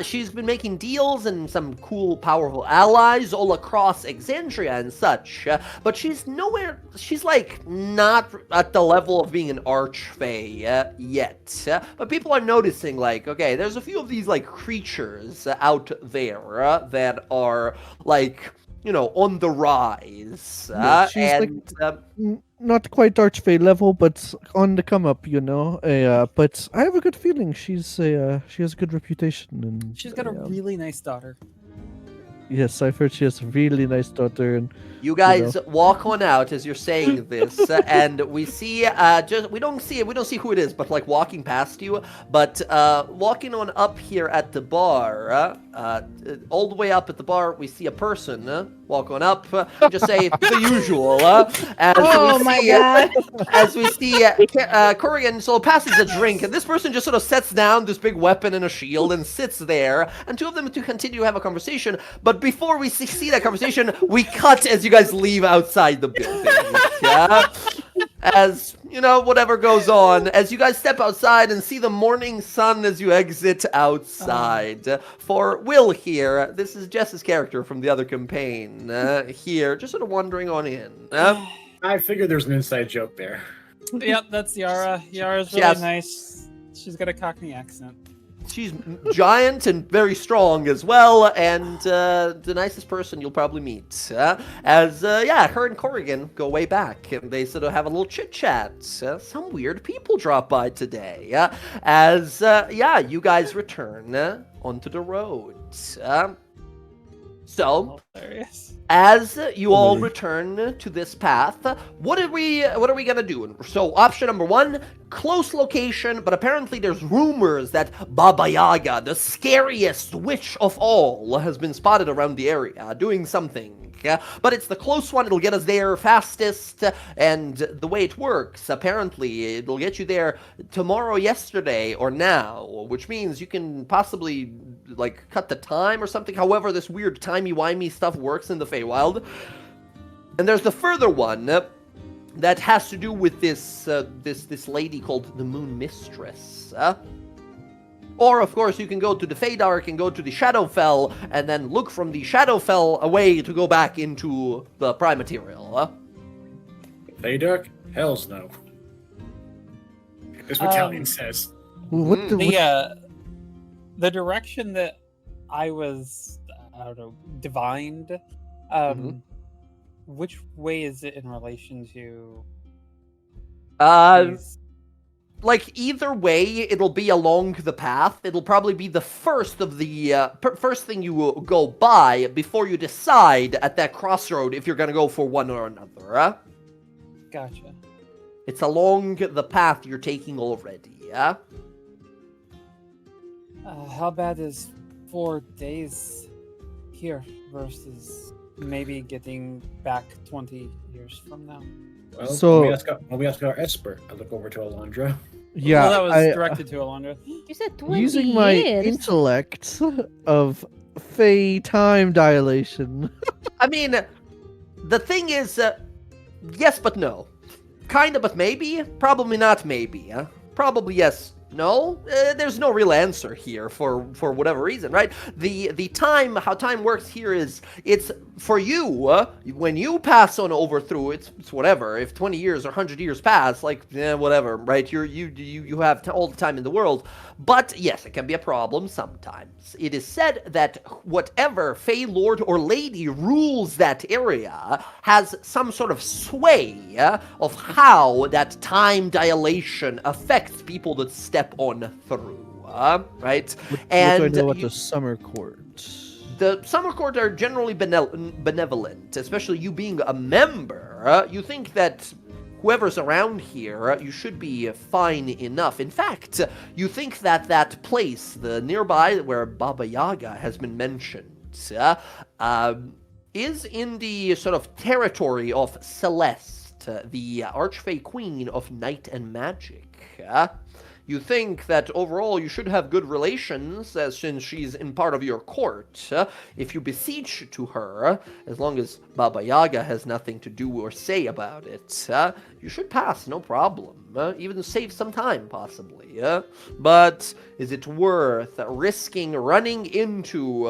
S1: she's been making deals and some cool, powerful allies all across Exandria and such. But she's nowhere. She's like not at the level of being an archfey yet. But people are noticing, like, okay, there's a few of these like creatures out there that are like, on the rise.
S2: Yeah, she's like- Not quite Archfey level, but on the come up, but I have a good feeling she has a good reputation, and
S8: She's got a really nice daughter.
S2: yes, I've heard she has a really nice daughter, and
S1: You guys walk on out as you're saying this, and we see we don't see who it is, but like walking past you, but walking on up here at the bar, all the way up at the bar, we see a person walk on up. Just say the usual. As
S3: Oh
S1: we
S3: my
S1: see,
S3: god!
S1: As we see Corrigan so passes a drink, and this person just sort of sets down this big weapon and a shield and sits there, and two of them to continue to have a conversation. But before we see that conversation, we cut as you guys leave outside the building. Yeah? As, whatever goes on, as you guys step outside and see the morning sun as you exit outside. For Will here, this is Jess's character from the other campaign, here, just sort of wandering on in.
S6: I figured there's an inside joke there.
S8: Yep, that's Yara. Yara's really
S1: Yes.
S8: nice. She's got a Cockney accent.
S1: She's giant and very strong as well, and the nicest person you'll probably meet. Her and Corrigan go way back, and they sort of have a little chit chat. Some weird people drop by today. You guys return onto the road. So,
S8: Hilarious.
S1: as you all
S2: Really?
S1: return to this path, what are we gonna do? So option number 1, close location, but apparently there's rumors that Baba Yaga, the scariest witch of all, has been spotted around the area doing something. But it's the close one, it'll get us there fastest, and the way it works, apparently, it'll get you there tomorrow, yesterday, or now, which means you can possibly, like, cut the time or something, however this weird timey-wimey stuff works in the Feywild. And there's the further one that has to do with this lady called the Moon Mistress. Or, of course, you can go to the Feydark and go to the Shadowfell, and then look from the Shadowfell away to go back into the Prime Material.
S6: Feydark? Hells no. That's what Talion says.
S2: What the?
S8: The direction that I was, I don't know, divined. Which way is it in relation to? these-
S1: Like, either way, it'll be along the path. It'll probably be the first of the, first thing you will go by before you decide at that crossroad if you're gonna go for one or another,
S8: Gotcha.
S1: It's along the path you're taking already,
S8: How bad is 4 days here versus maybe getting back 20 years from now?
S6: Well,
S2: So-
S6: when we ask our Esper, I look over to Alondra.
S2: Yeah,
S8: Well, that was
S2: I-
S8: directed to Alondra.
S3: You said 20
S2: using my
S3: years.
S2: intellect of Fey time dilation.
S1: I mean, the thing is, yes but no. Kinda but maybe, probably not maybe, Probably yes, no. There's no real answer here for whatever reason, right? The time, how time works here is, it's for you, when you pass on over through, it's whatever. If 20 years or 100 years pass, like, whatever, right? You have all the time in the world. But yes, it can be a problem sometimes. It is said that whatever Fey Lord or Lady rules that area has some sort of sway of how that time dilation affects people that step on through, right?
S2: What do I
S1: And
S2: know about
S1: you-
S2: the summer court?
S1: The summer court are generally benevolent, especially you being a member. You think that whoever's around here, you should be fine enough. In fact, you think that that place, the nearby where Baba Yaga has been mentioned, is in the sort of territory of Celeste, the Archfey Queen of Night and Magic. You think that overall you should have good relations, since she's in part of your court. If you beseech to her, as long as Baba Yaga has nothing to do or say about it, you should pass, no problem. Even save some time, possibly. But is it worth risking running into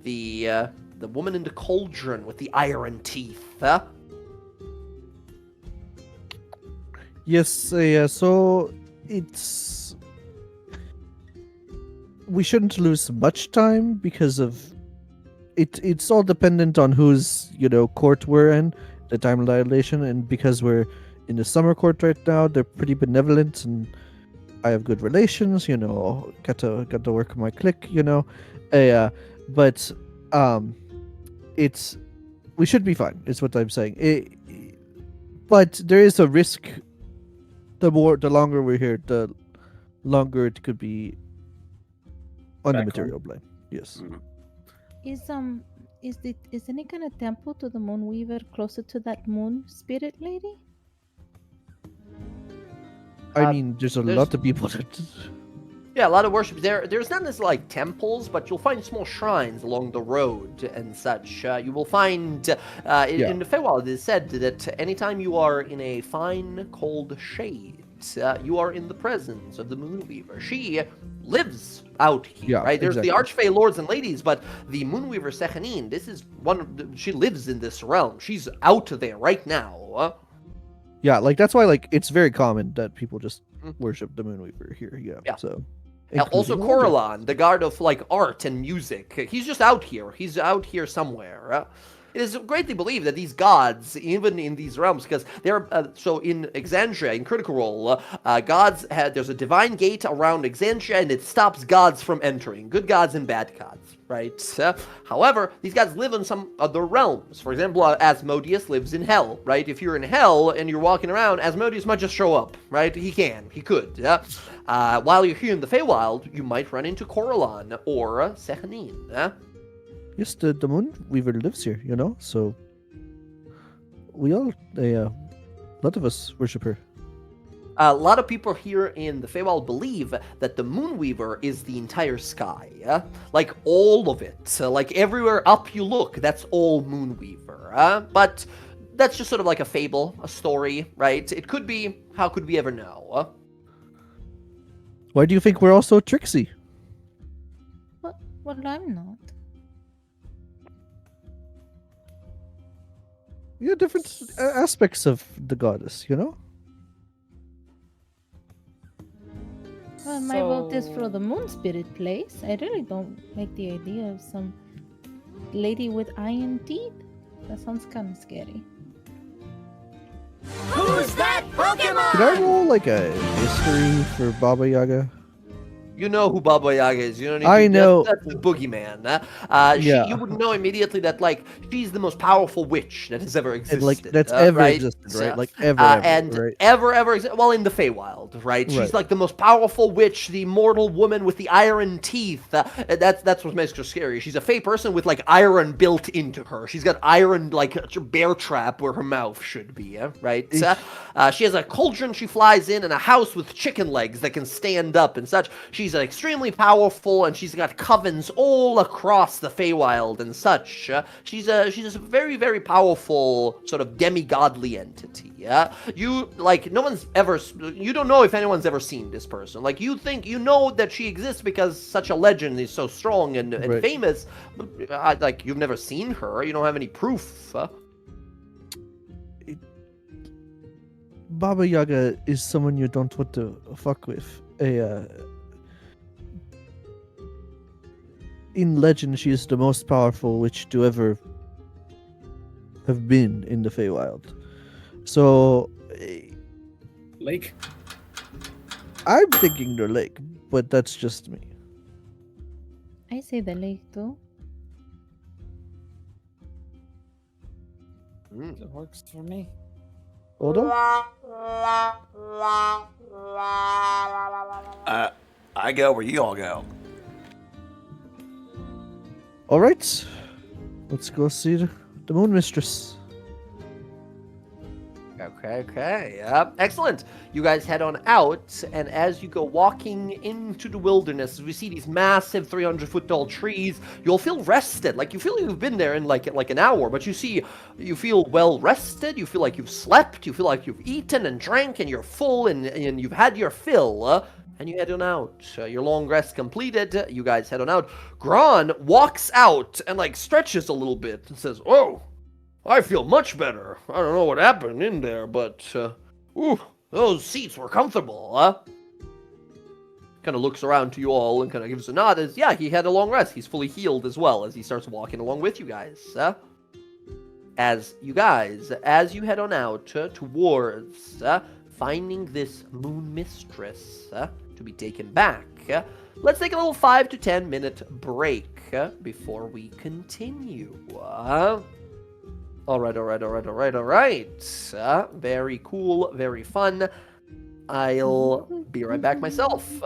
S1: the woman in the cauldron with the iron teeth?
S2: Yes, so it's we shouldn't lose much time because of it. It's all dependent on whose court we're in, the time dilation, and because we're in the summer court right now, they're pretty benevolent, and I have good relations. Got to work on my clique. But it's we should be fine. Is what I'm saying. But there is a risk. The longer we're here, the longer it could be on the
S6: Back
S2: material plane. Yes.
S3: Is any kind of temple to the Moonweaver closer to that moon spirit lady?
S2: I mean, there's
S1: there's-
S2: lot of people that.
S1: Yeah, a lot of worship there. There's not necessarily like temples, but you'll find small shrines along the road and such. You will find in the Feywild it is said that anytime you are in a fine, cold shade, you are in the presence of the Moonweaver. She lives out here,
S2: Yeah,
S1: right? There's the
S2: exactly.
S1: Archfey lords and ladies, but the Moonweaver Sechanin, this is she lives in this realm. She's out there right now.
S2: Yeah, like that's why like it's very common that people just
S1: Mhm.
S2: worship the Moonweaver here. Yeah.
S1: Yeah.
S2: So
S1: Also,
S2: including Elijah.
S1: Coralon, the god of like art and music, he's just out here. He's out here somewhere. It is greatly believed that these gods, even in these realms, because they're so in Exandria, in Critical Role, gods had there's a divine gate around Exandria, and it stops gods from entering, good gods and bad gods, right? However, these gods live in some other realms. For example, Asmodeus lives in Hell, right? If you're in Hell and you're walking around, Asmodeus might just show up, right? He could. While you're here in the Feywild, you might run into Coralon or Sehanin.
S2: Yes, the Moonweaver lives here, you know. So we all a lot of us worship her.
S1: A lot of people here in the Feywild believe that the Moonweaver is the entire sky, like all of it. Like everywhere up you look, that's all Moonweaver. But that's just sort of like a fable, a story, right? It could be. How could we ever know?
S2: Why do you think we're all so tricksy?
S3: What? Well, I'm not.
S2: Yeah, different aspects of the goddess, you know.
S3: Well, my vote is for the moon spirit place. I really don't like the idea of some lady with iron teeth. That sounds kind of scary.
S7: Who's that Pokemon?
S2: Could I roll like a history for Baba Yaga?
S1: You know who Baba Yaga is. You don't need
S2: I
S1: to,
S2: know.
S1: That's the boogeyman.
S2: Yeah.
S1: You would know immediately that, like, she's the most powerful witch that has ever existed.
S2: And like that's ever
S1: right?
S2: existed, right? Like ever,
S1: and
S2: right?
S1: ever well, in the Feywild, right? She's
S2: Right.
S1: like the most powerful witch, the immortal woman with the iron teeth. That's what makes her scary. She's a Fey person with like iron built into her. She's got iron like a bear trap where her mouth should be, right? She has a cauldron she flies in and a house with chicken legs that can stand up and such. She's extremely powerful, and she's got covens all across the Feywild and such. She's a very, very powerful sort of demigodly entity. You like no one's ever. You don't know if anyone's ever seen this person. Like you think you know that she exists because such a legend is so strong and
S2: Right.
S1: famous. But, like you've never seen her. You don't have any proof.
S2: Baba Yaga is someone you don't want to fuck with. In legend, she is the most powerful witch to ever have been in the Feywild. So,
S6: Lake.
S2: I'm thinking the lake, but that's just me.
S3: I say the lake too.
S8: It works for me.
S2: Odo?
S9: I go where you all go.
S2: All right, let's go see the Moon Mistress.
S1: Okay. Excellent. You guys head on out, and as you go walking into the wilderness, we see these massive 300-foot tall trees. You'll feel rested, like you feel you've been there in like an hour, but you feel well rested. You feel like you've slept. You feel like you've eaten and drank, and you're full, and you've had your fill. And you head on out. Your long rest completed. You guys head on out. Gron walks out and like stretches a little bit and says, "Oh, I feel much better. I don't know what happened in there, but those seats were comfortable." Kind of looks around to you all and kind of gives a nod as, yeah, he had a long rest. He's fully healed as well as he starts walking along with you guys. As you head on out towards finding this Moon Mistress to be taken back, let's take a little 5 to 10 minute break before we continue. All right. Very cool, very fun. I'll be right back myself.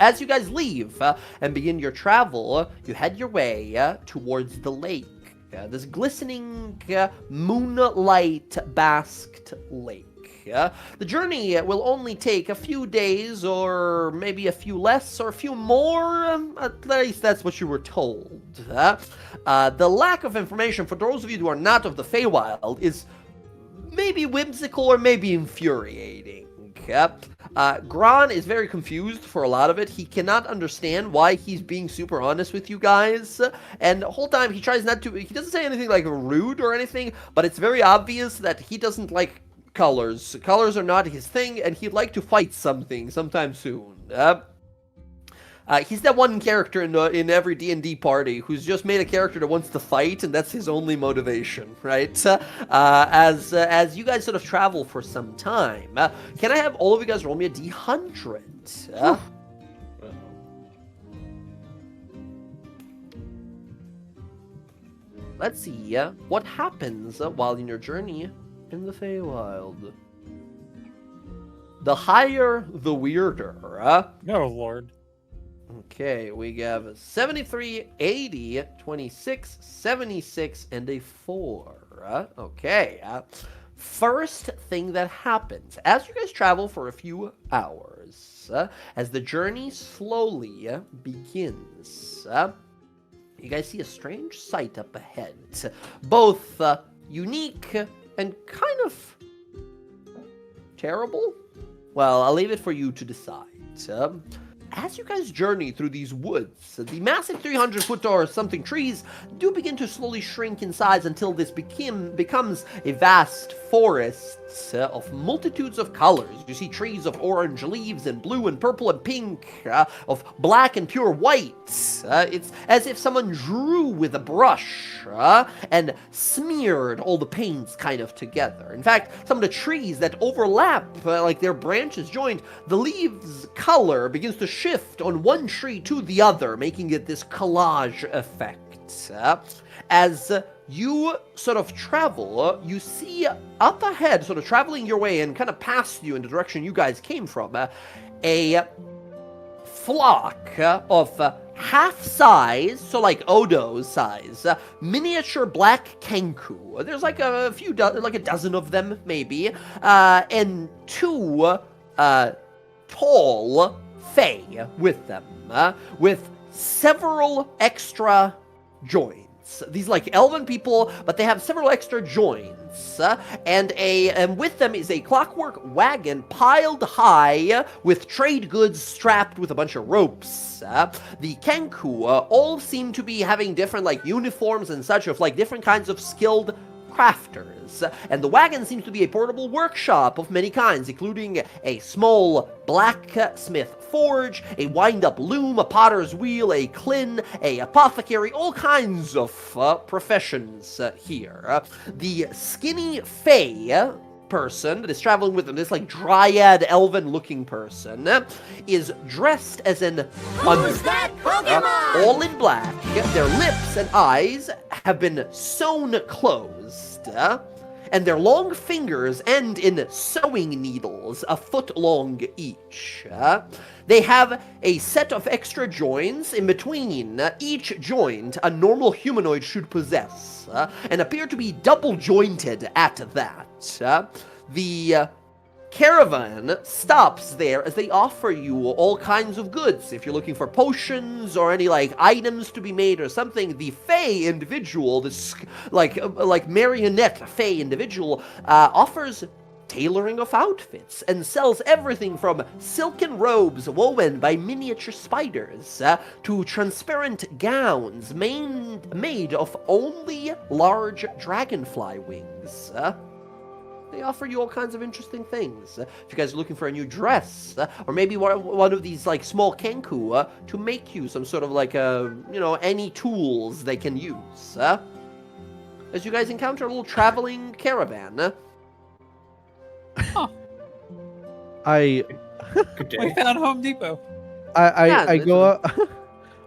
S1: as you guys leave and begin your travel, you head your way towards the lake. This glistening moonlight basked lake. The journey will only take a few days, or maybe a few less, or a few more. At least that's what you were told. The lack of information, for those of you who are not of the Feywild, is maybe whimsical or maybe infuriating. Gron is very confused for a lot of it. He cannot understand why he's being super honest with you guys. And the whole time he tries not to, he doesn't say anything like rude or anything, but it's very obvious that he doesn't like colors. Colors are not his thing, and he'd like to fight something sometime soon. He's that one character in every D&D party who's just made a character that wants to fight, and that's his only motivation, right? As you guys sort of travel for some time, can I have all of you guys roll me a D100? Let's see what happens while in your journey in the Feywild. The higher, the weirder.
S8: No, Lord.
S1: Okay, we have 73, 80, 26, 76, and a 4. Okay. First thing that happens, as you guys travel for a few hours, as the journey slowly begins, you guys see a strange sight up ahead. Both unique and kind of terrible? Well, I'll leave it for you to decide. As you guys journey through these woods, the massive 300-foot or something trees do begin to slowly shrink in size until this becomes a vast forest of multitudes of colors. You see trees of orange leaves and blue and purple and pink, of black and pure white. It's as if someone drew with a brush and smeared all the paints kind of together. In fact, some of the trees that overlap, like their branches joined, the leaves color begins to shift on one tree to the other, making it this collage effect. As you sort of travel, you see up ahead, sort of traveling your way and kind of past you in the direction you guys came from, a flock of half-size, so like Odo's size, miniature black kenku. There's like a dozen of them, maybe, and 2 tall Fae with them, with several extra joints. These like elven people, but they have several extra joints, and with them is a clockwork wagon piled high with trade goods strapped with a bunch of ropes. The Kenku all seem to be having different like uniforms and such of like different kinds of skilled crafters, and the wagon seems to be a portable workshop of many kinds, including a small blacksmith forge, a wind-up loom, a potter's wheel, a clin, a apothecary, all kinds of professions here. The skinny Fae person that is traveling with them, this like dryad elven-looking person, is dressed as an
S7: Who's that Pokemon?
S1: all in black. Their lips and eyes have been sewn closed, and their long fingers end in sewing needles, a foot long each. They have a set of extra joints in between each joint a normal humanoid should possess, and appear to be double jointed at that. The caravan stops there as they offer you all kinds of goods. If you're looking for potions or any like items to be made or something, the Fae individual, this like marionette Fae individual, offers tailoring of outfits and sells everything from silken robes woven by miniature spiders to transparent gowns made of only large dragonfly wings. They offer you all kinds of interesting things. If you guys are looking for a new dress, or maybe one of these like small kenku to make you some sort of like any tools they can use. As you guys encounter a little traveling caravan.
S2: I
S6: Good day.
S8: We found Home Depot.
S2: I go up,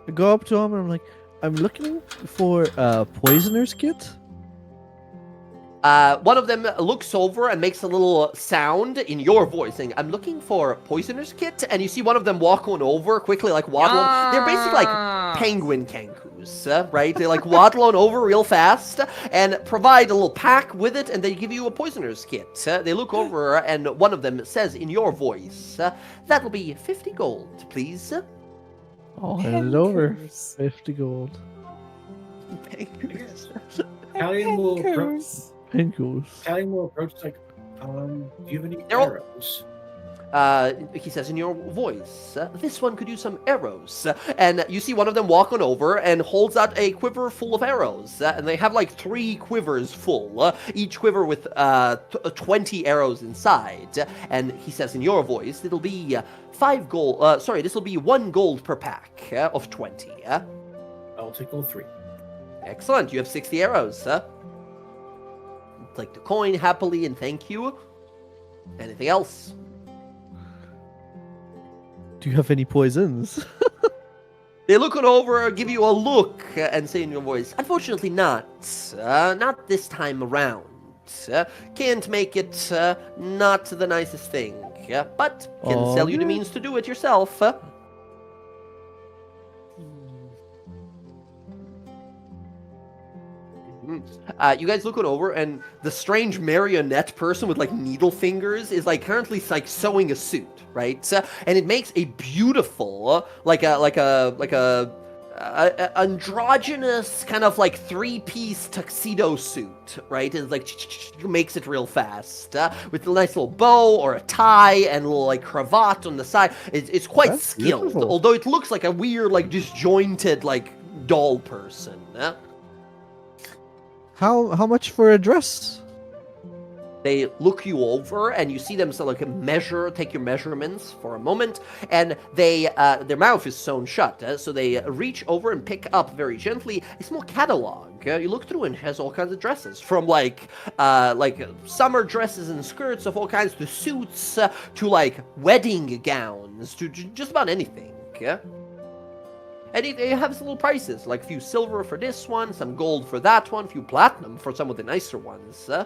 S2: I go up to him and I'm like, I'm looking for a poisoner's kit.
S1: One of them looks over and makes a little sound in your voice, saying, "I'm looking for Poisoner's Kit." And you see one of them walk on over quickly, like waddle on. They're basically like penguin kangaroos, right? They like waddle on over real fast and provide a little pack with it, and they give you a Poisoner's Kit. They look over, and one of them says in your voice, "That'll be 50 gold, please."
S2: I'll hand it over. 50 gold.
S6: Italian will approach.
S2: Penguins.
S6: Italian will approach like, do you have any
S1: They're all-
S6: arrows?
S1: He says in your voice, "This one could use some arrows." And you see one of them walk on over and holds out a quiver full of arrows. And they have like 3 quivers full, each quiver with 20 arrows inside. And he says in your voice, "It'll be 5 gold. This will be 1 gold per pack of 20.
S6: I'll take all 3.
S1: Excellent. You have 60 arrows. Take the coin happily and thank you. Anything else?
S2: Do you have any poisons?
S1: They look it over, give you a look, and say in your voice, "Unfortunately not. Not this time around. Can't make it, not the nicest thing. But can sell you the means to do it yourself." You guys look it over, and the strange marionette person with like needle fingers is like currently like sewing a suit, right? And it makes a beautiful, like a androgynous kind of like 3-piece tuxedo suit, right? It's like makes it real fast with a nice little bow or a tie and a little like cravat on the side. It's quite
S2: That's
S1: skilled,
S2: beautiful.
S1: although it looks like a weird like disjointed like doll person.
S2: How much for a dress?
S1: They look you over, and you see them so like take your measurements for a moment, and they their mouth is sewn shut, so they reach over and pick up very gently a small catalog. You look through, and it has all kinds of dresses, from like summer dresses and skirts of all kinds, to suits, to like wedding gowns, to just about anything. And it has little prices, like a few silver for this one, some gold for that one, a few platinum for some of the nicer ones.
S2: Yeah,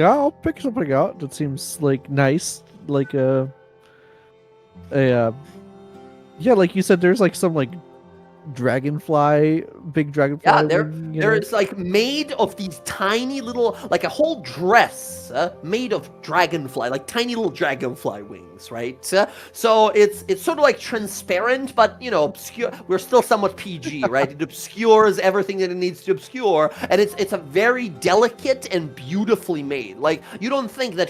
S2: I'll pick something out that seems like nice, like yeah, like you said, there's like some like big dragonfly.
S1: Yeah,
S2: wing,
S1: it's like made of these tiny little, like a whole dress made of dragonfly, like tiny little dragonfly wings, right? So it's sort of like transparent, but obscure. We're still somewhat PG, right? It obscures everything that it needs to obscure, and it's a very delicate and beautifully made. Like you don't think that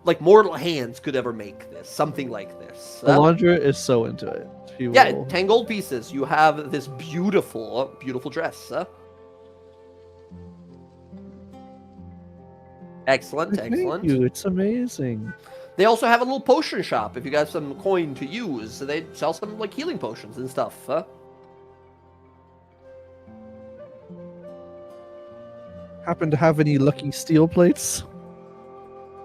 S1: like mortal hands could ever make this, something like this.
S2: Alondra is so into it. She
S1: Yeah,
S2: will-
S1: 10 gold pieces. You have this beautiful, beautiful dress. Excellent,
S2: Thank
S1: excellent.
S2: you. It's amazing.
S1: They also have a little potion shop if you got some coin to use. So they sell some like healing potions and stuff.
S2: Happen to have any lucky steel plates?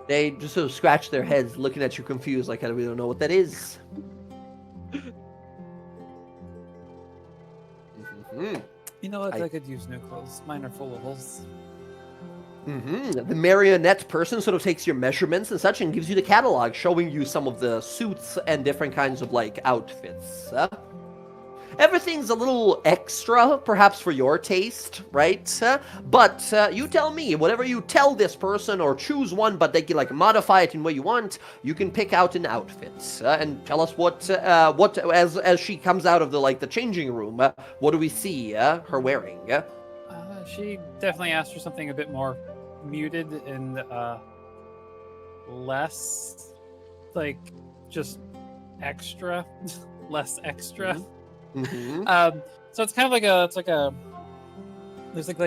S1: They just sort of scratch their heads, looking at you confused, like, we don't know what that is.
S8: You know what? I could use new clothes. Mine are full of holes.
S1: The marionette person sort of takes your measurements and such and gives you the catalog, showing you some of the suits and different kinds of like outfits. Everything's a little extra, perhaps for your taste, right? But you tell me, whatever you tell this person or choose one, but they can like modify it in what you want, you can pick out an outfit and tell us what as she comes out of the changing room, what do we see her wearing?
S8: She definitely asked for something a bit more muted and less like just extra, less extra. So it's kind of like there's like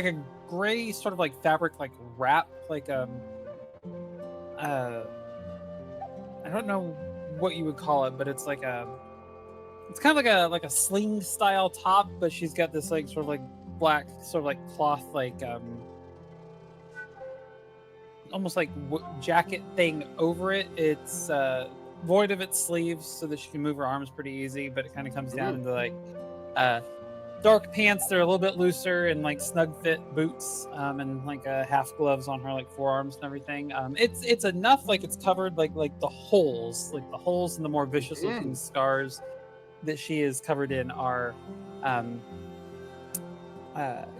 S8: a gray sort of like fabric like wrap like I don't know what you would call it, but it's kind of like a sling style top, but she's got this like sort of like black sort of like cloth like almost like jacket thing over it. It's void of its sleeves so that she can move her arms pretty easy, but it kind of comes down into like dark pants. They're a little bit looser and like snug fit boots, and like half gloves on her like forearms and everything. It's enough like it's covered like the holes and the more vicious looking scars that she is covered in are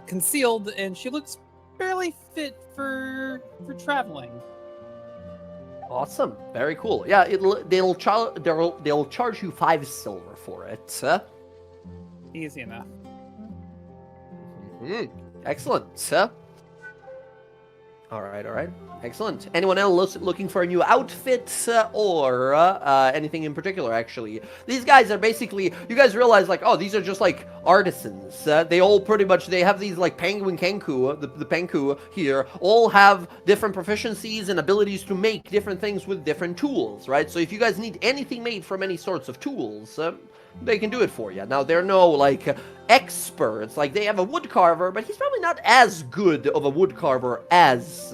S8: concealed, and she looks fairly fit for traveling.
S1: Awesome. Very cool. Yeah, they'll charge you 5 silver for it.
S8: Easy enough.
S1: Excellent. All right. Excellent. Anyone else looking for a new outfit or anything in particular, actually? These guys are basically, you guys realize, like, oh, these are just, like, artisans. They all pretty much, they have these, like, penguin kenku, the penku here, all have different proficiencies and abilities to make different things with different tools, right? So if you guys need anything made from any sorts of tools, they can do it for you. Now, they're no, like, experts. Like, they have a woodcarver, but he's probably not as good of a woodcarver as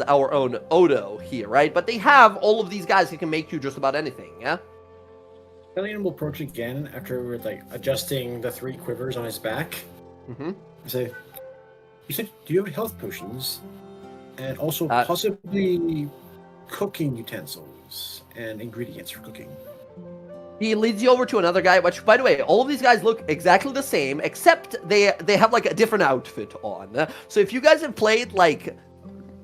S1: our own Odo here, right? But they have all of these guys who can make you just about anything, yeah?
S6: Killian will approach again after we're like adjusting the 3 quivers on his back.
S1: Mm-hmm.
S6: I say, you said, do you have health potions? And also possibly cooking utensils and ingredients for cooking.
S1: He leads you over to another guy, which, by the way, all of these guys look exactly the same, except they have, like, a different outfit on. So if you guys have played, like,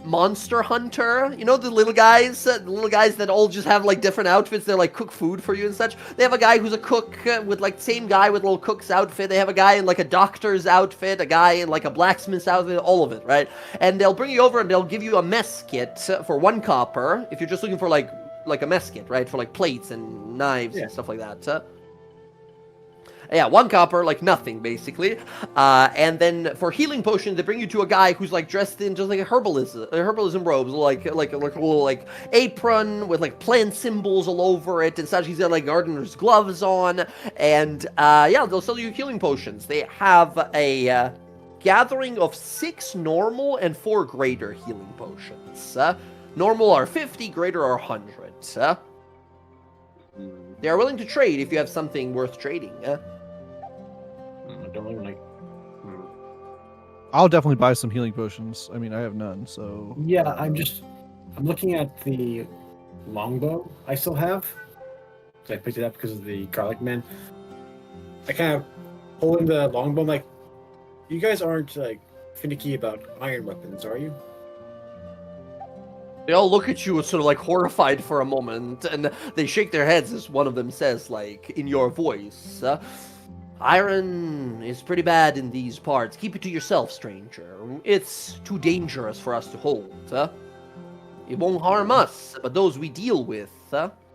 S1: Monster Hunter, you know, the little guys that all just have, like, different outfits, they're, like, cook food for you and such. They have a guy who's a cook with, like, same guy with a little cook's outfit. They have a guy in, like, a doctor's outfit, a guy in, like, a blacksmith's outfit, all of it, right? And they'll bring you over and they'll give you a mess kit for 1 copper, if you're just looking for, like a mess kit, right? For, like, plates and knives and stuff like that. Yeah, 1 copper, like nothing, basically. And then for healing potions, they bring you to a guy who's, like, dressed in just, like, a herbalism robes, like a little, like, apron with, like, plant symbols all over it and such. He's got, like, gardener's gloves on. And, yeah, they'll sell you healing potions. They have a gathering of 6 normal and 4 greater healing potions. Normal are 50, greater are 100. They are willing to trade if you have something worth trading.
S6: I don't even like.
S2: I'll definitely buy some healing potions. I mean, I have none, so.
S6: Yeah, I'm looking at the longbow I still have. So I picked it up because of the garlic man. I kind of holding the longbow. I'm like, you guys aren't like finicky about iron weapons, are you?
S1: They all look at you sort of like horrified for a moment, and they shake their heads as one of them says, like, in your voice, iron is pretty bad in these parts. Keep it to yourself, stranger. It's too dangerous for us to hold. It won't harm us, but those we deal with,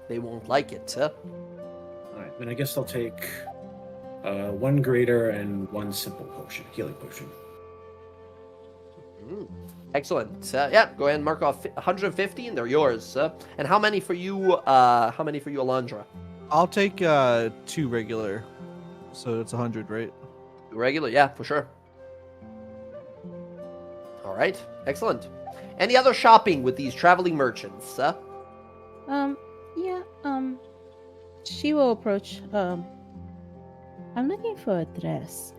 S1: they won't like it.
S6: Alright, then I guess I'll take 1 greater and 1 simple potion, healing potion.
S1: Excellent. Yeah, go ahead and mark off 150, and they're yours. And how many for you? How many for you, Alondra?
S2: I'll take 2 regular, so that's 100, right?
S1: Regular, yeah, for sure. All right, excellent. Any other shopping with these traveling merchants?
S3: Yeah, she will approach, I'm looking for a dress.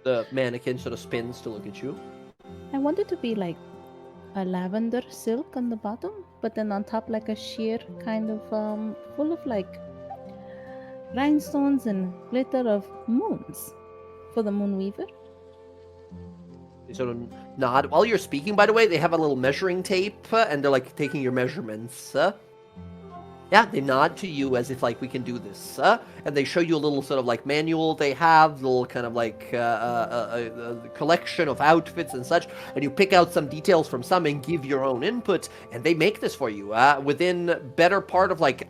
S1: The mannequin sort of spins to look at you.
S3: I want it to be like a lavender silk on the bottom, but then on top like a sheer kind of full of like rhinestones and glitter of moons for the moon weaver.
S1: They sort of nod. While you're speaking, by the way, they have a little measuring tape, and they're like taking your measurements. Yeah, they nod to you as if like we can do this, and they show you a little sort of like manual they have, little kind of like a collection of outfits and such, and you pick out some details from some and give your own input, and they make this for you within better part of like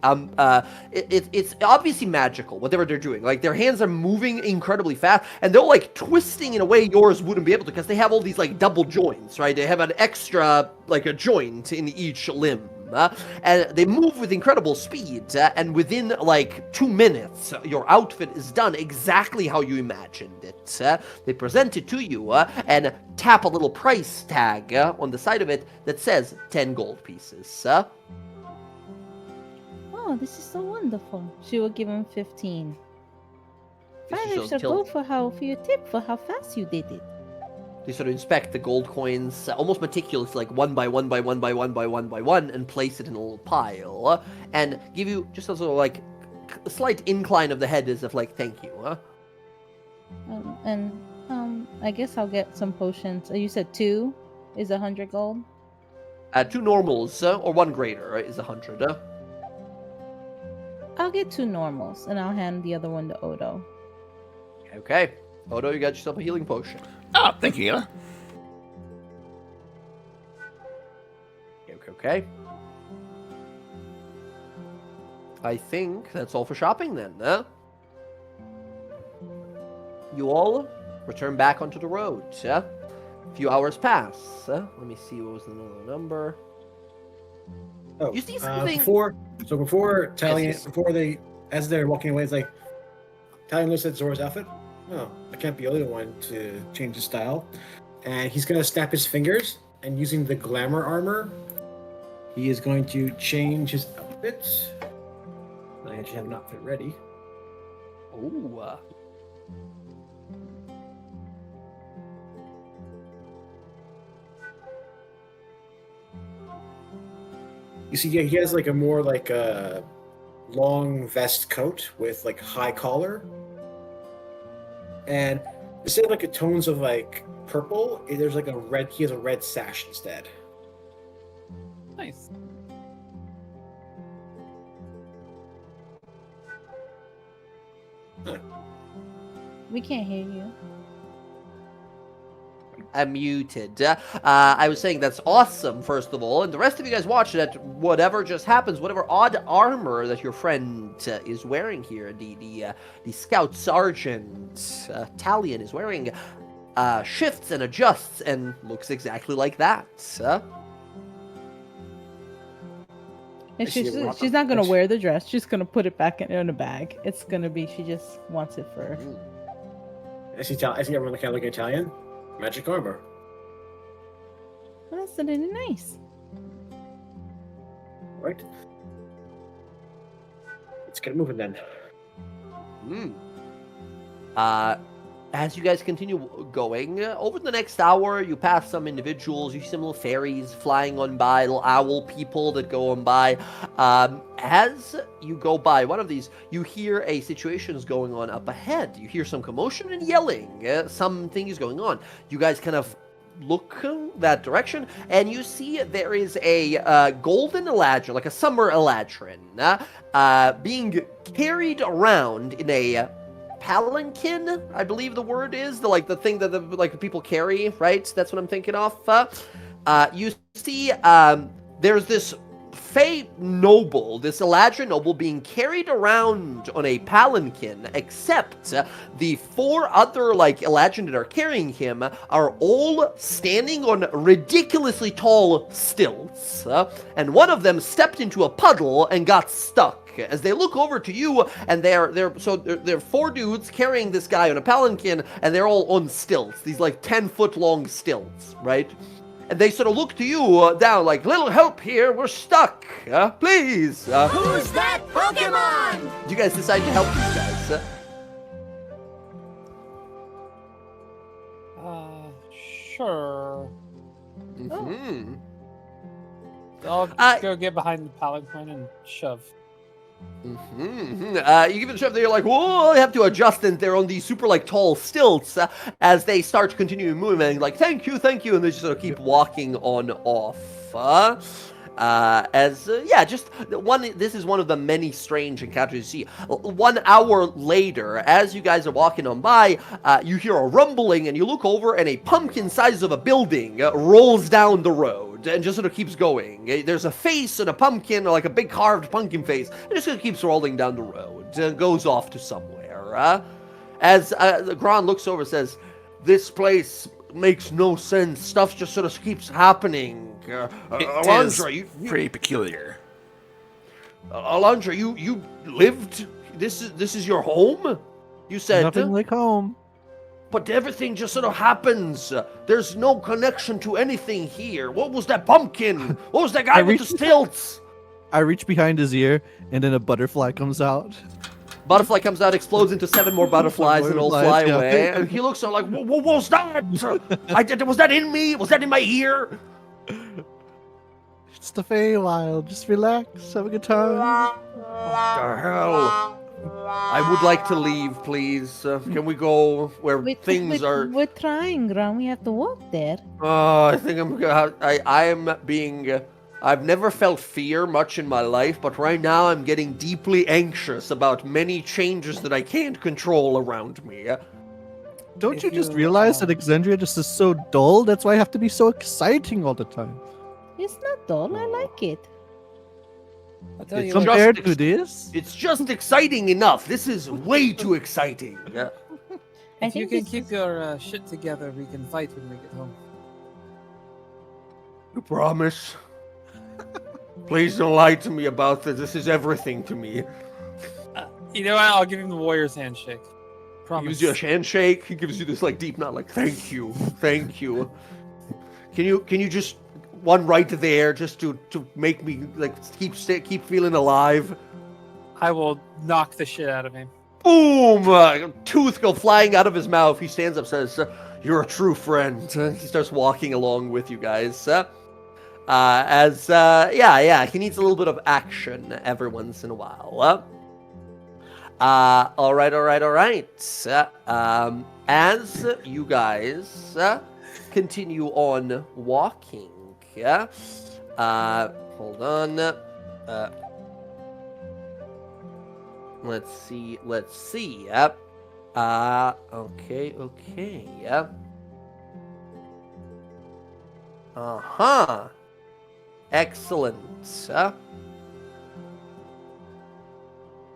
S1: it's obviously magical whatever they're doing. Like their hands are moving incredibly fast, and they're like twisting in a way yours wouldn't be able to because they have all these like double joints, right? They have an extra like a joint in each limb. And they move with incredible speed, and within like 2 minutes, your outfit is done exactly how you imagined it. They present it to you and tap a little price tag on the side of it that says 10 gold pieces.
S3: Oh, this is so wonderful. She will give him 15.
S1: They
S3: 5
S1: sort of
S3: extra
S1: tilt-
S3: gold for your tip for how fast you did it.
S1: They sort of inspect the gold coins, almost meticulous, like one by one by one by one by one by one, and place it in a little pile, and give you just a sort of like a slight incline of the head as if like thank you.
S3: I guess I'll get some potions. You said 2 is 100 gold.
S1: 2 normals or 1 greater is 100.
S3: I'll get 2 normals, and I'll hand the other one to Odo.
S1: Okay, Odo, you got yourself a healing potion.
S9: Oh, thank you, Gila.
S1: Okay. I think that's all for shopping then. You all return back onto the road. A few hours pass. Let me see what was the number.
S6: Oh,
S1: You see something?
S6: before Talion,
S1: Yes.
S6: as they're walking away, it's like Talion looks at Zora's outfit. Oh, I can't be the only one to change his style, and he's gonna snap his fingers, and using the glamour armor, he is going to change his outfit. I actually have an outfit ready.
S1: Ooh.
S6: You see, yeah, he has like a more like a long vest coat with like high collar, and instead of like a tones of like purple, there's like a red. He has a red sash instead.
S8: Nice.
S3: We can't hear you.
S1: I'm muted. I was saying that's awesome, first of all, and the rest of you guys watch that whatever just happens, whatever odd armor that your friend is wearing here, the scout sergeant Talion is wearing, shifts and adjusts and looks exactly like that.
S3: And
S6: I see
S3: she's
S6: a lot
S3: she's
S6: of
S3: not gonna
S6: fish.
S3: wear the dress. She's gonna put it back in a bag. It's gonna be. She just wants it for.
S6: I see everyone kind of looking Italian. Magic armor.
S3: Well, that's really nice.
S6: Right. Let's get moving then.
S1: As you guys continue going, over the next hour, you pass some individuals, you see some little fairies flying on by, little owl people that go on by. As you go by one of these, you hear a situation is going on up ahead. You hear some commotion and yelling. Something is going on. You guys kind of look that direction, and you see there is a golden eladrin, like a summer eladrin, being carried around in a palanquin, I believe the word is, the thing that the people carry, right? That's what I'm thinking of. You see, there's this Fey noble, this Eladrin noble, being carried around on a palanquin, except the 4 other, Eladrin that are carrying him are all standing on ridiculously tall stilts, and one of them stepped into a puddle and got stuck. As they look over to you, and they're 4 dudes carrying this guy on a palanquin, and they're all on stilts, these 10-foot long stilts, right? And they sort of look to you down like, little help here, we're stuck, please.
S7: Who's that Pokemon?
S1: Do you guys decide to help these guys?
S8: Sure.
S1: Mm-hmm.
S8: I'll go get behind the palanquin and shove.
S1: Mm-hmm. You give it a shove, they're like, whoa, they have to adjust, and they're on these super, tall stilts as they start to continue moving, like, thank you, and they just sort of keep walking on off. This is one of the many strange encounters you see. 1 hour later, as you guys are walking on by, you hear a rumbling, and you look over, and a pumpkin size of a building rolls down the road and just sort of keeps going. There's a face and a pumpkin, like a big carved pumpkin face, and just sort of keeps rolling down the road and goes off to somewhere. As Gron looks over and says, "This place makes no sense. Stuff just sort of keeps happening." Alondra, you
S9: pretty peculiar.
S1: Alondra, you lived. This is your home. You said
S2: Nothing like home.
S1: but everything just sort of happens. There's no connection to anything here. What was that pumpkin? What was that guy with the stilts?
S2: I reach behind his ear, and then a butterfly comes out.
S1: Butterfly comes out, explodes into 7 more butterflies, and all fly
S2: Butterflies, yeah.
S1: away. And he looks like, what was that? Was that in me? Was that in my ear?
S2: It's the Feywild. Just relax, have a good time.
S1: What the hell? I would like to leave, please. Can we go where things are?
S3: We're trying, Ron. We have to walk there.
S1: I think I'm being. I've never felt fear much in my life, but right now I'm getting deeply anxious about many changes that I can't control around me.
S2: Don't
S8: If
S2: you just
S8: you,
S2: realize that Exandria just is so dull? That's why I have to be so exciting all the time.
S3: It's not dull. I like it.
S8: I'll tell you
S1: Some-
S8: what,
S2: Compared
S1: just
S2: to this?
S1: It's just exciting enough. This is way too exciting.
S3: I
S8: if you
S3: think
S8: can
S3: this
S8: keep
S3: is-
S8: your shit together, we can fight when we get home.
S1: You promise? Please don't lie to me about this. This is everything to me.
S8: You know what? I'll give him the warrior's handshake.
S1: He
S8: Promise.
S1: gives you a handshake. He gives you this like deep nod, like thank you. Can you just one right there, just to make me like keep feeling alive?
S8: I will knock the shit out of him.
S1: Boom! Tooth go flying out of his mouth. He stands up, says, "You're a true friend." He starts walking along with you guys. He needs a little bit of action every once in a while. All right. As you guys continue on walking, hold on. Let's see. Okay. Excellent.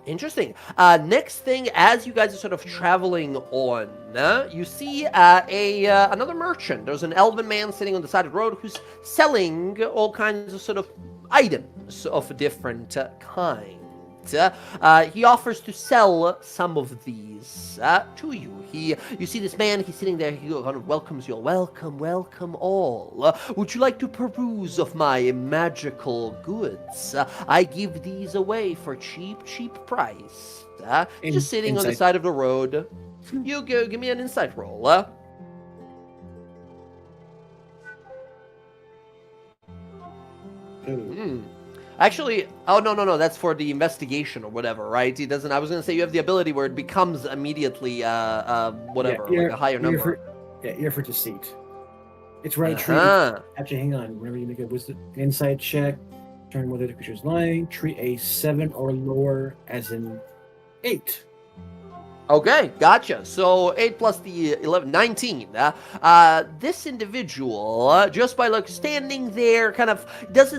S1: Interesting. Next thing, as you guys are sort of traveling on, you see another merchant. There's an elven man sitting on the side of the road who's selling all kinds of sort of items of different kinds. He offers to sell some of these to you. You see this man, he's sitting there, he kind of welcomes you all. Welcome all. Would you like to peruse of my magical goods? I give these away for cheap price. Just sitting on the
S6: Insight.
S1: side of the road. You go, give me an insight roll.
S6: Ooh.
S1: Actually, oh no, that's for the investigation or whatever, right? He doesn't. I was gonna say you have the ability where it becomes immediately whatever,
S6: Yeah,
S1: like a higher number.
S6: Ear for deceit. It's right.
S1: Uh-huh.
S6: Actually, hang on. Whenever you make a wisdom insight check, determine whether the creature is lying. Treat a 7 or lower as in 8.
S1: Okay, gotcha. So 8 plus the 11, 19. This individual, just by like standing there, kind of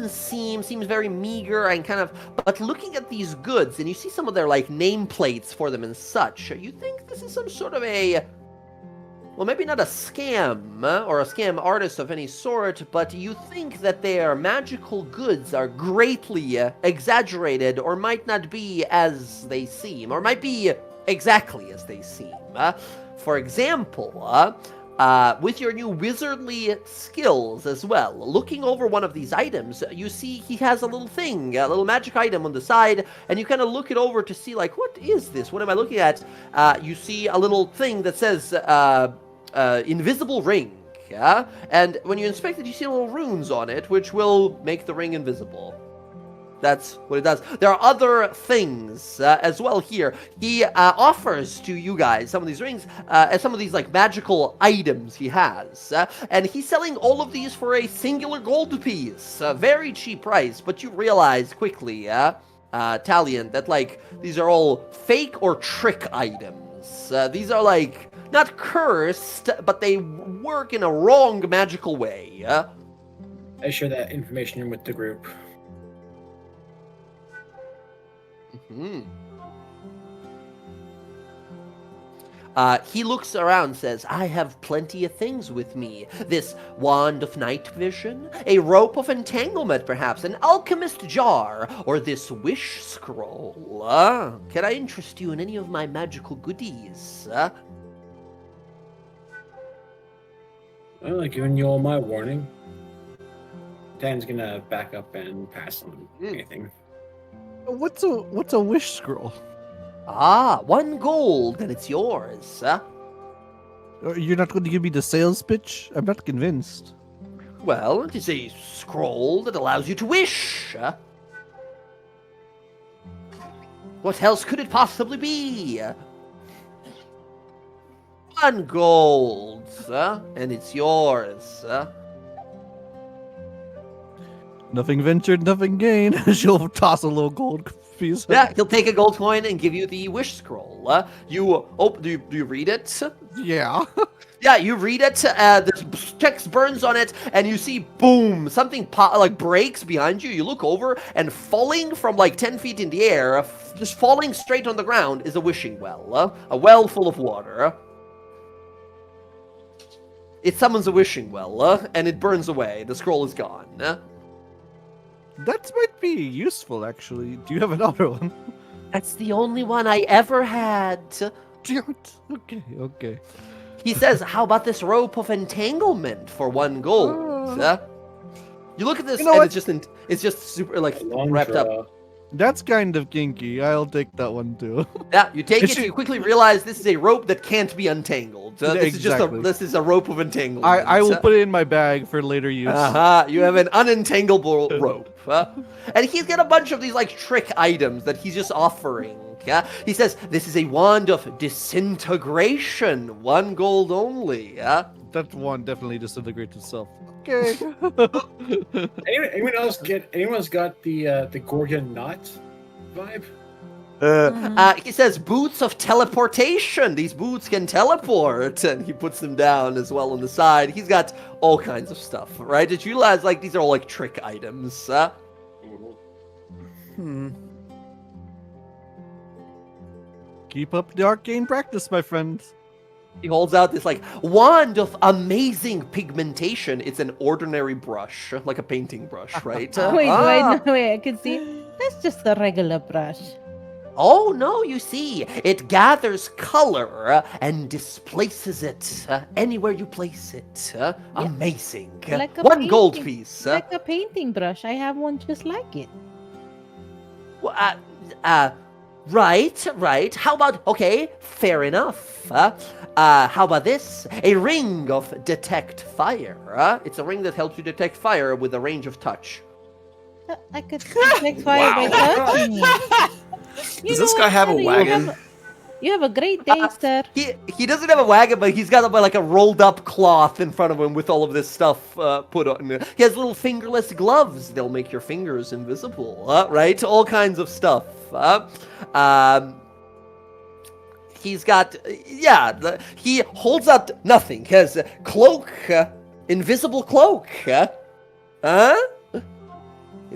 S1: seems very meager and kind of, but looking at these goods, and you see some of their like nameplates for them and such, you think this is some sort of well, maybe not a scam or a scam artist of any sort, but you think that their magical goods are greatly exaggerated or might not be as they seem, or might be exactly as they seem. For example, with your new wizardly skills as well, looking over one of these items, you see he has a little thing, a little magic item on the side, and you kind of look it over to see, like, what is this? What am I looking at? You see a little thing that says invisible ring, and when you inspect it, you see little runes on it, which will make the ring invisible. That's what it does. There are other things as well here. He offers to you guys some of these rings, and some of these like magical items he has, and he's selling all of these for a singular gold piece, a very cheap price. But you realize quickly, Talion, that like these are all fake or trick items. These are like not cursed, but they work in a wrong magical way.
S6: I share that information with the group.
S1: He looks around and says, I have plenty of things with me. This wand of night vision, a rope of entanglement perhaps, an alchemist jar, or this wish scroll. Can I interest you in any of my magical goodies?
S6: Well, I've given you all my warning. Dan's gonna back up and pass on anything.
S2: What's a wish scroll?
S1: Ah, 1 gold, and it's yours.
S2: You're not going to give me the sales pitch? I'm not convinced.
S1: Well, it is a scroll that allows you to wish. What else could it possibly be? 1 gold, and it's yours.
S2: Nothing ventured, nothing gained. She'll toss a little gold piece.
S1: Yeah, he'll take a gold coin and give you the wish scroll. Do you read it?
S2: Yeah.
S1: Yeah, you read it. The text burns on it, and you see, boom, something breaks behind you. You look over, and falling from like 10 feet in the air, just falling straight on the ground, is a wishing well. A well full of water. It summons a wishing well, and it burns away. The scroll is gone.
S2: That might be useful, actually. Do you have another one?
S1: That's the only one I ever had.
S2: Okay, okay.
S1: He says, how about this rope of entanglement for 1 gold? You look at this,
S2: You know
S1: and
S2: what?
S1: it's just super, like,
S6: Long
S1: wrapped up.
S6: draw.
S2: That's kind of kinky. I'll take that one too.
S1: Yeah, you take
S2: Is
S1: it,
S2: she-
S1: you quickly realize this is a rope that can't be untangled.
S2: Exactly.
S1: This is a rope of entanglement.
S2: I will put it in my bag for later use.
S1: You have an unentangleable rope. And he's got a bunch of these, like, trick items that he's just offering. He says, this is a wand of disintegration. 1 gold only.
S2: That one definitely disintegrates itself. Okay.
S6: Anyone else anyone's got the Gorgon knot vibe?
S1: He says, boots of teleportation. These boots can teleport. And he puts them down as well on the side. He's got all kinds of stuff, right? Did you realize, like, these are all, like, trick items?
S2: Keep up the arcane practice, my friend.
S1: He holds out this, like, wand of amazing pigmentation. It's an ordinary brush, like a painting brush, right?
S3: Wait, I can see. That's just a regular brush.
S1: Oh, no, you see, it gathers color and displaces it anywhere you place it. Amazing.
S3: Like a
S1: 1 gold
S3: painting.
S1: piece.
S3: Like a painting brush. I have one just like it.
S1: Right. How about, okay, fair enough. How about this? A ring of detect fire. It's a ring that helps you detect fire with a range of touch.
S3: I could detect fire by touching it.
S9: Does this guy have a wagon?
S3: You have a great day, sir.
S1: He doesn't have a wagon, but he's got like a rolled up cloth in front of him with all of this stuff put on. He has little fingerless gloves. They'll make your fingers invisible, right? All kinds of stuff. He's got, he holds up nothing. He has a cloak, invisible cloak.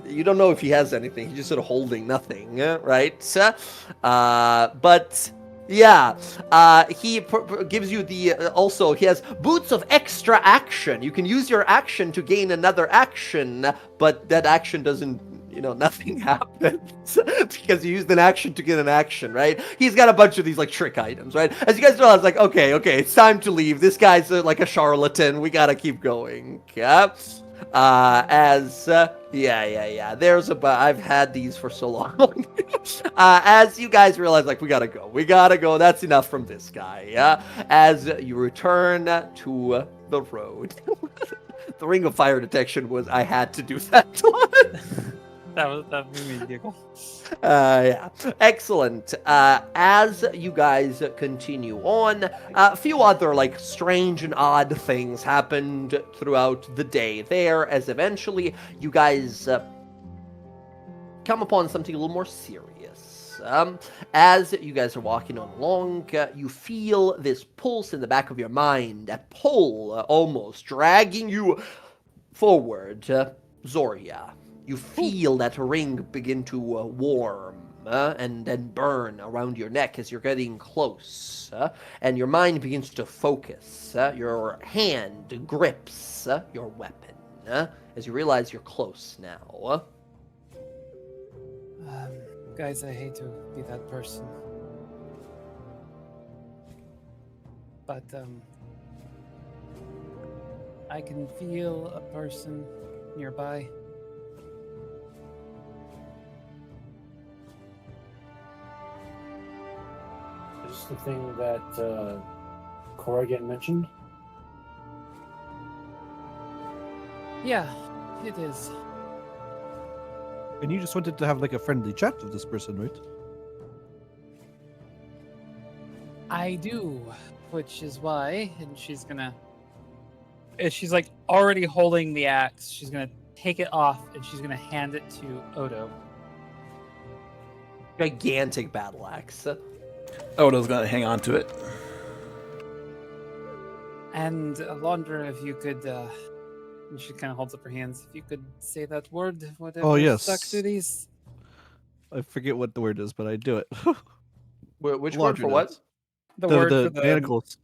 S1: You don't know if he has anything. He's just sort of holding nothing, right? But yeah, he gives you the, also, he has boots of extra action. You can use your action to gain another action, but that action doesn't, nothing happens because you used an action to get an action, right? He's got a bunch of these, like, trick items, right? As you guys know, I was like, okay, it's time to leave. This guy's like a charlatan. We gotta keep going, There's I've had these for so long. As you guys realize, like, we gotta go. That's enough from this guy. As you return to the road. The ring of fire detection I had to do that one.
S8: That made me giggle.
S1: Excellent. As you guys continue on, a few other, like, strange and odd things happened throughout the day there, as eventually you guys come upon something a little more serious. As you guys are walking on along, you feel this pulse in the back of your mind, that pull almost dragging you forward. Zoria. You feel that ring begin to warm and then burn around your neck as you're getting close. And your mind begins to focus. Your hand grips your weapon as you realize you're close now.
S8: Guys, I hate to be that person. But, I can feel a person nearby.
S6: It's the thing that Corrigan mentioned.
S8: Yeah, it is.
S2: And you just wanted to have like a friendly chat with this person, right?
S8: I do, which is why, and she's gonna. She's like already holding the axe. She's gonna take it off and she's gonna hand it to Odo.
S1: Gigantic battle axe.
S5: Odo's gonna hang on to it.
S8: And Alondra, if you could, and she kind of holds up her hands. If you could say that word, whatever
S2: Oh, yes.
S8: stuck to these.
S2: I forget what the word is, but I do it.
S1: Which word for what?
S8: The word
S2: the
S8: for the
S2: manacles.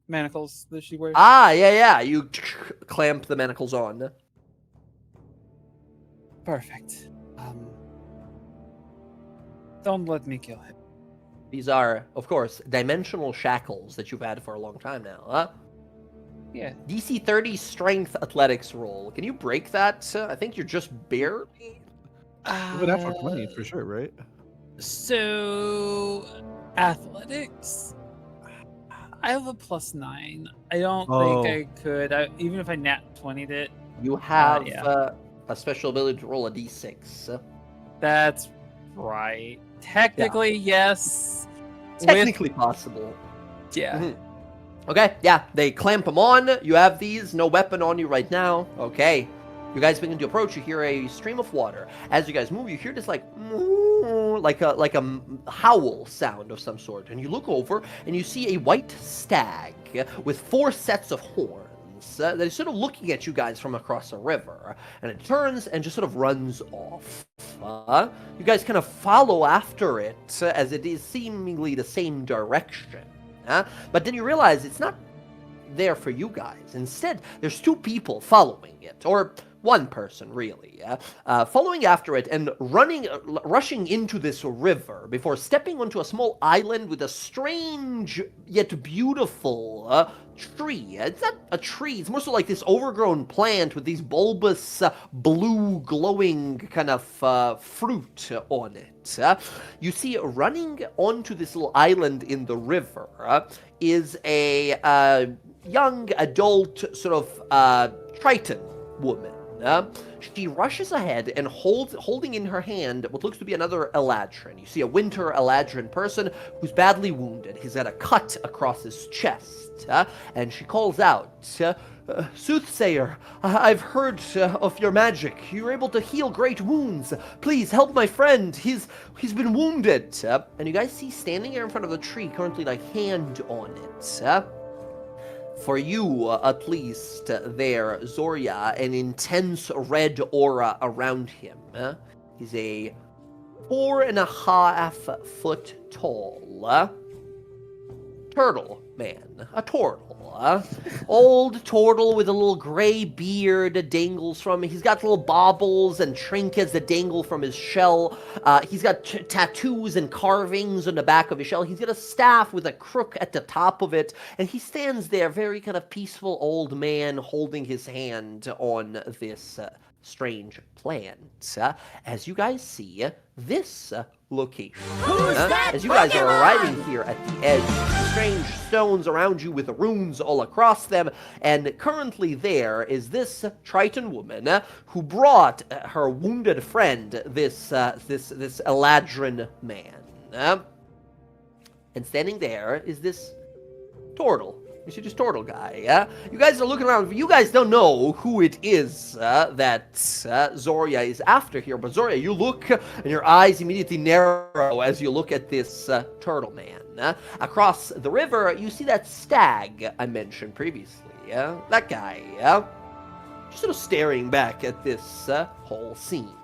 S8: manacles that she wears.
S1: Ah, yeah. You clamp the manacles on.
S8: Perfect. Don't let me kill him.
S1: These are, of course, dimensional shackles that you've had for a long time now, huh?
S8: Yeah.
S1: DC 30 strength athletics roll. Can you break that? I think you're just barely.
S2: Even after 20, for sure, right?
S8: So, athletics. I have a +9. I don't
S2: Oh.
S8: think I could. Even if I nat 20'd it.
S1: You have
S8: Yeah.
S1: a special ability to roll a d6.
S8: That's right. Technically, yes.
S1: Technically possible.
S8: Yeah.
S1: Mhm. Okay, yeah, they clamp them on. You have these, no weapon on you right now. Okay. You guys begin to approach. You hear a stream of water. As you guys move, you hear this like a howl sound of some sort. And you look over and you see a white stag with 4 sets of horns that is sort of looking at you guys from across a river. And it turns and just sort of runs off. You guys kind of follow after it as it is seemingly the same direction. But then you realize it's not there for you guys. Instead, there's 2 people following it, or 1 person really, following after it and rushing into this river before stepping onto a small island with a strange yet beautiful tree. It's not a tree, it's more so like this overgrown plant with these bulbous blue glowing kind of fruit on it. You see running onto this little island in the river is a young adult sort of Triton woman. She rushes ahead and holding in her hand what looks to be another Eladrin. You see a winter Eladrin person who's badly wounded. He's got a cut across his chest, and she calls out, Soothsayer, I've heard of your magic. You're able to heal great wounds. Please help my friend. He's been wounded. And you guys see standing here in front of the tree, currently like hand on it. For you, at least, there, Zoria, an intense red aura around him. He's a 4.5 foot tall turtle man. A turtle. Old turtle with a little gray beard dangles from him. He's got little baubles and trinkets that dangle from his shell. He's got tattoos and carvings on the back of his shell. He's got a staff with a crook at the top of it. And he stands there, very kind of peaceful old man, holding his hand on this strange plant. As you guys see this location. As you guys are arriving here at the edge, strange stones around you with runes all across them, and currently there is this Triton woman who brought her wounded friend, this Eladrin man. And standing there is this turtle. You see this turtle guy, You guys are looking around. You guys don't know who it is that Zoria is after here. But Zoria, you look, and your eyes immediately narrow as you look at this turtle man. Across the river, you see that stag I mentioned previously. That guy, just sort of staring back at this whole scene.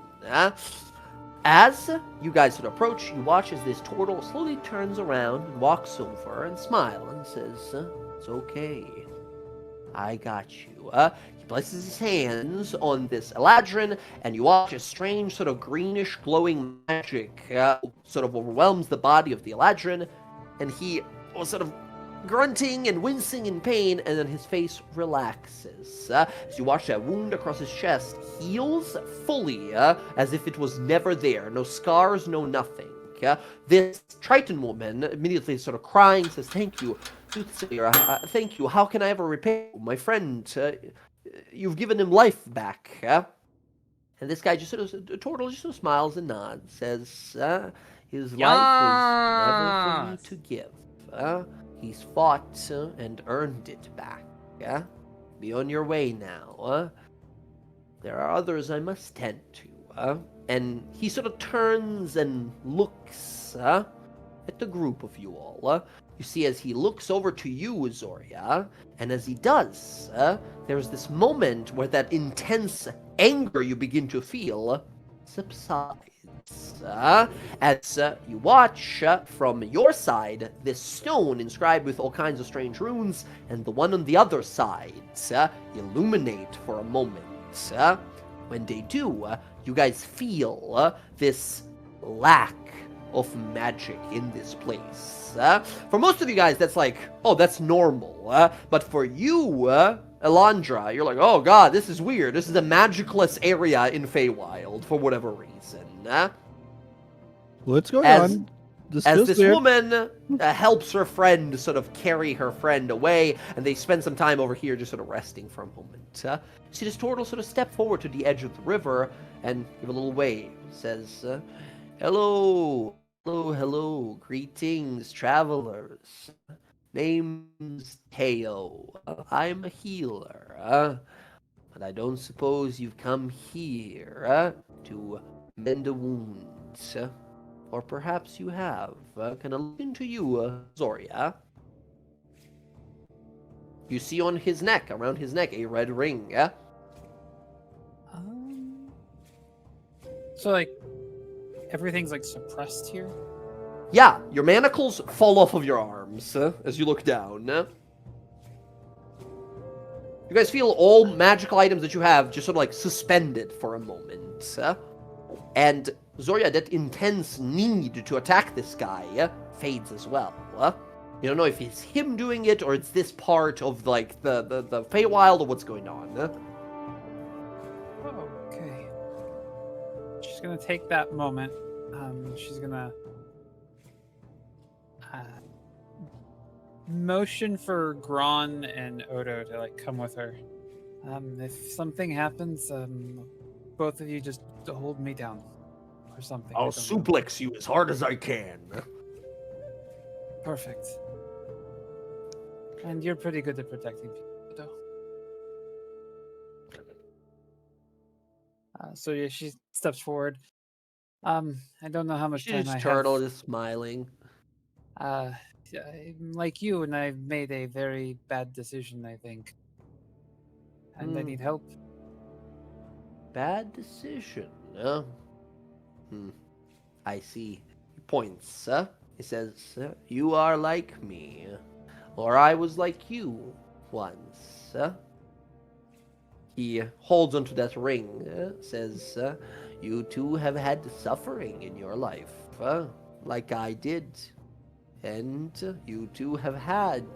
S1: As you guys would approach, you watch as this turtle slowly turns around and walks over and smiles and says, it's okay. I got you. He places his hands on this Eladrin, and you watch a strange sort of greenish glowing magic sort of overwhelms the body of the Eladrin, and he was sort of grunting and wincing in pain, and then his face relaxes. As you watch that wound across his chest heals fully, as if it was never there. No scars, no nothing. This Triton woman immediately sort of crying says, "Thank you, Soothsayer. Thank you. How can I ever repay you? My friend, you've given him life back." And this guy just sort of, Turtle just sort of smiles and nods, says, his life was never for you to give. He's fought and earned it back. Be on your way now. There are others I must tend to. And he sort of turns and looks at the group of you all. You see, as he looks over to you, Zoria, and as he does, there's this moment where that intense anger you begin to feel subsides. As you watch from your side this stone inscribed with all kinds of strange runes, and the one on the other side illuminate for a moment. When they do, you guys feel this lack of magic in this place. For most of you guys, that's like, oh, that's normal. But for you, Elandra, you're like, oh god, this is weird. This is a magicless area in Feywild for whatever reason.
S2: What's going
S1: As-
S2: on?
S1: As this
S2: weird.
S1: woman helps her friend sort of carry her friend away, and they spend some time over here just sort of resting for a moment. See this turtle sort of step forward to the edge of the river and give a little wave. Says, hello, hello, hello, greetings, travelers. Name's Teo. I'm a healer, but I don't suppose you've come here to mend a wound. Or perhaps you have. Can I look into you, Zoria? You see on his neck, around his neck, a red ring,
S8: So, like, everything's, like, suppressed here?
S1: Yeah, your manacles fall off of your arms as you look down. You guys feel all magical items that you have just sort of, like, suspended for a moment. And Zoria, that intense need to attack this guy fades as well. You don't know if it's him doing it or it's this part of like the Feywild or what's going on.
S8: Oh, okay. She's gonna take that moment. She's gonna motion for Gron and Odo to like come with her. If something happens, both of you just hold me down or something.
S1: I'll suplex you as hard as I can.
S8: Perfect. And you're pretty good at protecting people, though. So yeah, she steps forward. I don't know how much time I
S1: Turtle
S8: have.
S1: is smiling.
S8: Yeah, I'm like you, and I've made a very bad decision, I think. And I need help.
S1: Bad decision. I see. He points. He says, you are like me. Or I was like you once. He holds onto that ring. Says, you too have had suffering in your life. Like I did. And you too have had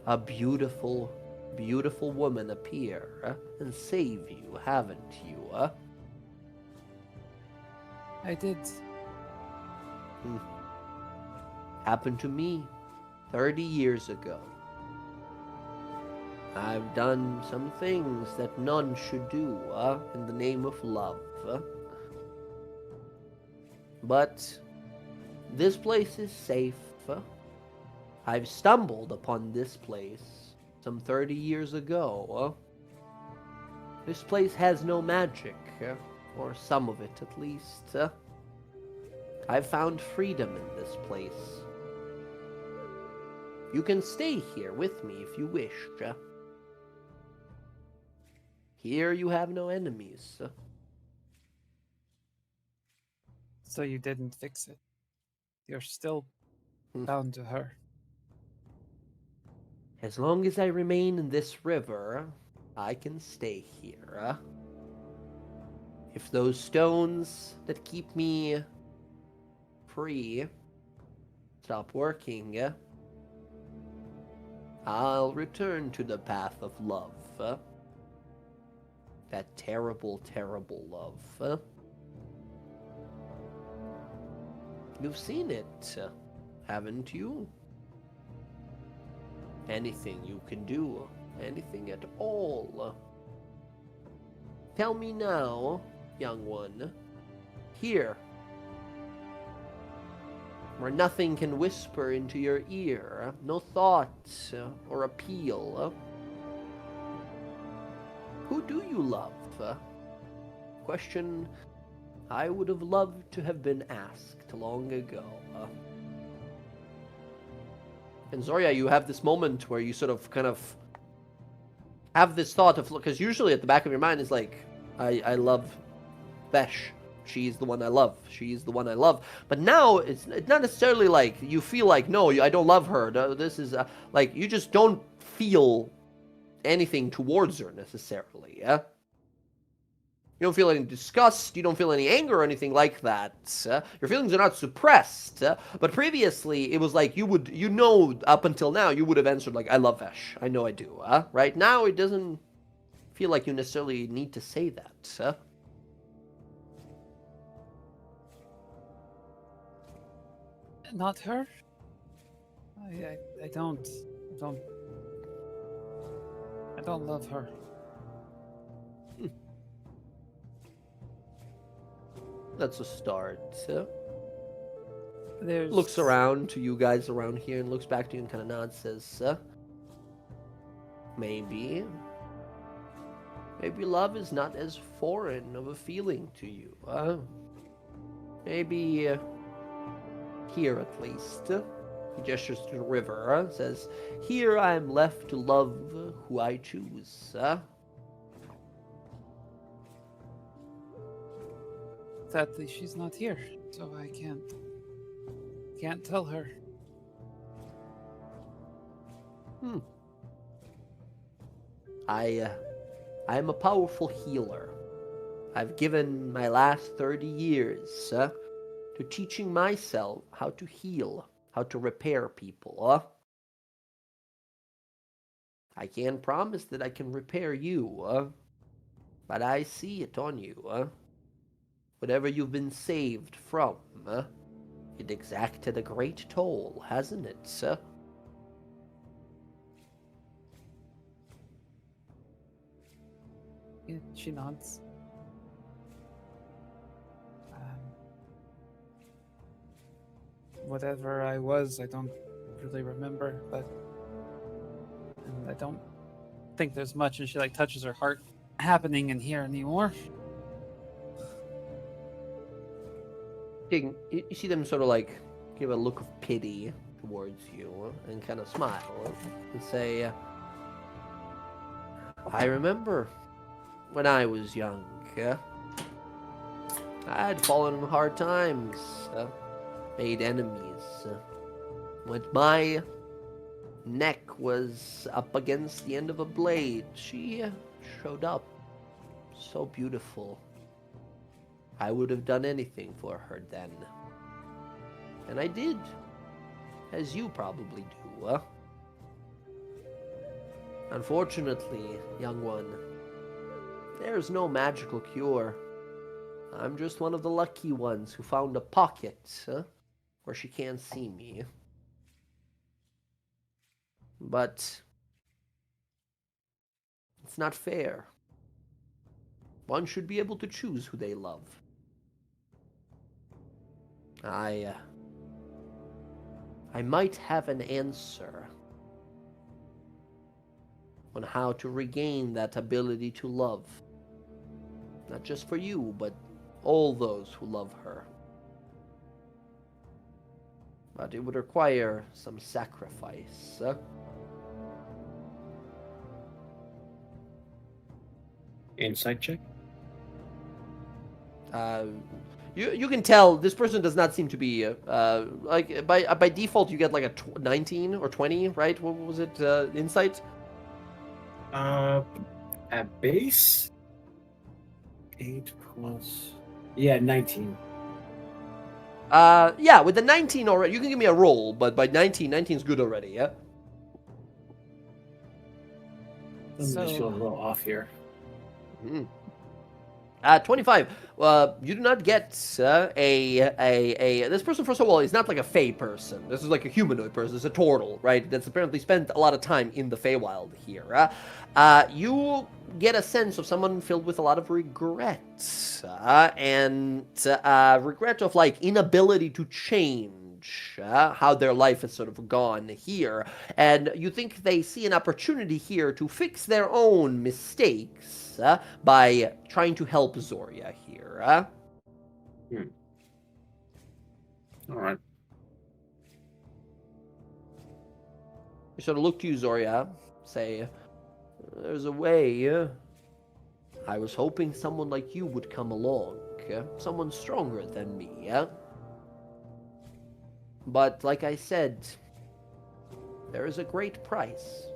S1: a beautiful, beautiful woman appear and save you, haven't you?
S8: I did.
S1: Happened to me 30 years ago. I've done some things that none should do in the name of love. But this place is safe. I've stumbled upon this place some 30 years ago. This place has no magic, or some of it at least. I've found freedom in this place. You can stay here with me if you wish. Here you have no enemies.
S8: So you didn't fix it. You're still bound to her.
S1: As long as I remain in this river, I can stay here. If those stones that keep me free stop working, I'll return to the path of love. That terrible, terrible love. You've seen it, haven't you? Anything you can do, anything at all. Tell me now, young one, here, where nothing can whisper into your ear, no thought or appeal. Who do you love? Question I would have loved to have been asked long ago. And Zoria, you have this moment where you sort of kind of have this thought of, because usually at the back of your mind is like, I love Vesh. She's the one I love. She's the one I love. But now it's not necessarily like you feel like, no, I don't love her. No, this is like you just don't feel anything towards her necessarily. Yeah. You don't feel any disgust, you don't feel any anger or anything like that. Your feelings are not suppressed. But previously, it was like you know, up until now, you would have answered like, I love Vesh. I know I do. Right now, it doesn't feel like you necessarily need to say that.
S8: Not her? I don't love her.
S1: That's a start.
S8: There's...
S1: Looks around to you guys around here and looks back to you and kind of nods, says, maybe love is not as foreign of a feeling to you. Maybe here at least. He gestures to the river, says, here I am left to love who I choose.
S8: Sadly, she's not here, so I can't tell her.
S1: I am a powerful healer. I've given my last 30 years to teaching myself how to heal, how to repair people. I can't promise that I can repair you, but I see it on you. Whatever you've been saved from, it exacted a great toll, hasn't it, sir?
S8: Yeah, she nods. Whatever I was, I don't really remember, but and I don't think there's much, and she like touches her heart happening in here anymore.
S1: You see them sort of like give a look of pity towards you and kind of smile and say, I remember when I was young. I had fallen in hard times, made enemies. When my neck was up against the end of a blade, she showed up. So beautiful. I would have done anything for her then. And I did. As you probably do, Unfortunately, young one, there's no magical cure. I'm just one of the lucky ones who found a pocket where she can't see me. But it's not fair. One should be able to choose who they love. I might have an answer on how to regain that ability to love. Not just for you, but all those who love her. But it would require some sacrifice.
S6: Insight check?
S1: You can tell this person does not seem to be like by default you get like a 19 or 20, right? What was it? Insight?
S6: At base 8 plus 19.
S1: Yeah, with the 19 already, you can give me a roll, but by 19 is good already, yeah?
S6: I'm just feeling a little off here.
S1: 25. You do not get this person, first of all, is not like a Fey person. This is like a humanoid person. It's a turtle, right? That's apparently spent a lot of time in the Feywild here. You get a sense of someone filled with a lot of regrets. And regret of like inability to change. How their life has sort of gone here. And you think they see an opportunity here to fix their own mistakes by trying to help Zoria here.
S6: All right.
S1: You sort of look to you, Zoria, say, there's a way. I was hoping someone like you would come along. Someone stronger than me. But like I said, there is a great price.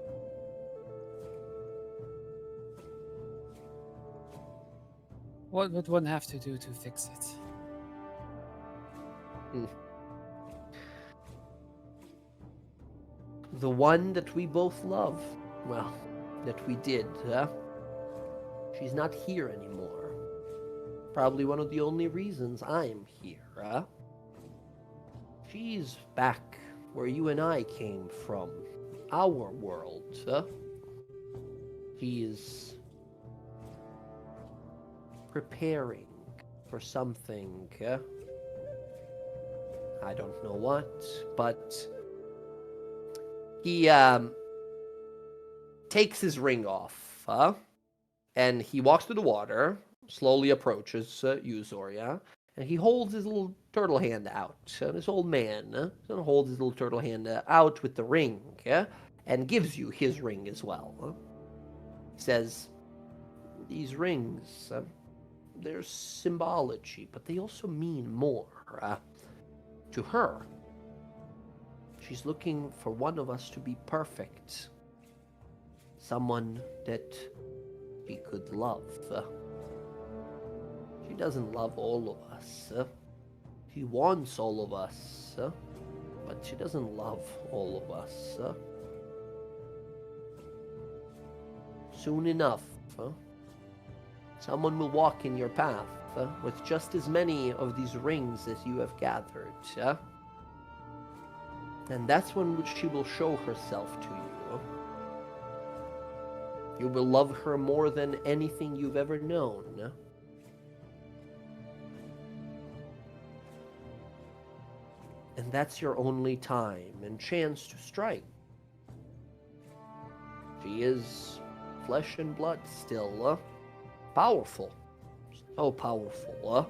S8: What would one have to do to fix it?
S1: The one that we both love. Well, that we did, She's not here anymore. Probably one of the only reasons I'm here, She's back where you and I came from. Our world, She's preparing for something, I don't know what, but he takes his ring off, and he walks through the water, slowly approaches you, Zoria, and he holds his little turtle hand out. This old man holds his little turtle hand out with the ring, and gives you his ring as well. He says, these rings, they're symbology, but they also mean more to her. She's looking for one of us to be perfect. Someone that she could love. She doesn't love all of us. She wants all of us, but she doesn't love all of us. Soon enough, someone will walk in your path with just as many of these rings as you have gathered. And that's when she will show herself to you. You will love her more than anything you've ever known. And that's your only time and chance to strike. She is flesh and blood still, powerful. So powerful,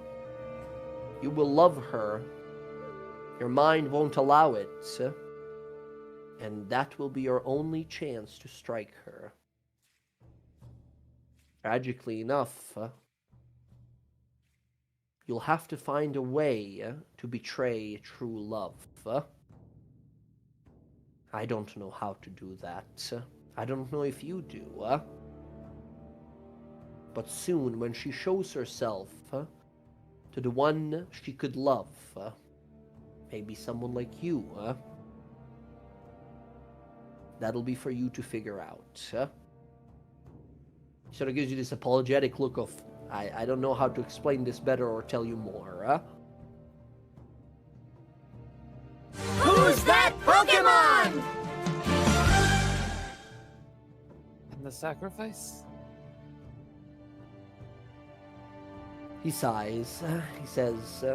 S1: You will love her. Your mind won't allow it. And that will be your only chance to strike her. Tragically enough, you'll have to find a way to betray true love. I don't know how to do that. I don't know if you do. But soon, when she shows herself to the one she could love, maybe someone like you, that'll be for you to figure out. Sort of gives you this apologetic look of, I don't know how to explain this better or tell you more.
S7: Who's that Pokemon?
S8: And the sacrifice?
S1: He sighs. He says,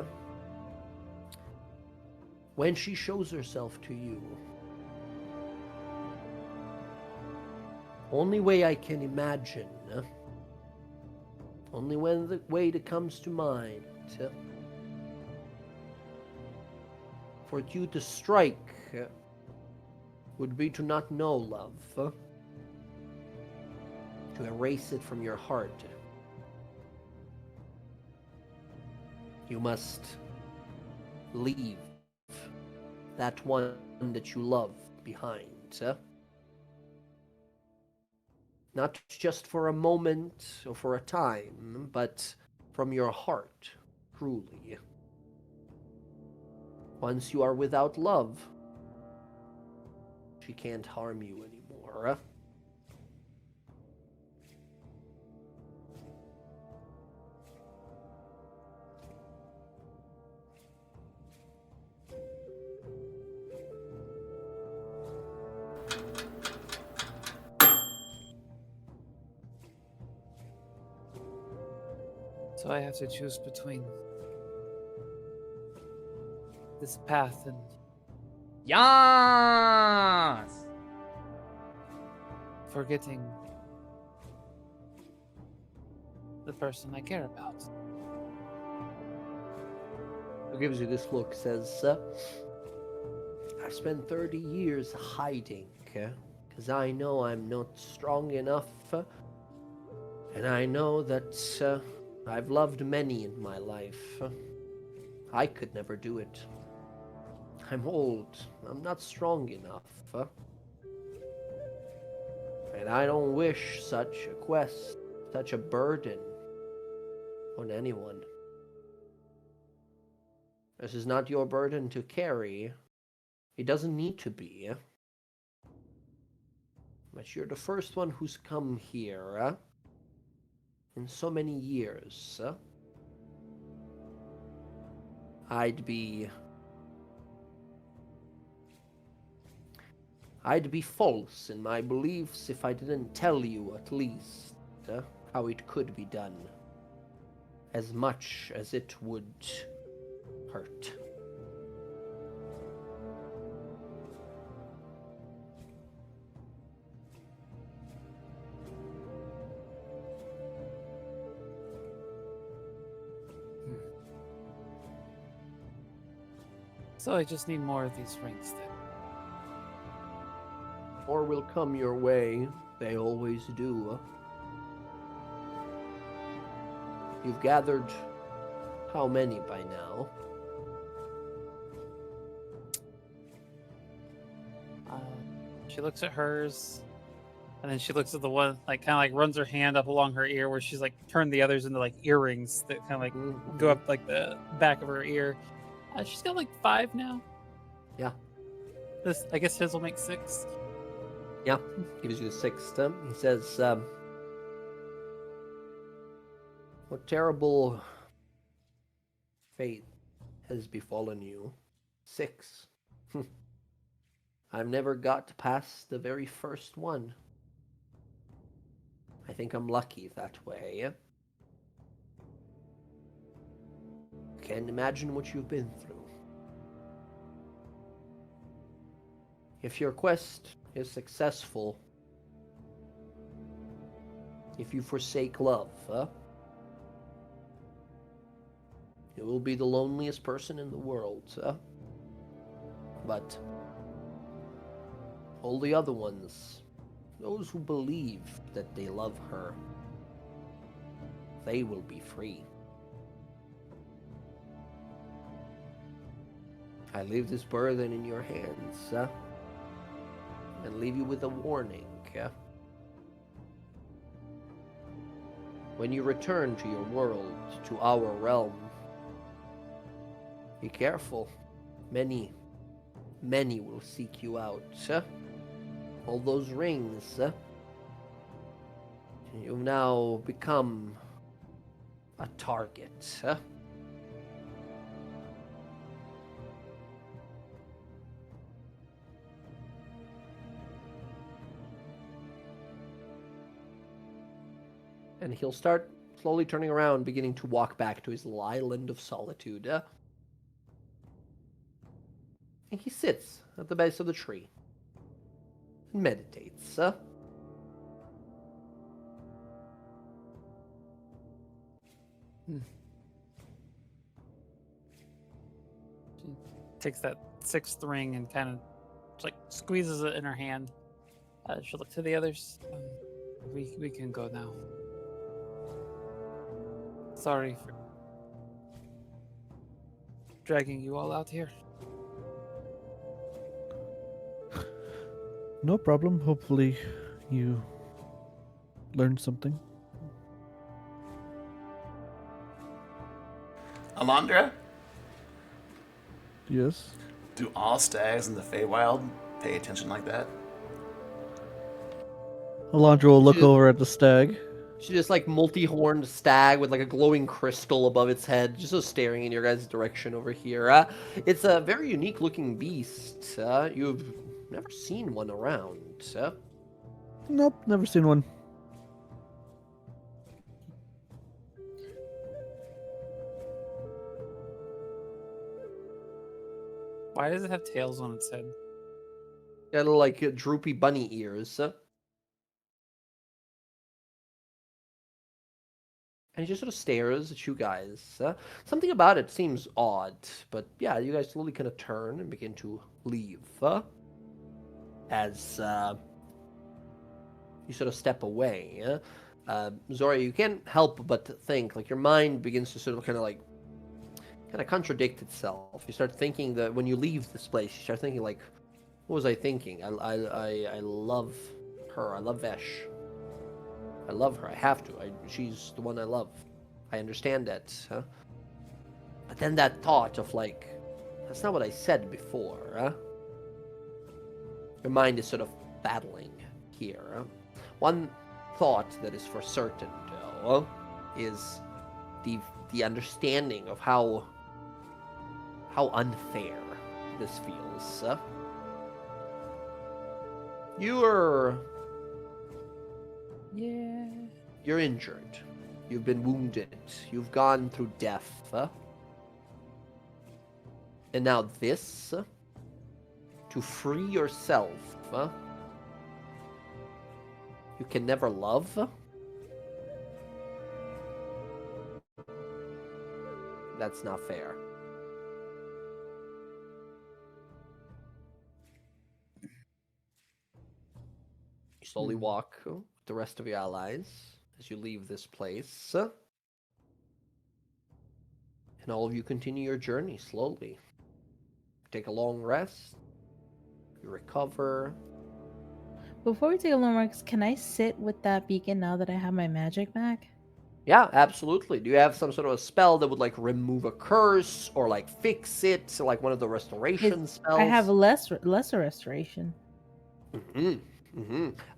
S1: when she shows herself to you, only way I can imagine, only when the way that comes to mind, for you to strike would be to not know love, to erase it from your heart. You must leave that one that you love behind. Not just for a moment or for a time, but from your heart, truly. Once you are without love, she can't harm you anymore.
S8: So I have to choose between this path and
S10: Yes!
S8: forgetting the person I care about.
S1: Who gives you this look, says, I've spent 30 years hiding, because I know I'm not strong enough, and I know that I've loved many in my life. I could never do it. I'm old. I'm not strong enough. And I don't wish such a quest, such a burden on anyone. This is not your burden to carry. It doesn't need to be. But you're the first one who's come here in so many years. I'd be false in my beliefs if I didn't tell you at least how it could be done, as much as it would hurt.
S8: So I just need more of these rings then.
S1: More will come your way. They always do. You've gathered how many by now?
S8: She looks at hers, and then she looks at the one, like, kind of like runs her hand up along her ear where she's like turned the others into like earrings that kind of like go up like the back of her ear. She's got like 5 now.
S1: Yeah.
S8: This, I guess his will make 6.
S1: Yeah, gives you the 6th. He says, what terrible fate has befallen you? 6. I've never got past the very first one. I think I'm lucky that way. Can't imagine what you've been through. If your quest is successful, if you forsake love, you will be the loneliest person in the world. But all the other ones, those who believe that they love her, they will be free. I leave this burden in your hands, and leave you with a warning. When you return to your world, to our realm, be careful. Many will seek you out. All those rings, you've now become a target. And he'll start slowly turning around, beginning to walk back to his island of solitude. And he sits at the base of the tree and meditates.
S8: She takes that 6th ring and kind of like squeezes it in her hand. She'll look to the others. We can go now. Sorry for dragging you all out here.
S2: No problem. Hopefully you learned something.
S5: Alondra,
S2: Yes.
S5: do all stags in the Feywild pay attention like that?
S2: Alondra will look
S1: Shoot.
S2: over at the stag.
S1: She's just like multi-horned stag with like a glowing crystal above its head, just so staring in your guys' direction over here. It's a very unique looking beast. You've never seen one around.
S2: Nope, never seen one.
S8: Why does it have tails on its head?
S1: Got little, like droopy bunny ears. And he just sort of stares at you guys. Something about it seems odd, but yeah, you guys slowly kind of turn and begin to leave. As you sort of step away. Zora, you can't help but think, like, your mind begins to sort of kind of contradict itself. You start thinking that when you leave this place, you start thinking, like, what was I thinking? I love her. I love Vesh. I love her. I have to. She's the one I love. I understand that. Huh? But then that thought of, like, that's not what I said before. Huh? Your mind is sort of battling here. Huh? One thought that is for certain, though, is the understanding of how unfair this feels. You're injured. You've been wounded. You've gone through death. And now this, to free yourself, you can never love? That's not fair. You slowly walk with the rest of your allies as you leave this place. And all of you continue your journey slowly. Take a long rest. You recover.
S3: Before we take a long rest, can I sit with that beacon now that I have my magic back?
S1: Yeah, absolutely. Do you have some sort of a spell that would, like, remove a curse or, like, fix it? So, like, one of the restoration spells?
S3: I have a lesser restoration.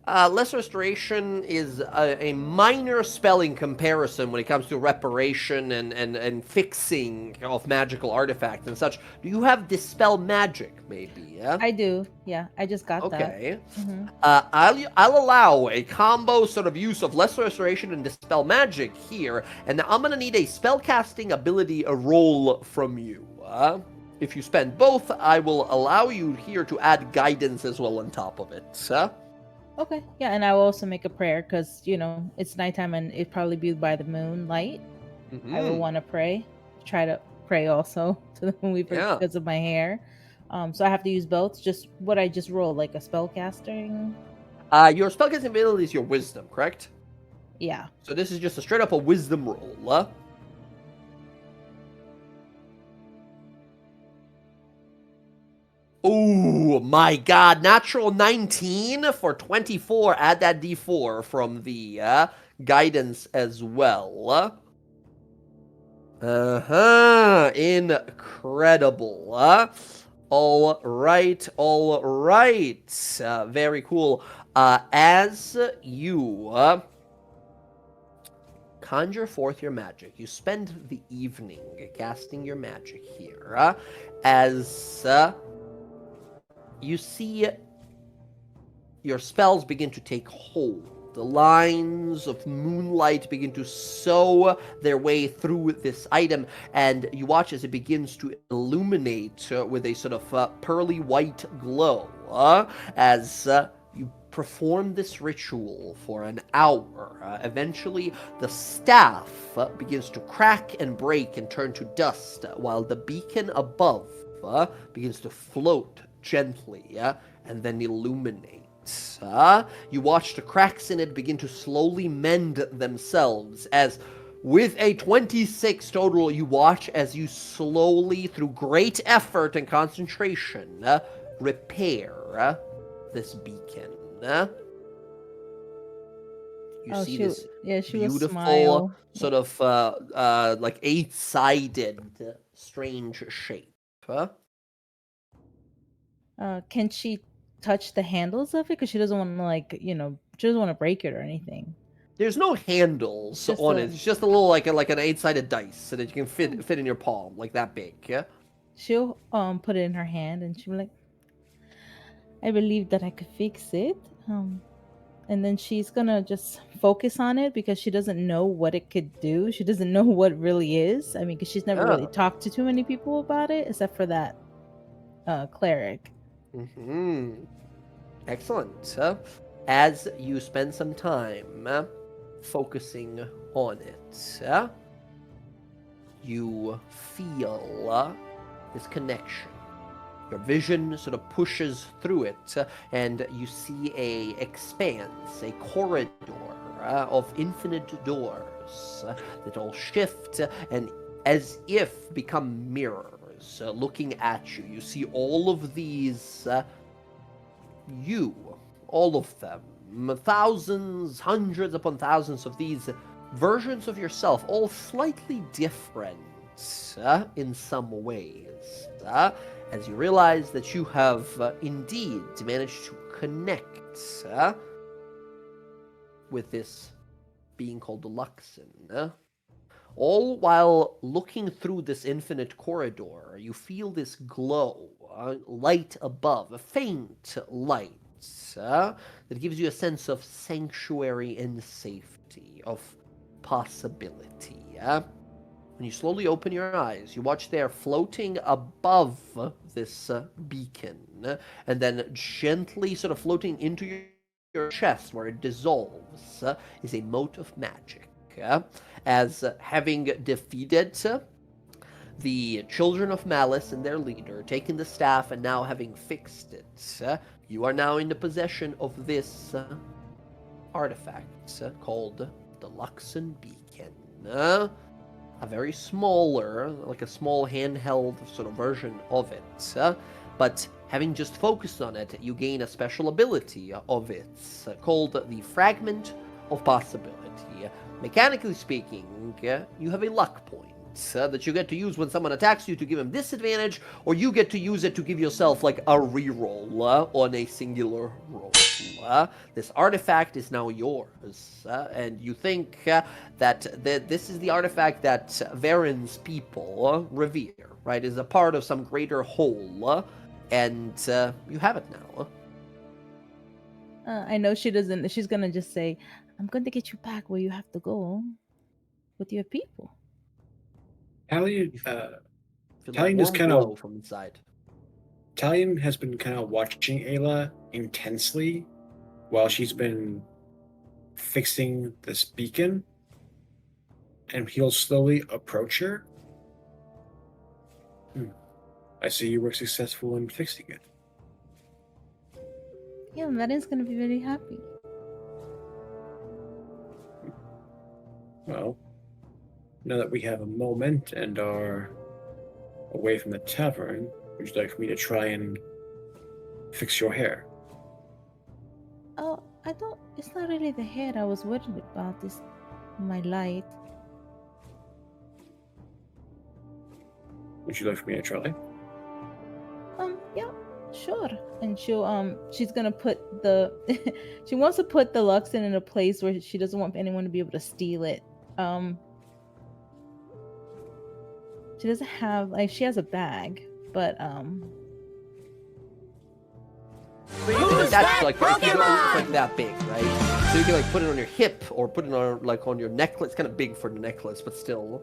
S1: Lesser Restoration is a minor spell in comparison when it comes to reparation and fixing of magical artifacts and such. Do you have Dispel Magic, maybe? Yeah?
S3: I do. Yeah, I just got that.
S1: Okay. I'll allow a combo sort of use of Lesser Restoration and Dispel Magic here, and I'm going to need a spellcasting ability roll from you. If you spend both, I will allow you here to add guidance as well on top of it.
S3: Okay, yeah, and I will also make a prayer because, it's nighttime and it'd probably be by the moonlight. I will want to pray. Try to pray also to the moon because of my hair. So I have to use both. Just what I just rolled, like a spellcasting.
S1: Your spellcasting ability is your wisdom, correct?
S3: Yeah.
S1: So this is just a straight up a wisdom roll. Oh my god, natural 19 for 24. Add that d4 from the guidance as well. Incredible. All right. Very cool. As you conjure forth your magic, you spend the evening casting your magic here. As you see your spells begin to take hold. The lines of moonlight begin to sew their way through this item, and you watch as it begins to illuminate with a sort of pearly white glow. As you perform this ritual for an hour, eventually the staff begins to crack and break and turn to dust, while the beacon above begins to float gently and then illuminate. You watch the cracks in it begin to slowly mend themselves as, with a 26 total, you watch as you slowly, through great effort and concentration, repair this beacon. You see this beautiful sort of like 8-sided strange shape.
S3: Can she touch the handles of it? Because she doesn't want to, she doesn't want to break it or anything.
S1: There's no handles on it. It's just a little like an 8-sided dice so that you can fit in your palm, like that big. Yeah.
S3: She'll put it in her hand and she'll be like, I believe that I could fix it. And then she's gonna just focus on it because she doesn't know what it could do. She doesn't know what it really is. I mean, because she's never really talked to too many people about it, except for that cleric.
S1: Excellent. As you spend some time focusing on it, you feel this connection. Your vision sort of pushes through it, and you see a expanse, a corridor of infinite doors that all shift and as if become mirrors looking at you. You see all of these, all of them, thousands, hundreds upon thousands of these versions of yourself, all slightly different in some ways. As you realize that you have indeed managed to connect with this being called the Luxon. All while looking through this infinite corridor, you feel this glow, light above, a faint light, that gives you a sense of sanctuary and safety, of possibility. When you slowly open your eyes, you watch there floating above this beacon, and then gently sort of floating into your chest where it dissolves, is a mote of magic. As having defeated the children of Malice and their leader, taken the staff and now having fixed it, you are now in the possession of this artifact called the Luxon Beacon. A very smaller, like a small handheld sort of version of it. But having just focused on it, you gain a special ability of it called the Fragment of Possibility. Mechanically speaking, you have a luck point that you get to use when someone attacks you to give him disadvantage, or you get to use it to give yourself like a reroll on a singular roll. This artifact is now yours, and you think that this is the artifact that Varen's people revere, right? Is a part of some greater whole, and you have it now.
S3: I know she doesn't. She's gonna just say, "I'm going to get you back where you have to go with your people."
S6: Talion,
S1: Feel that
S6: Talion is
S1: warm
S6: kind
S1: glow
S6: of.
S1: from inside.
S6: Talion has been kind of watching Ayla intensely while she's been fixing this beacon, and he'll slowly approach her. I see you were successful in fixing it.
S3: Yeah, Madden's gonna be very happy.
S6: Well, now that we have a moment and are away from the tavern, would you like me to try and fix your hair?
S3: Oh, I don't. It's not really the hair I was worried about. It's my light.
S6: Would you like for me to try?
S3: Yeah, sure. And she's gonna put the, she wants to put the Luxon in a place where she doesn't want anyone to be able to steal it. She doesn't have, like, she has a bag, but
S1: But you can attach, like, if you don't look like that big, right? So you can, like, put it on your hip or put it on, like, on your necklace. It's kind of big for the necklace, but still.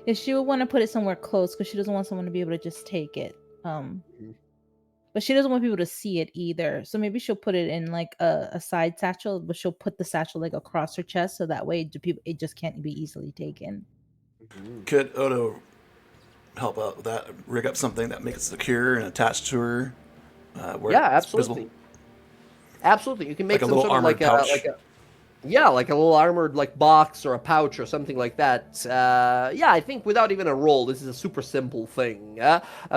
S3: yeah, she would want to put it somewhere close because she doesn't want someone to be able to just take it. But she doesn't want people to see it either. So maybe she'll put it in like a side satchel, but she'll put the satchel like across her chest so that way it just can't be easily taken.
S9: Could Odo help out with that? Rig up something that makes it secure and attached to her? Where
S1: Yeah,
S9: it's
S1: absolutely.
S9: visible?
S1: Absolutely. You can make
S9: Like a
S1: some
S9: little
S1: sort of
S9: armored pouch?
S1: like a little armored like box or a pouch or something like that. Yeah, I think without even a roll, this is a super simple thing.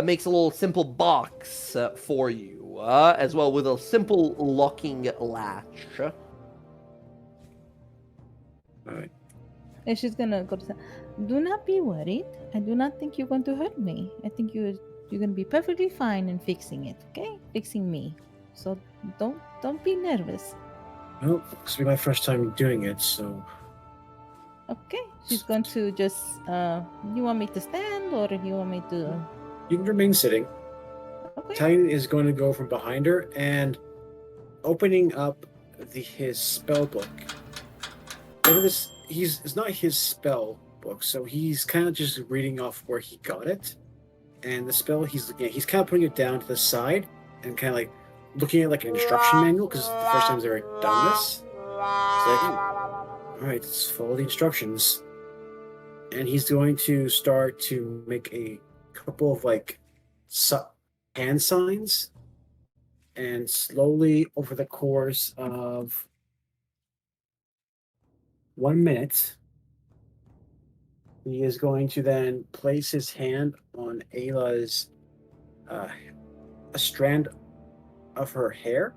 S1: Makes a little simple box for you, as well with a simple locking latch.
S6: All right.
S3: And she's gonna go to say, "Do not be worried. I do not think you're going to hurt me. I think you're gonna be perfectly fine in fixing it. Okay, fixing me. So don't be nervous."
S6: Well, this will be my first time doing it, so
S3: Okay, she's going to just. You want me to stand or you want me to?
S6: you can remain sitting.
S3: Okay.
S6: Talion is going to go from behind her and opening up his spell book. It's not his spell book, so he's kind of just reading off where he got it. and the spell he's kind of putting it down to the side and kind of like looking at like an instruction manual because it's the first time he's ever done this. It's like, all right, let's follow the instructions, and he's going to start to make a couple of like hand signs, and slowly over the course of 1 minute, he is going to then place his hand on Ayla's a strand of her hair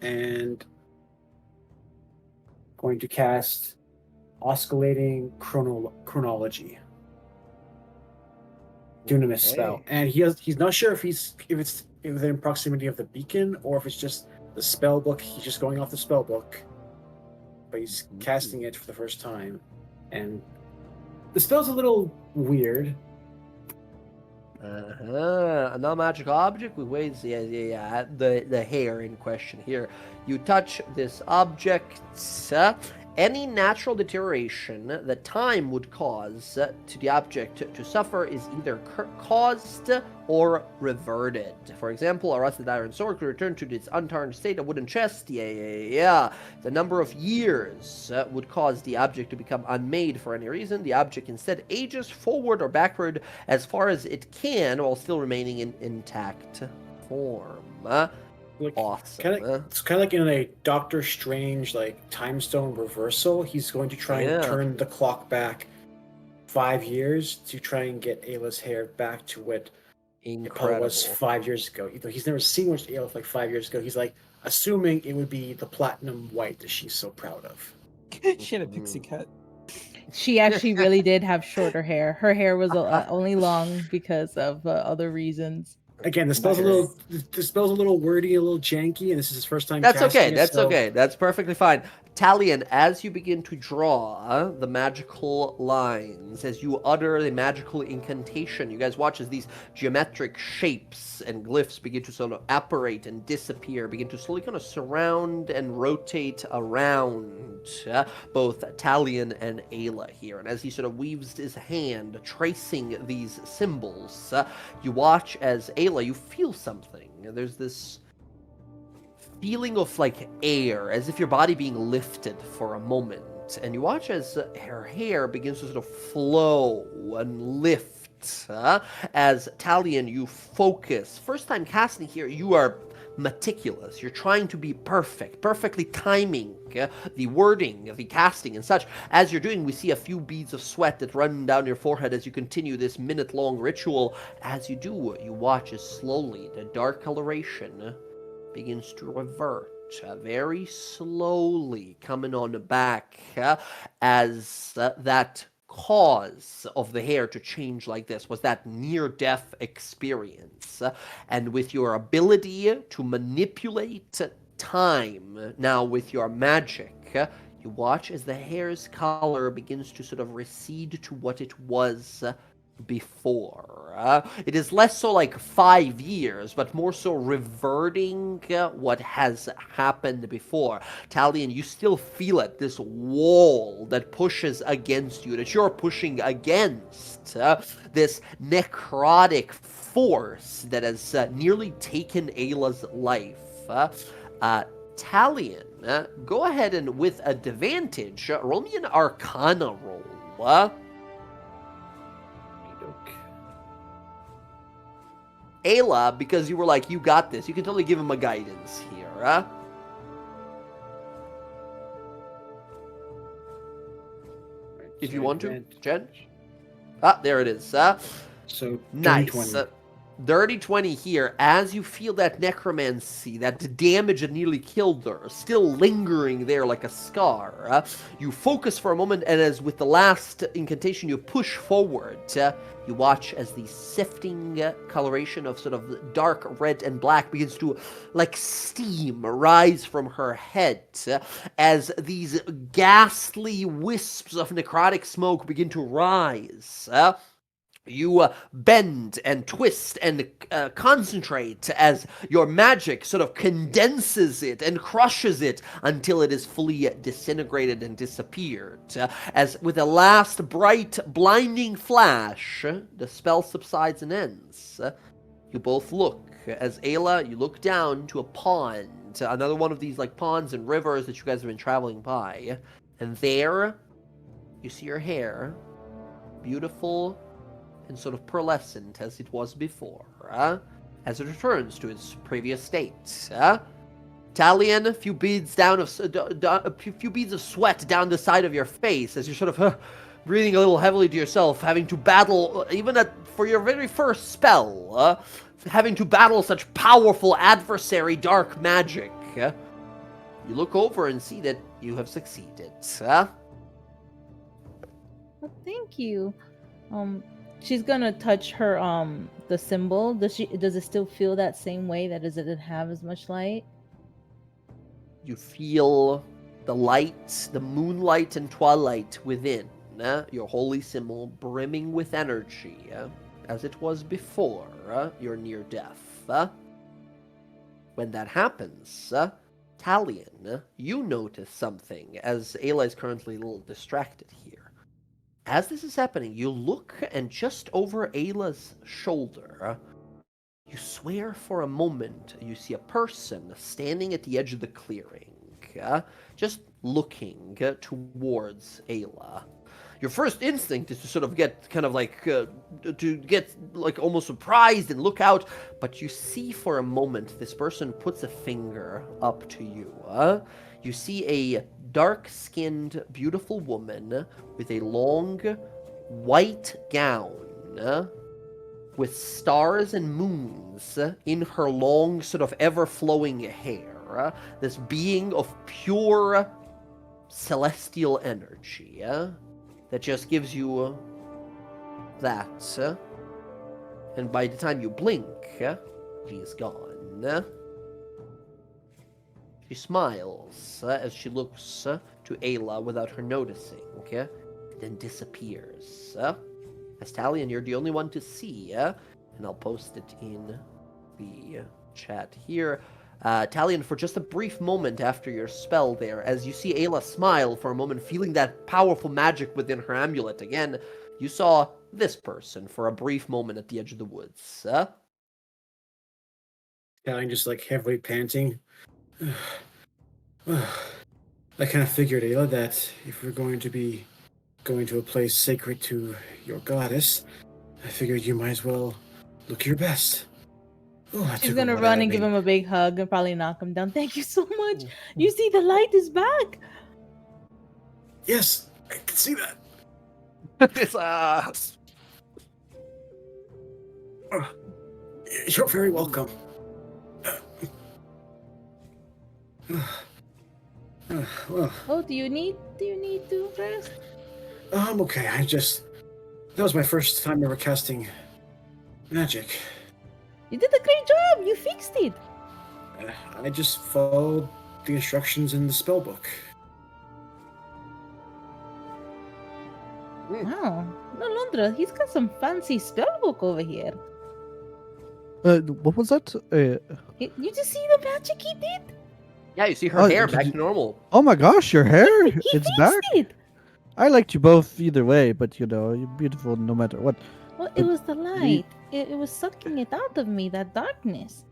S6: and going to cast oscillating chronology. Dunamis spell. And he's not sure if it's within proximity of the beacon or if it's just the spell book. He's just going off the spell book. But he's casting it for the first time. And the spell's a little weird.
S1: A non-magic object with waves, the hair in question here. You touch this object, any natural deterioration that time would cause to the object to suffer is either caused or reverted. For example, a rusted iron sword could return to its untarnished state. A wooden chest, The number of years would cause the object to become unmade for any reason. The object instead ages forward or backward as far as it can while still remaining in intact form.
S6: Like,
S1: Awesome.
S6: It's kind of like in a Doctor Strange like time stone reversal. He's going to try and turn the clock back 5 years to try and get Ayla's hair back to what it probably was 5 years ago. Even though he's never seen what Ayla looked like 5 years ago, he's like assuming it would be the platinum white that she's so proud of.
S4: She had a pixie cut.
S3: She actually really did have shorter hair. Her hair was only long because of other reasons.
S6: Again, the spell's a little wordy, a little janky, and this is his first time.
S1: That's okay.
S6: It,
S1: That's
S6: so...
S1: okay. That's perfectly fine. Talion, as you begin to draw the magical lines, as you utter the magical incantation, you guys watch as these geometric shapes and glyphs begin to sort of apparate and disappear, begin to slowly kind of surround and rotate around both Talion and Ayla here. And as he sort of weaves his hand, tracing these symbols, you watch as Ayla, you feel something. There's this feeling of like air, as if your body being lifted for a moment, and you watch as her hair begins to sort of flow and lift. As Talion, you focus. First time casting here, you are meticulous. You're trying to be perfectly timing the wording, the casting, and such. As you're doing, we see a few beads of sweat that run down your forehead as you continue this minute-long ritual. As you do, you watch as slowly the dark coloration begins to revert, very slowly coming on back, as that cause of the hair to change like this was that near-death experience. And with your ability to manipulate time, now with your magic, you watch as the hair's color begins to sort of recede to what it was before. It is less so like 5 years, but more so reverting what has happened before. Talion, you still feel it, this wall that pushes against you, that you're pushing against, this necrotic force that has nearly taken Ayla's life. Talion, go ahead and with advantage, roll me an Arcana roll. Ayla, because you were like, you got this, you can totally give him a guidance here, if you want to, Jen. There it is,
S6: So,
S1: nice.
S6: 20.
S1: Dirty 20 here, as you feel that necromancy, that damage that nearly killed her, still lingering there like a scar. You focus for a moment, and as with the last incantation, you push forward. You watch as the sifting coloration of sort of dark red and black begins to, like steam, rise from her head, as these ghastly wisps of necrotic smoke begin to rise. You bend and twist and concentrate as your magic sort of condenses it and crushes it until it is fully disintegrated and disappeared. As with a last bright, blinding flash, the spell subsides and ends. You both look. As Ayla, you look down to a pond, another one of these like ponds and rivers that you guys have been traveling by. And there, you see your hair, beautiful and sort of pearlescent as it was before, as it returns to its previous state. Talion, a few beads of sweat down the side of your face as you're sort of breathing a little heavily to yourself, having to battle even for your very first spell, having to battle such powerful adversary dark magic. You look over and see that you have succeeded.
S3: Well, thank you. She's gonna touch her the symbol. Does it still feel that same way? That does it have as much light?
S1: You feel the light, the moonlight and twilight within your holy symbol brimming with energy, as it was before your near death. When that happens, Talion, you notice something, as Ayla is currently a little distracted here. As this is happening, you look, and just over Ayla's shoulder, you swear for a moment you see a person standing at the edge of the clearing, just looking towards Ayla. Your first instinct is to sort of get kind of like, to get like almost surprised and look out, but you see for a moment this person puts a finger up to you. You see a dark-skinned, beautiful woman with a long, white gown with stars and moons in her long, sort of ever-flowing hair. This being of pure celestial energy that just gives you that. And by the time you blink, she's gone. She smiles as she looks to Ayla without her noticing, then disappears. As Talion, you're the only one to see, and I'll post it in the chat here. Talion, for just a brief moment after your spell there, as you see Ayla smile for a moment, feeling that powerful magic within her amulet again, you saw this person for a brief moment at the edge of the woods.
S6: Talion just like heavily panting. I kind of figured, Ayla, that if we're going to be going to a place sacred to your goddess, I figured you might as well look your best. Oh,
S3: She's gonna run and give him a big hug and probably knock him down. Thank you so much. You see, the light is back.
S6: Yes, I can see that. You're very welcome. Well,
S3: Oh, do you need to rest?
S6: I'm okay. That was my first time ever casting magic.
S3: You did a great job. You fixed it.
S6: I just followed the instructions in the spell book.
S3: Wow. No, Londra, he's got some fancy spell book over here.
S2: What was that?
S3: You just see the magic he did?
S1: Yeah, you see her
S2: Oh,
S1: hair
S2: did
S1: back
S2: you-
S1: to normal.
S2: Oh my gosh, your hair!
S3: He
S2: It's
S3: fixed
S2: back.
S3: it.
S2: I liked you both either way, but you're beautiful no matter what.
S3: Well, it was the light. It was sucking it out of me, that darkness.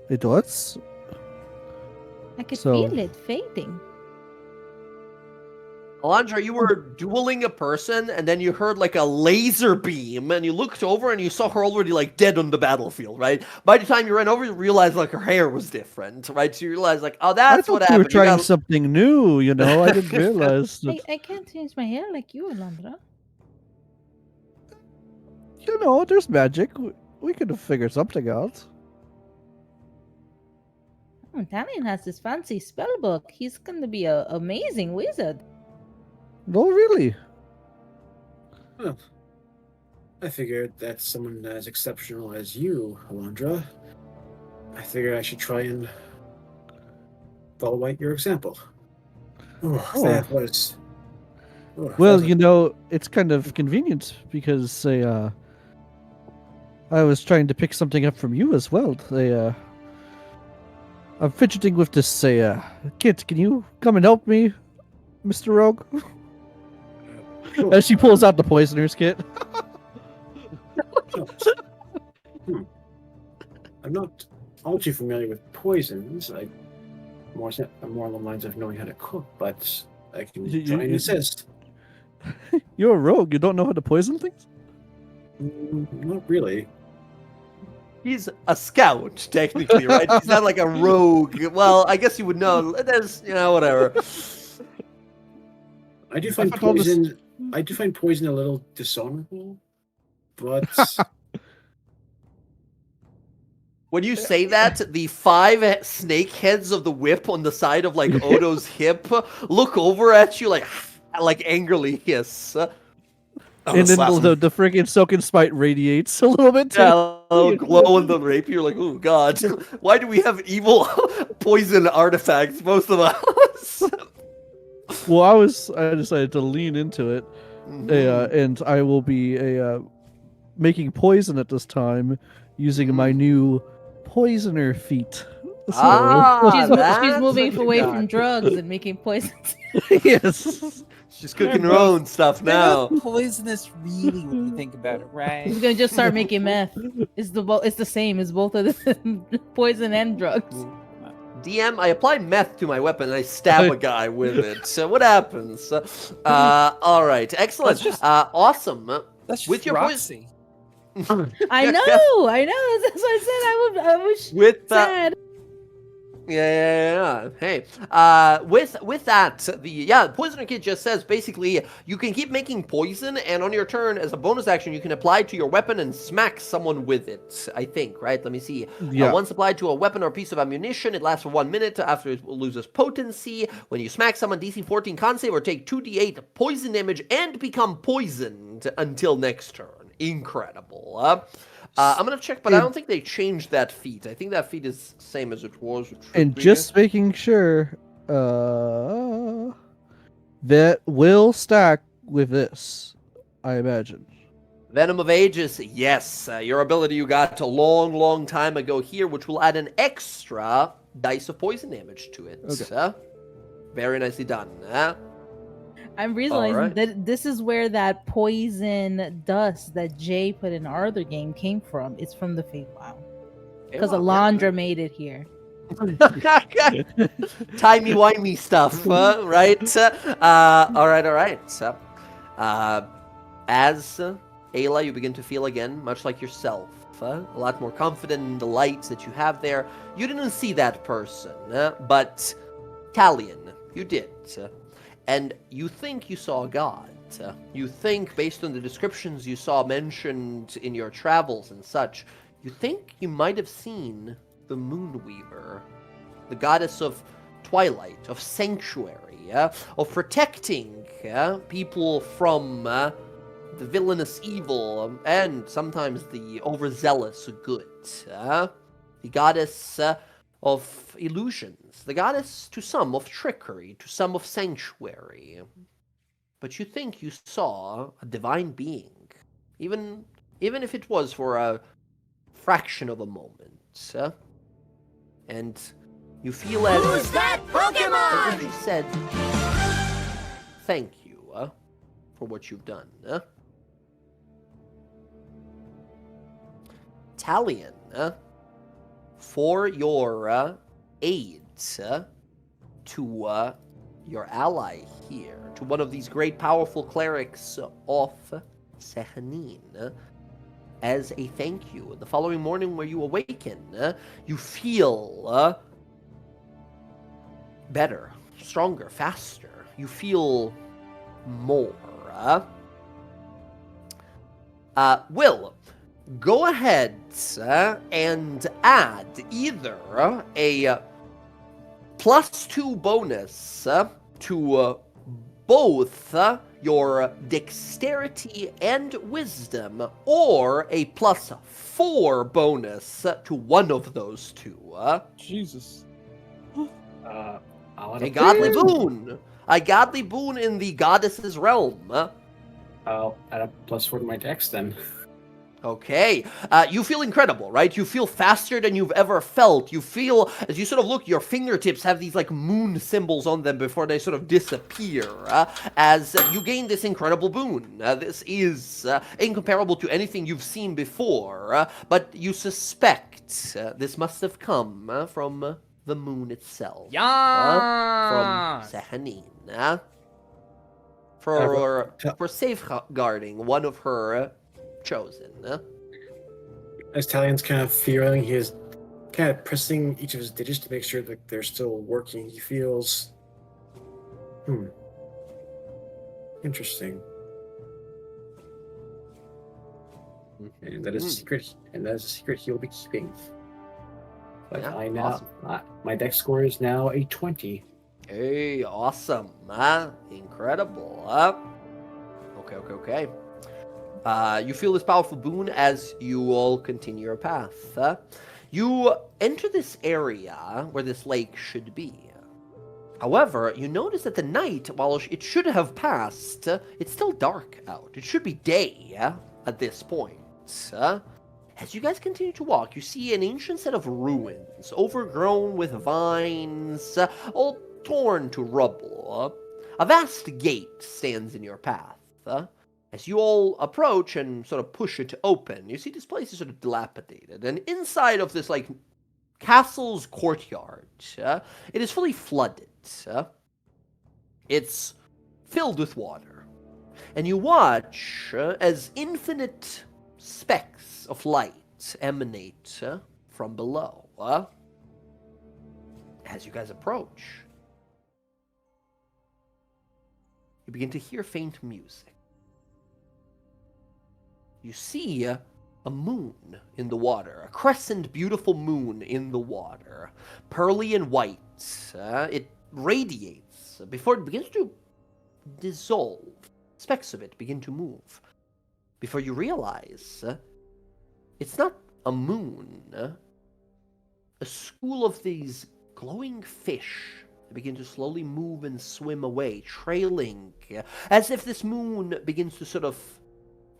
S2: It was?
S3: I could
S2: So-
S3: feel it fading.
S1: Alondra, you were dueling a person, and then you heard like a laser beam, and you looked over and you saw her already like dead on the battlefield, right? By the time you ran over, you realized like her hair was different, right? So you realized like, oh,
S2: I
S1: that's
S2: thought
S1: what
S2: you
S1: happened.
S2: were trying
S1: got-
S2: something new, I didn't realize that.
S3: I can't change my hair like you, Londra.
S2: There's magic. We could have figured something out.
S3: Oh, Talion has this fancy spell book. He's going to be an amazing wizard.
S2: No, really.
S6: I figured that someone as exceptional as you, Alondra, I figured I should try and follow your example.
S2: Oh.
S6: That was...
S2: Well, it's kind of convenient because I was trying to pick something up from you as well. I'm fidgeting with this kit. Can you come and help me, Mr. Rogue? As she pulls out the poisoner's kit.
S6: I'm not all too familiar with poisons. I'm more along the lines of knowing how to cook, but I can try and assist.
S2: You're a rogue. You don't know how to poison things?
S6: Not really.
S1: He's a scout, technically, right? He's not like a rogue. Well, I guess you would know. There's, whatever.
S6: I do find poison. I do find poison a little dishonorable, but
S1: When you say that, the 5 snake heads of the whip on the side of like Odo's hip look over at you like angrily hiss.
S2: And then the freaking Silken Spite radiates a little bit too.
S1: Yeah, a glow in the rapier. You're like, oh god, why do we have evil poison artifacts, most of us?
S2: Well, I decided to lean into it, and I will be making poison at this time using my new poisoner feat. So,
S3: she's moving away from drugs and making poisons.
S2: Yes.
S1: She's cooking her own stuff now.
S10: Poisonous, really, when you think about it, right?
S3: She's gonna just start making meth. It's the same as both of the poison and drugs.
S1: DM, I apply meth to my weapon and I stab a guy with it. So what happens? All right, excellent. Awesome.
S10: That's just
S1: with your
S10: Roxy.
S3: I know. That's what I said. I wish.
S1: With
S3: sad.
S1: Yeah. Hey, with that, the poisoner kit just says basically you can keep making poison, and on your turn, as a bonus action, you can apply it to your weapon and smack someone with it. I think, right? Let me see.
S2: Yeah.
S1: Once applied to a weapon or piece of ammunition, it lasts for 1 minute after it loses potency. When you smack someone, DC 14 con save or take 2d8 poison damage and become poisoned until next turn. Incredible. I'm gonna check, but I don't think they changed that feat. I think that feat is same as it was.
S2: And just making sure, that will stack with this, I imagine.
S1: Venom of Ages, yes. Your ability you got a long time ago here, which will add an extra dice of poison damage to it.
S2: Okay.
S1: Very nicely done.
S3: I'm realizing
S1: Alright.
S3: that this is where that poison dust that Jay put in our other game came from. It's from the Feywild. Because Alondra made it here.
S1: Timey-wimey stuff, right? All right. So, as Ayla, you begin to feel again, much like yourself, a lot more confident in the light that you have there. You didn't see that person, but Talion, you did. And you think you saw God. You think, based on the descriptions you saw mentioned in your travels and such, you think you might have seen the Moonweaver, the goddess of twilight, of sanctuary, of protecting people from the villainous evil and sometimes the overzealous good. The goddess of illusions, the goddess to some of trickery, to some of sanctuary. But you think you saw a divine being, even if it was for a fraction of a moment. And you feel as
S7: Who's that Pokemon?
S1: if she said, thank you for what you've done. Talion, for your aid to your ally here, to one of these great powerful clerics of Sehanin, as a thank you. The following morning where you awaken, you feel better, stronger, faster. You feel more. Will, go ahead and add either a +2 bonus to both your dexterity and wisdom, or a +4 bonus to one of those two.
S10: Jesus.
S6: I'll add
S1: A godly boon! A godly boon in the goddess's realm.
S6: I'll add a +4 to my dex then.
S1: Okay. You feel incredible, right? You feel faster than you've ever felt. You feel, as you sort of look, your fingertips have these like moon symbols on them before they sort of disappear as you gain this incredible boon. This is incomparable to anything you've seen before, but you suspect this must have come from the moon itself. From
S7: Yes.
S1: Sehanin.
S6: But
S1: For safeguarding one of her chosen.
S6: as Talion's kind of feeling, he is kind of pressing each of his digits to make sure that they're still working. He feels, interesting. And that is a secret. And that is a secret he'll be keeping. But
S1: Yeah,
S6: I now,
S1: awesome.
S6: my deck score is now a 20.
S1: Hey, awesome. Incredible. Okay. You feel this powerful boon as you all continue your path. You enter this area where this lake should be. However, you notice that the night, while it should have passed, it's still dark out. It should be day at this point. As you guys continue to walk, you see an ancient set of ruins, overgrown with vines, all torn to rubble. A vast gate stands in your path. As you all approach and sort of push it open, you see this place is sort of dilapidated. And inside of this, like, castle's courtyard, it is fully flooded. It's filled with water. And you watch as infinite specks of light emanate from below. As you guys approach, you begin to hear faint music. You see a moon in the water, a crescent beautiful moon in the water, pearly and white. It radiates before it begins to dissolve. Specks of it begin to move. Before you realize, it's not a moon. A school of these glowing fish begin to slowly move and swim away, trailing, as if this moon begins to sort of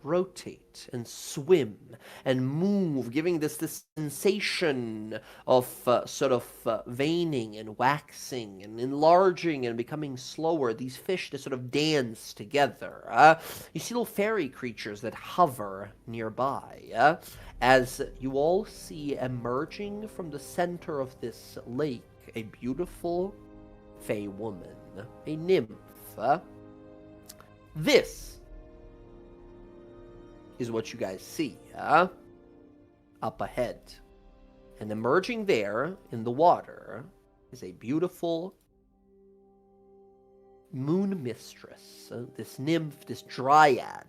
S1: rotate and swim and move, giving this sensation of veining and waxing and enlarging and becoming slower. These fish that sort of dance together. You see little fairy creatures that hover nearby. As you all see emerging from the center of this lake, a beautiful fey woman, a nymph. This is what you guys see, up ahead. And emerging there in the water is a beautiful moon mistress, this nymph, this dryad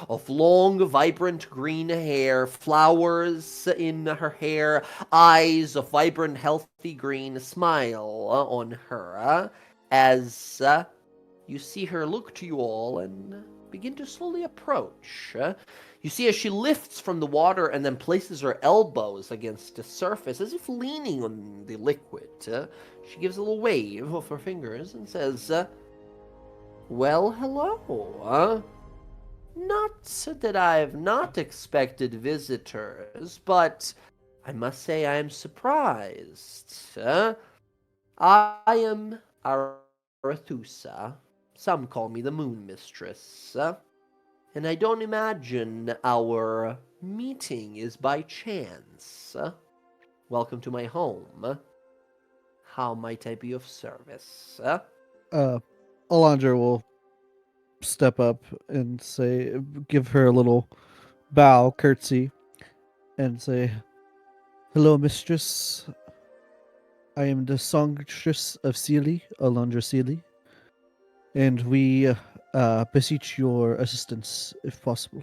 S1: of long, vibrant green hair, flowers in her hair, eyes of vibrant, healthy green, smile on her as you see her look to you all and begin to slowly approach. You see as she lifts from the water and then places her elbows against the surface as if leaning on the liquid. She gives a little wave of her fingers and says, well, hello. Not that I've not expected visitors, but I must say I am surprised. I am Arethusa. Some call me the Moon Mistress. And I don't imagine our meeting is by chance. Welcome to my home. How might I be of service?
S2: Alondra will step up and say, give her a little bow, curtsy, and say, hello, mistress. I am the songstress of Sealy, Alondra Sealy, and we beseech your assistance if possible.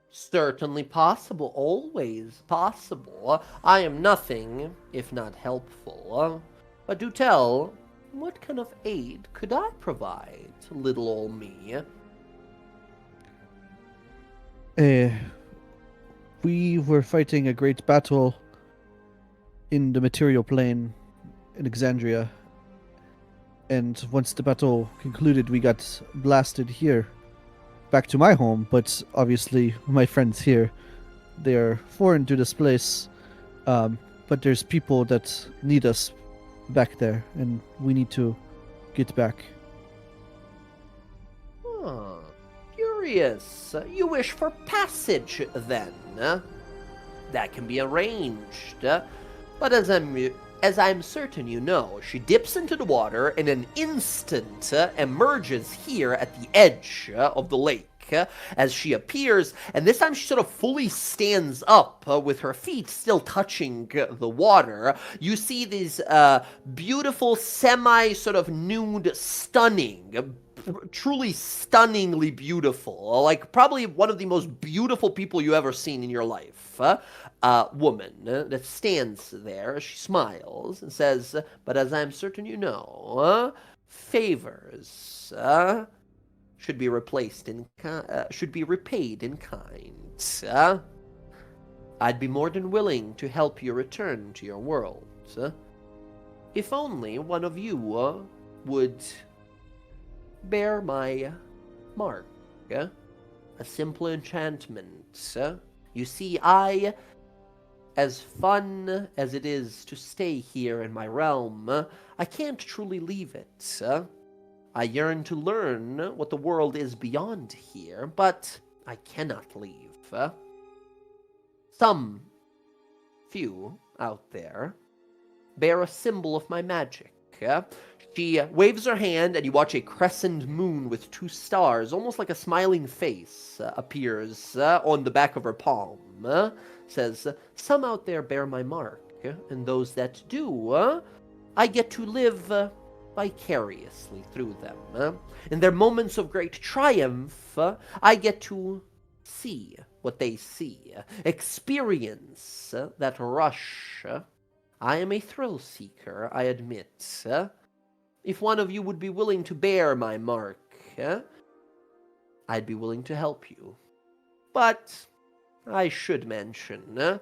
S1: Certainly possible, always possible. I am nothing if not helpful. But do tell, what kind of aid could I provide to little old me?
S2: We were fighting a great battle in the material plane in Exandria, and once the battle concluded, we got blasted here back to my home, but obviously my friends here, they are foreign to this place. But there's people that need us back there, and we need to get back.
S1: Huh. Curious. You wish for passage, then? That can be arranged. But as I'm certain you know, she dips into the water in an instant, emerges here at the edge of the lake. As she appears, and this time she sort of fully stands up with her feet still touching the water. You see these beautiful, semi sort of nude, stunning, truly stunningly beautiful, like probably one of the most beautiful people you ever seen in your life. Woman that stands there. She smiles and says, "But as I'm certain you know, favors should be should be repaid in kind. I'd be more than willing to help you return to your world. If only one of you would bear my mark. A simple enchantment. You see, as fun as it is to stay here in my realm, I can't truly leave it. I yearn to learn what the world is beyond here, but I cannot leave. Some few out there bear a symbol of my magic. She waves her hand, and you watch a crescent moon with 2 stars, almost like a smiling face, appears on the back of her palm. Says, "Some out there bear my mark, and those that do, I get to live vicariously through them. In their moments of great triumph, I get to see what they see, experience that rush. I am a thrill seeker, I admit. If one of you would be willing to bear my mark, I'd be willing to help you. But I should mention,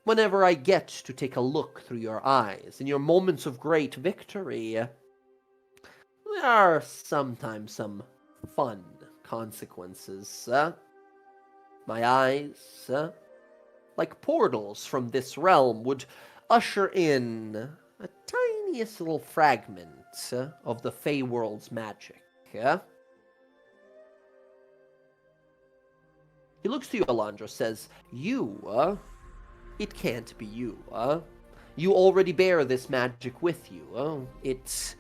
S1: whenever I get to take a look through your eyes, in your moments of great victory, there are sometimes some fun consequences. My eyes, like portals from this realm, would usher in a tiniest little fragment of the Fey world's magic. He looks to you, Alondra, says, "You, it can't be you. You already bear this magic with you. It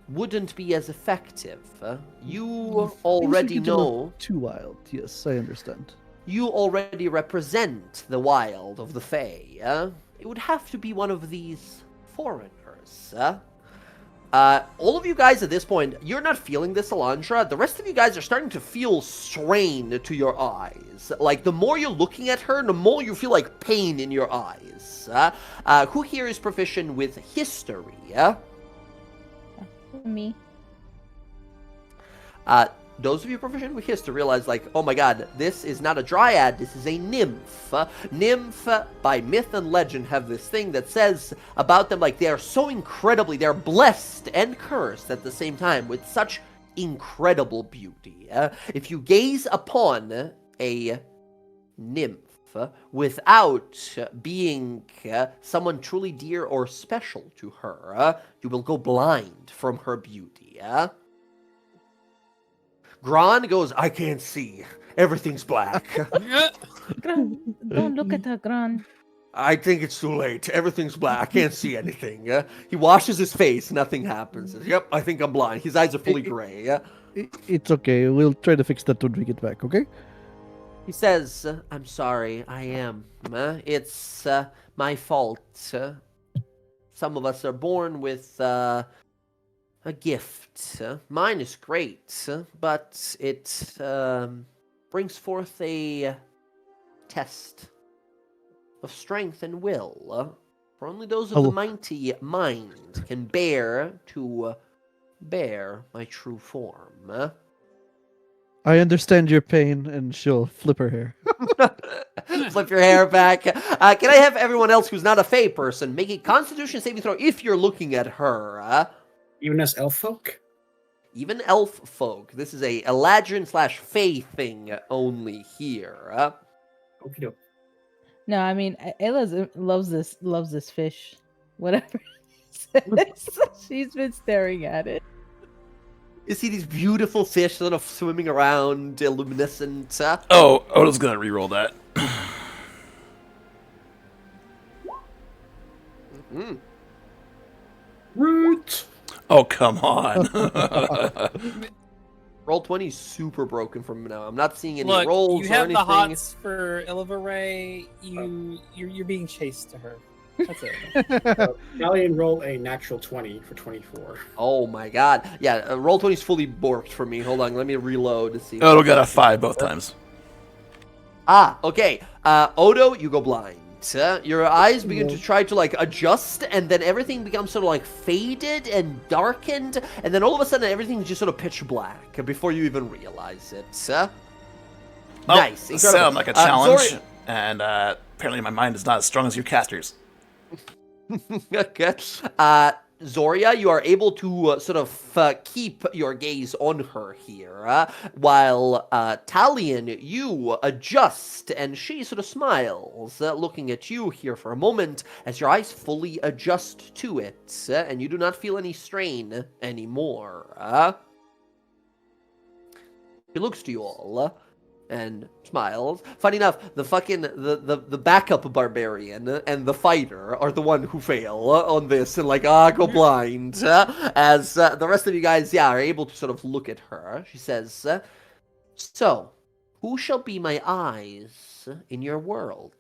S1: wouldn't be as effective. You already
S2: Things are getting a little
S1: know.
S2: too wild. Yes, I understand.
S1: You already represent the wild of the Fae. It would have to be one of these foreigners. All of you guys at this point, you're not feeling this, Alondra. The rest of you guys are starting to feel strain to your eyes. Like, the more you're looking at her, the more you feel like pain in your eyes. Who here is proficient with history?
S3: Me.
S1: Those of you proficient with history realize, like, oh my god, this is not a dryad, this is a nymph. Nymph, by myth and legend, have this thing that says about them, like, they are so incredibly, they're blessed and cursed at the same time with such incredible beauty. If you gaze upon a nymph without being someone truly dear or special to her, you will go blind from her beauty. Gran goes, "I can't see. Everything's black.
S3: Gran, don't look at her, Gran.
S1: I think it's too late. Everything's black. I can't see anything." He washes his face. Nothing happens. Yep, I think I'm blind. His eyes are fully gray.
S2: It's okay. We'll try to fix that when we get back, okay?
S1: He says, "I'm sorry. I am. It's my fault. Some of us are born with a gift. Mine is great, but it brings forth a test of strength and will. For only those of the mighty mind can bear my true form."
S2: I understand your pain, and she'll flip her hair.
S1: Flip your hair back. Can I have everyone else who's not a Fey person make a Constitution saving throw if you're looking at her?
S6: Even as elf folk?
S1: even elf folk. This is a legend/fae thing only here.
S6: Okie doke.
S3: No, I mean Ayla loves this fish. Whatever. She's been staring at it.
S1: You see these beautiful fish sort of swimming around, luminescent.
S9: Oh, Odo's gonna re-roll that.
S1: Mm.
S6: Root.
S9: Oh, come on.
S1: Roll 20 is super broken from now. I'm not seeing any
S8: Look,
S1: rolls
S8: you
S1: or
S8: have
S1: anything.
S8: the hots for Illivaray. You're being chased to her. That's it.
S6: Italian roll a natural 20 for 24.
S1: Oh my god. Yeah, roll 20 is fully borked for me. Hold on, let me reload to see.
S9: Odo got a 5 both times.
S1: Ah, okay. Odo, you go blind. Your eyes begin to try to like adjust, and then everything becomes sort of like faded and darkened, and then all of a sudden everything's just sort of pitch black before you even realize it. Nice.
S9: This
S1: Incredible.
S9: sounds like a challenge,
S1: Zori-
S9: and apparently my mind is not as strong as your casters.
S1: Okay. Zoria, you are able to sort of keep your gaze on her here, while Talion, you adjust, and she sort of smiles, looking at you here for a moment as your eyes fully adjust to it, and you do not feel any strain anymore. She looks to you all and smiles. Funny enough, the backup barbarian and the fighter are the one who fail on this and like go blind. As the rest of you guys, are able to sort of look at her. She says, "So, who shall be my eyes in your world?"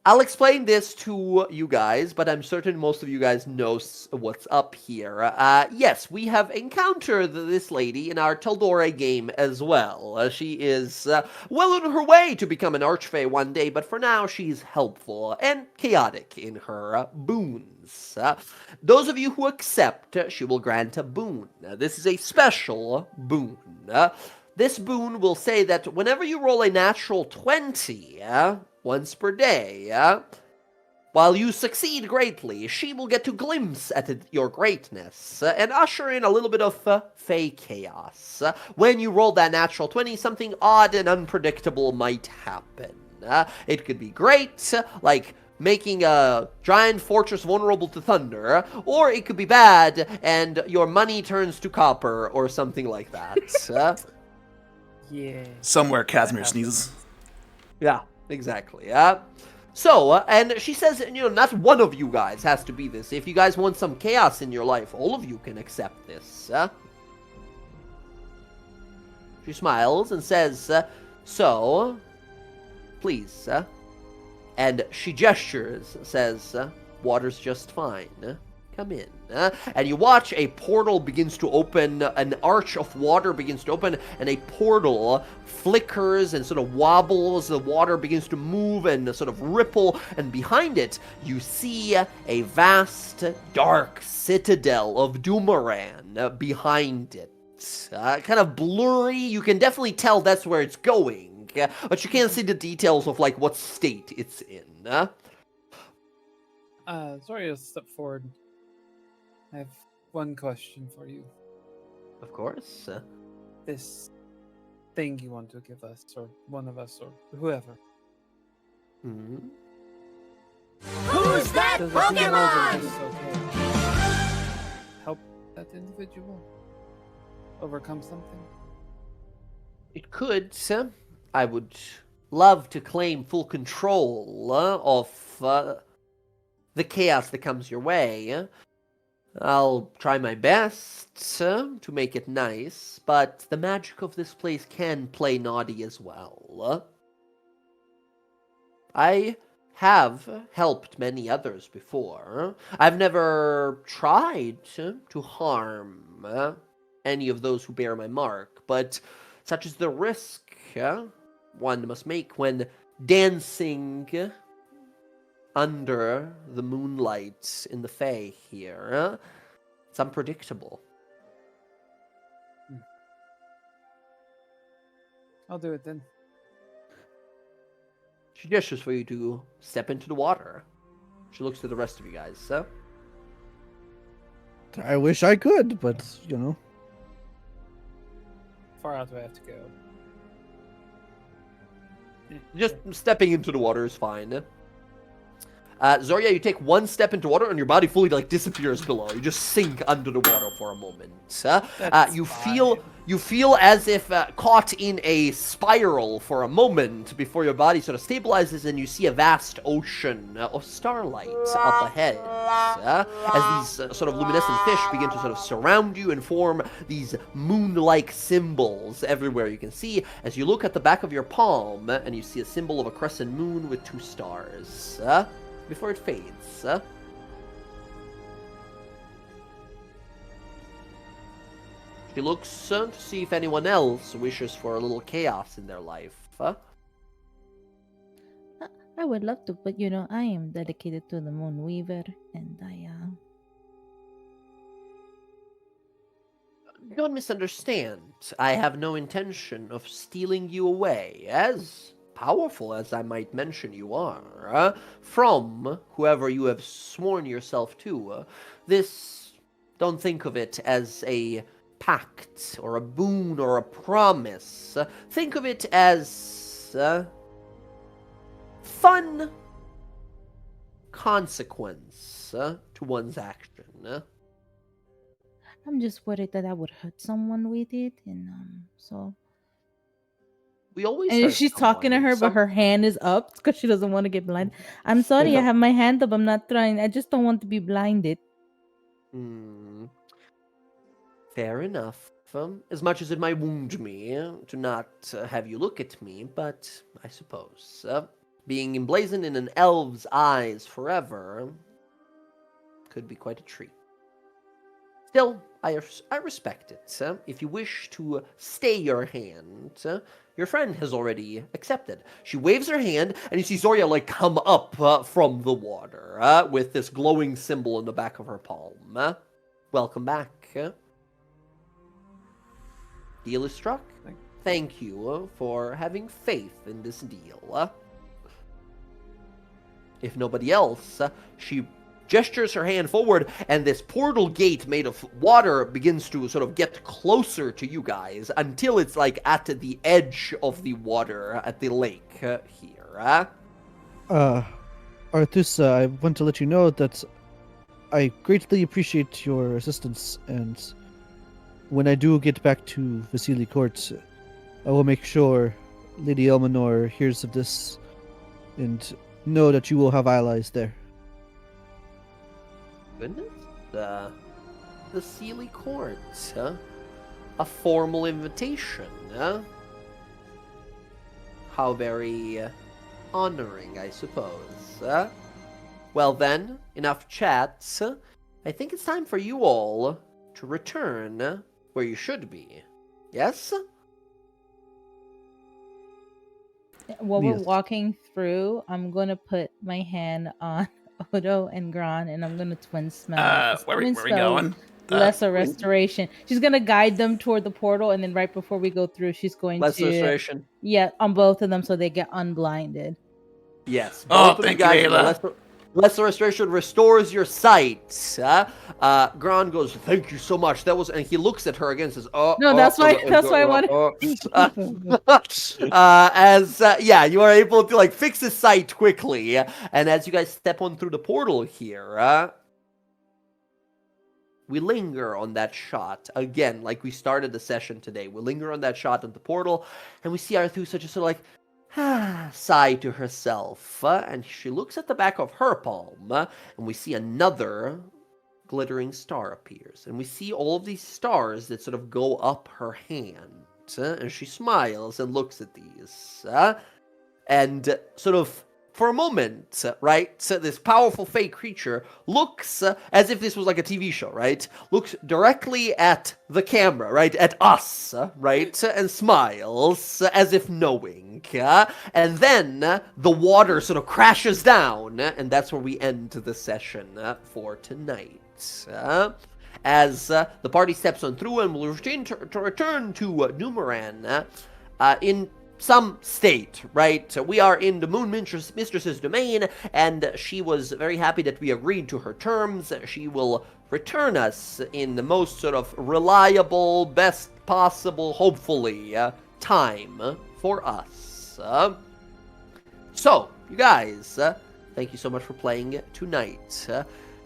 S1: I'll explain this to you guys, but I'm certain most of you guys know what's up here. Yes, we have encountered this lady in our Teldore game as well. She is well on her way to become an Archfey one day, but for now she's helpful and chaotic in her boons. Those of you who accept, she will grant a boon. This is a special boon. This boon will say that whenever you roll a natural 20, once per day, while you succeed greatly, she will get to glimpse at your greatness and usher in a little bit of fey chaos. When you roll that natural 20, something odd and unpredictable might happen. It could be great, like making a giant fortress vulnerable to thunder, or it could be bad and your money turns to copper or something like that.
S8: Yeah.
S9: Somewhere Casimir sneezes.
S1: Yeah, exactly. And she says, not one of you guys has to be this. If you guys want some chaos in your life, all of you can accept this. She smiles and says, so, please. And she gestures, says, water's just fine. Come in. And you watch a portal begins to open, an arch of water begins to open, and a portal flickers and sort of wobbles. The water begins to move and sort of ripple, and behind it, you see a vast, dark citadel of Doomeran behind it. Kind of blurry. You can definitely tell that's where it's going, but you can't see the details of like what state it's in.
S10: Sorry to step forward. I have one question for you.
S1: Of course.
S10: This thing you want to give us, or one of us, or whoever.
S1: Hmm.
S7: Who's that
S10: Does it seem over
S7: Pokemon?
S10: this okay? Help that individual overcome something?
S1: It could. I would love to claim full control of the chaos that comes your way. I'll try my best to make it nice, but the magic of this place can play naughty as well. I have helped many others before. I've never tried to harm any of those who bear my mark, but such is the risk one must make when dancing under the moonlight in the Fae here. It's unpredictable.
S10: I'll do it then.
S1: She gestures for you to step into the water. She looks to the rest of you guys.
S2: I wish I could, but
S10: far out do I have to go?
S1: Just stepping into the water is fine. Zorya, you take one step into water and your body fully like disappears below. You just sink under the water for a moment. You feel as if caught in a spiral for a moment before your body sort of stabilizes and you see a vast ocean of starlight up ahead. As these sort of luminescent fish begin to sort of surround you and form these moon-like symbols everywhere you can see. As you look at the back of your palm and you see a symbol of a crescent moon with 2 stars. Before it fades. She looks to see if anyone else wishes for a little chaos in their life.
S3: I would love to, but you know, I am dedicated to the Moon Weaver, and
S1: Don't misunderstand. I have no intention of stealing you away, as powerful as I might mention you are, from whoever you have sworn yourself to. Don't think of it as a pact, or a boon, or a promise. Think of it as fun consequence to one's action.
S3: I'm just worried that I would hurt someone with it, and so.
S1: We always
S3: And
S1: hurt
S3: she's talking to
S1: someone.
S3: her, but her hand is up because she doesn't want to get blind. I'm sorry, I
S1: Yeah.
S3: have my hand up. I'm not trying. I just don't want to be blinded.
S1: Fair enough. As much as it might wound me to not have you look at me, but I suppose being emblazoned in an elf's eyes forever could be quite a treat. Still, I respect it. If you wish to stay your hand, your friend has already accepted. She waves her hand, and you see Zorya like come up from the water with this glowing symbol in the back of her palm. Welcome back. Deal is struck. Thank you for having faith in this deal. If nobody else, she gestures her hand forward, and this portal gate made of water begins to sort of get closer to you guys until it's like at the edge of the water at the lake here.
S2: Arthus, I want to let you know that I greatly appreciate your assistance, and when I do get back to Vasily Court, I will make sure Lady Elminor hears of this and know that you will have allies there.
S1: Goodness. The Sealy Court, a formal invitation, How very honoring, I suppose. Well then, enough chat. I think it's time for you all to return where you should be. Yes?
S3: While we're
S2: Yes.
S3: walking through, I'm gonna put my hand on Odo and Gran, and I'm gonna twin smell.
S9: Where we going?
S3: Lesser restoration. She's gonna guide them toward the portal, and then right before we go through, she's going
S1: Lesser
S3: to
S1: restoration.
S3: on both of them, so they get unblinded.
S1: Yes.
S9: Oh,
S1: Both of
S9: thank
S1: you
S9: you,
S1: guys.
S9: Ayla.
S1: Lesser restoration restores your sight. Gran goes, "Thank you so much." That was, and he looks at her again, and says, "Oh,
S3: No, that's why I wanted.
S1: You are able to like fix his sight quickly, and as you guys step on through the portal here, we linger on that shot again, like we started the session today. We linger on that shot at the portal, and we see Arthusa just sort of like sigh to herself, and she looks at the back of her palm, and we see another glittering star appears, and we see all of these stars that sort of go up her hand, and she smiles and looks at these, and sort of for a moment, right, so this powerful fake creature looks as if this was like a TV show, right, looks directly at the camera, right, at us, right, and smiles as if knowing, and then the water sort of crashes down, and that's where we end the session for tonight. As the party steps on through and will return to Numeran in some state, right? We are in the Moon Mistress's domain, and she was very happy that we agreed to her terms. She will return us in the most sort of reliable, best possible, hopefully, time for us. So, you guys, thank you so much for playing tonight.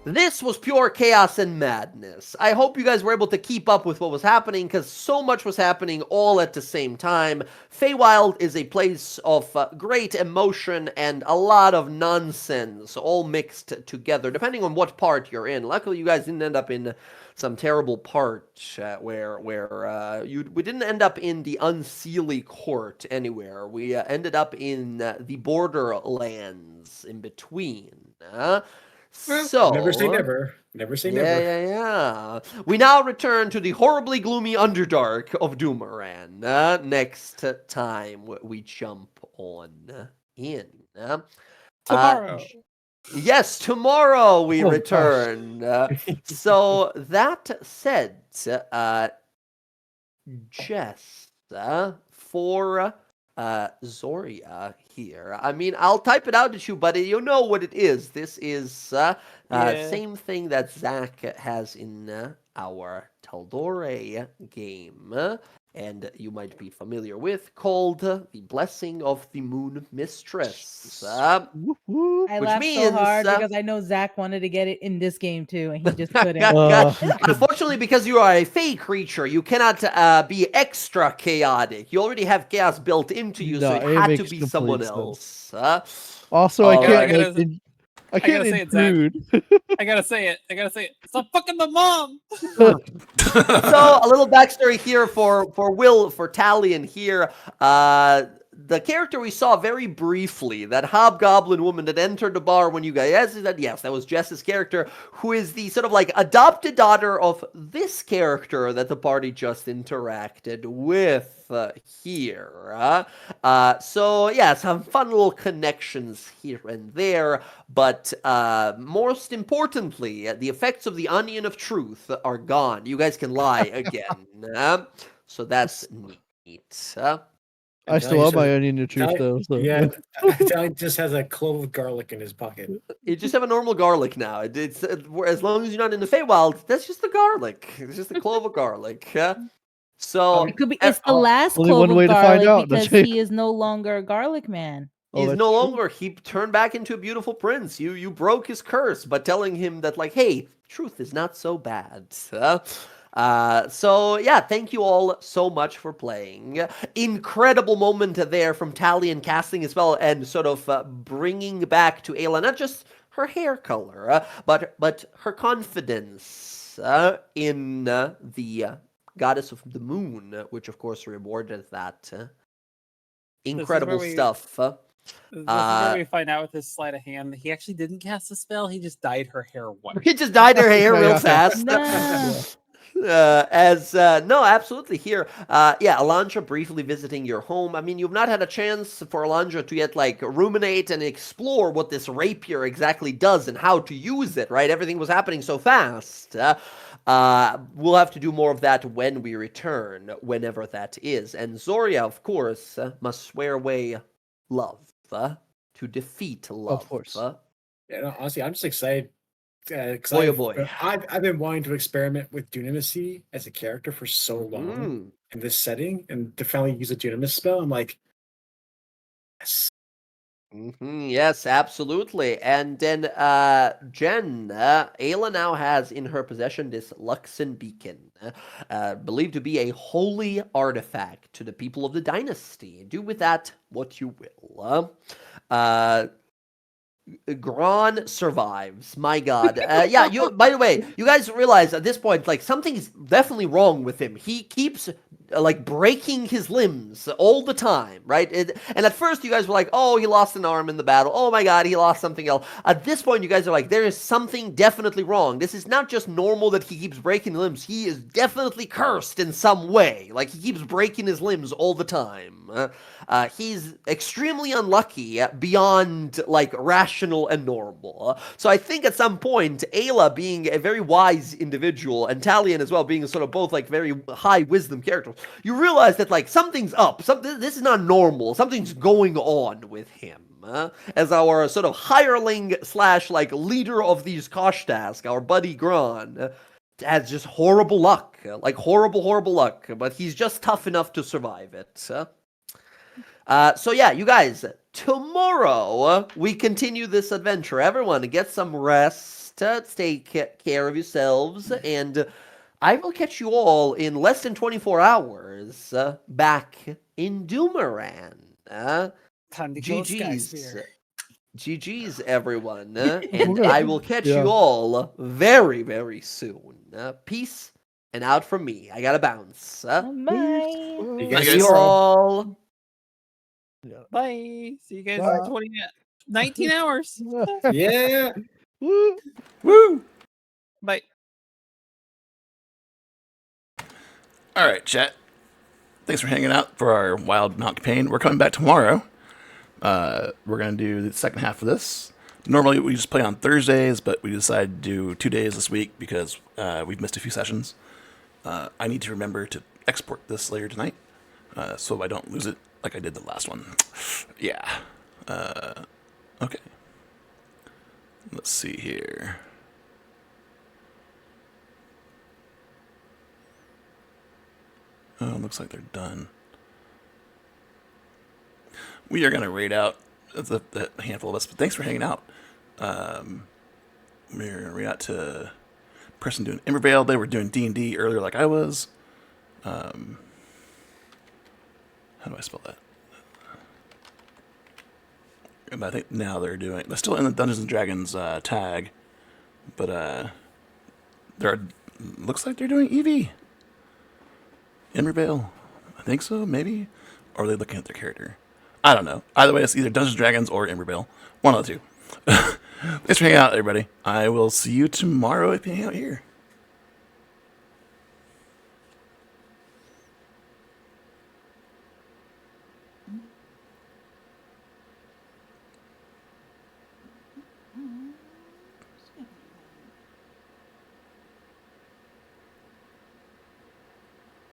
S1: This was pure chaos and madness. I hope you guys were able to keep up with what was happening, because so much was happening all at the same time. Feywild is a place of great emotion and a lot of nonsense, all mixed together, depending on what part you're in. Luckily, you guys didn't end up in some terrible part where we didn't end up in the Unseelie Court anywhere. We ended up in the borderlands in between. So
S6: Never say never. Never say never.
S1: Yeah. We now return to the horribly gloomy Underdark of Doomeran. Next time we jump on in.
S8: Tomorrow.
S1: Yes, tomorrow we
S6: Oh,
S1: return. So that said, Jess, for Zoria here. I mean, I'll type it out at you, buddy. You know what it is. This is
S8: Yeah.
S1: same thing that Zach has in our Taldore game. And you might be familiar with, called The Blessing of the Moon Mistress.
S2: Whoop, whoop.
S3: I
S1: Which
S3: laughed
S1: means,
S3: so hard because I know Zach wanted to get it in this game too, and he just couldn't.
S1: Unfortunately, because you are a fey creature, you cannot be extra chaotic. You already have chaos built into you, so
S2: No,
S1: it
S2: it
S1: had to
S2: makes
S1: be
S2: complete
S1: someone
S2: sense.
S1: else.
S2: Also,
S1: All
S2: I can't.
S1: right.
S2: Like, I can't
S8: gotta say it, Zach.
S2: intrude.
S8: I gotta say it. Stop fucking my mom.
S1: So a little backstory here for Talion here. The character we saw very briefly, that hobgoblin woman that entered the bar when you guys, yes, that was Jess's character, who is the sort of like adopted daughter of this character that the party just interacted with here. So yeah, some fun little connections here and there, but most importantly, the effects of the onion of truth are gone. You guys can lie again. So that's neat.
S2: I still have my onion of truth though. So.
S6: Yeah, Italian just has a clove of garlic in his pocket.
S1: You just have a normal garlic now. It's as long as you're not in the Feywild, that's just the garlic. It's just a clove of garlic. So
S3: It could be. It's the last
S2: Only
S3: clove
S2: one way
S3: of
S2: to find
S3: garlic
S2: out,
S3: because
S2: that's it.
S3: he is no longer a garlic man.
S2: Oh,
S1: he's
S2: that's
S1: no
S2: true.
S1: longer. He turned back into a beautiful prince. You broke his curse by telling him that, like, hey, truth is not so bad. So yeah, thank you all so much for playing. Incredible moment there from Talion casting as well, and sort of bringing back to Ayla not just her hair color, but her confidence in the goddess of the moon, which of course rewarded that. Incredible
S8: where we-
S1: stuff.
S8: This is where we find out with his sleight of hand. He actually didn't cast a spell. He just dyed her hair white.
S1: He just dyed her hair real fast.
S3: No.
S1: No, absolutely here. Yeah, Alondra briefly visiting your home. I mean, you've not had a chance for Alondra to yet like ruminate and explore what this rapier exactly does and how to use it, right? Everything was happening so fast. We'll have to do more of that when we return, whenever that is. And Zoria, of course, must swear away love to defeat love.
S2: Of course.
S6: Yeah, no, honestly, I'm just excited.
S1: Boy, oh boy.
S6: I've been wanting to experiment with Dunamis as a character for so long in this setting, and to finally use a Dunamis spell, I'm like, yes.
S1: Yes, absolutely. And then Jen, Ayla now has in her possession this Luxon beacon, believed to be a holy artifact to the people of the dynasty. Do with that what you will. Gron survives. My God. Yeah. You. By the way, you guys realize at this point, like something's definitely wrong with him. He keeps like breaking his limbs all the time, right? And at first, you guys were like, "Oh, he lost an arm in the battle. Oh my God, he lost something else." At this point, you guys are like, "There is something definitely wrong. This is not just normal that he keeps breaking limbs. He is definitely cursed in some way. Like he keeps breaking his limbs all the time." He's extremely unlucky beyond like rational and normal. So I think at some point, Ayla being a very wise individual and Talion as well being sort of both like very high wisdom characters, you realize that like something's up. This is not normal. Something's going on with him. As our sort of hireling / like leader of these Koshtask, our buddy Gron, has just horrible luck, like horrible luck. But he's just tough enough to survive it. So yeah, you guys, tomorrow we continue this adventure. Everyone, get some rest, care of yourselves, and I will catch you all in less than 24 hours back in Doomeran.
S10: Time to kill a sky
S1: GG's.
S10: sphere.
S1: GG's, everyone. And I will catch
S2: Yeah.
S1: you all very, very soon. Peace and out from me. I gotta bounce.
S3: Bye.
S6: You
S5: Bye,
S6: guys
S1: See
S5: guys.
S1: you all.
S10: Bye. See you guys
S2: Bye.
S10: in 19 hours.
S6: Yeah.
S2: Woo.
S5: Woo!
S10: Bye.
S9: All right, chat. Thanks for hanging out for our Wildemount campaign. We're coming back tomorrow. We're going to do the second half of this. Normally, we just play on Thursdays, but we decided to do 2 days this week because we've missed a few sessions. I need to remember to export this later tonight so I don't lose it like I did the last one. Yeah. Okay. Let's see here. Oh, looks like they're done. We are going to raid out the handful of us, but thanks for hanging out. We're going to raid out to person doing Embervale. They were doing D&D earlier like I was. How do I spell that? And I think now they're still in the Dungeons & Dragons tag, but looks like they're doing EV. Embervale, I think so, maybe? Or are they looking at their character? I don't know. Either way, it's either Dungeons & Dragons or Embervale. One of the two. Thanks for hanging out, everybody. I will see you tomorrow if you hang out here.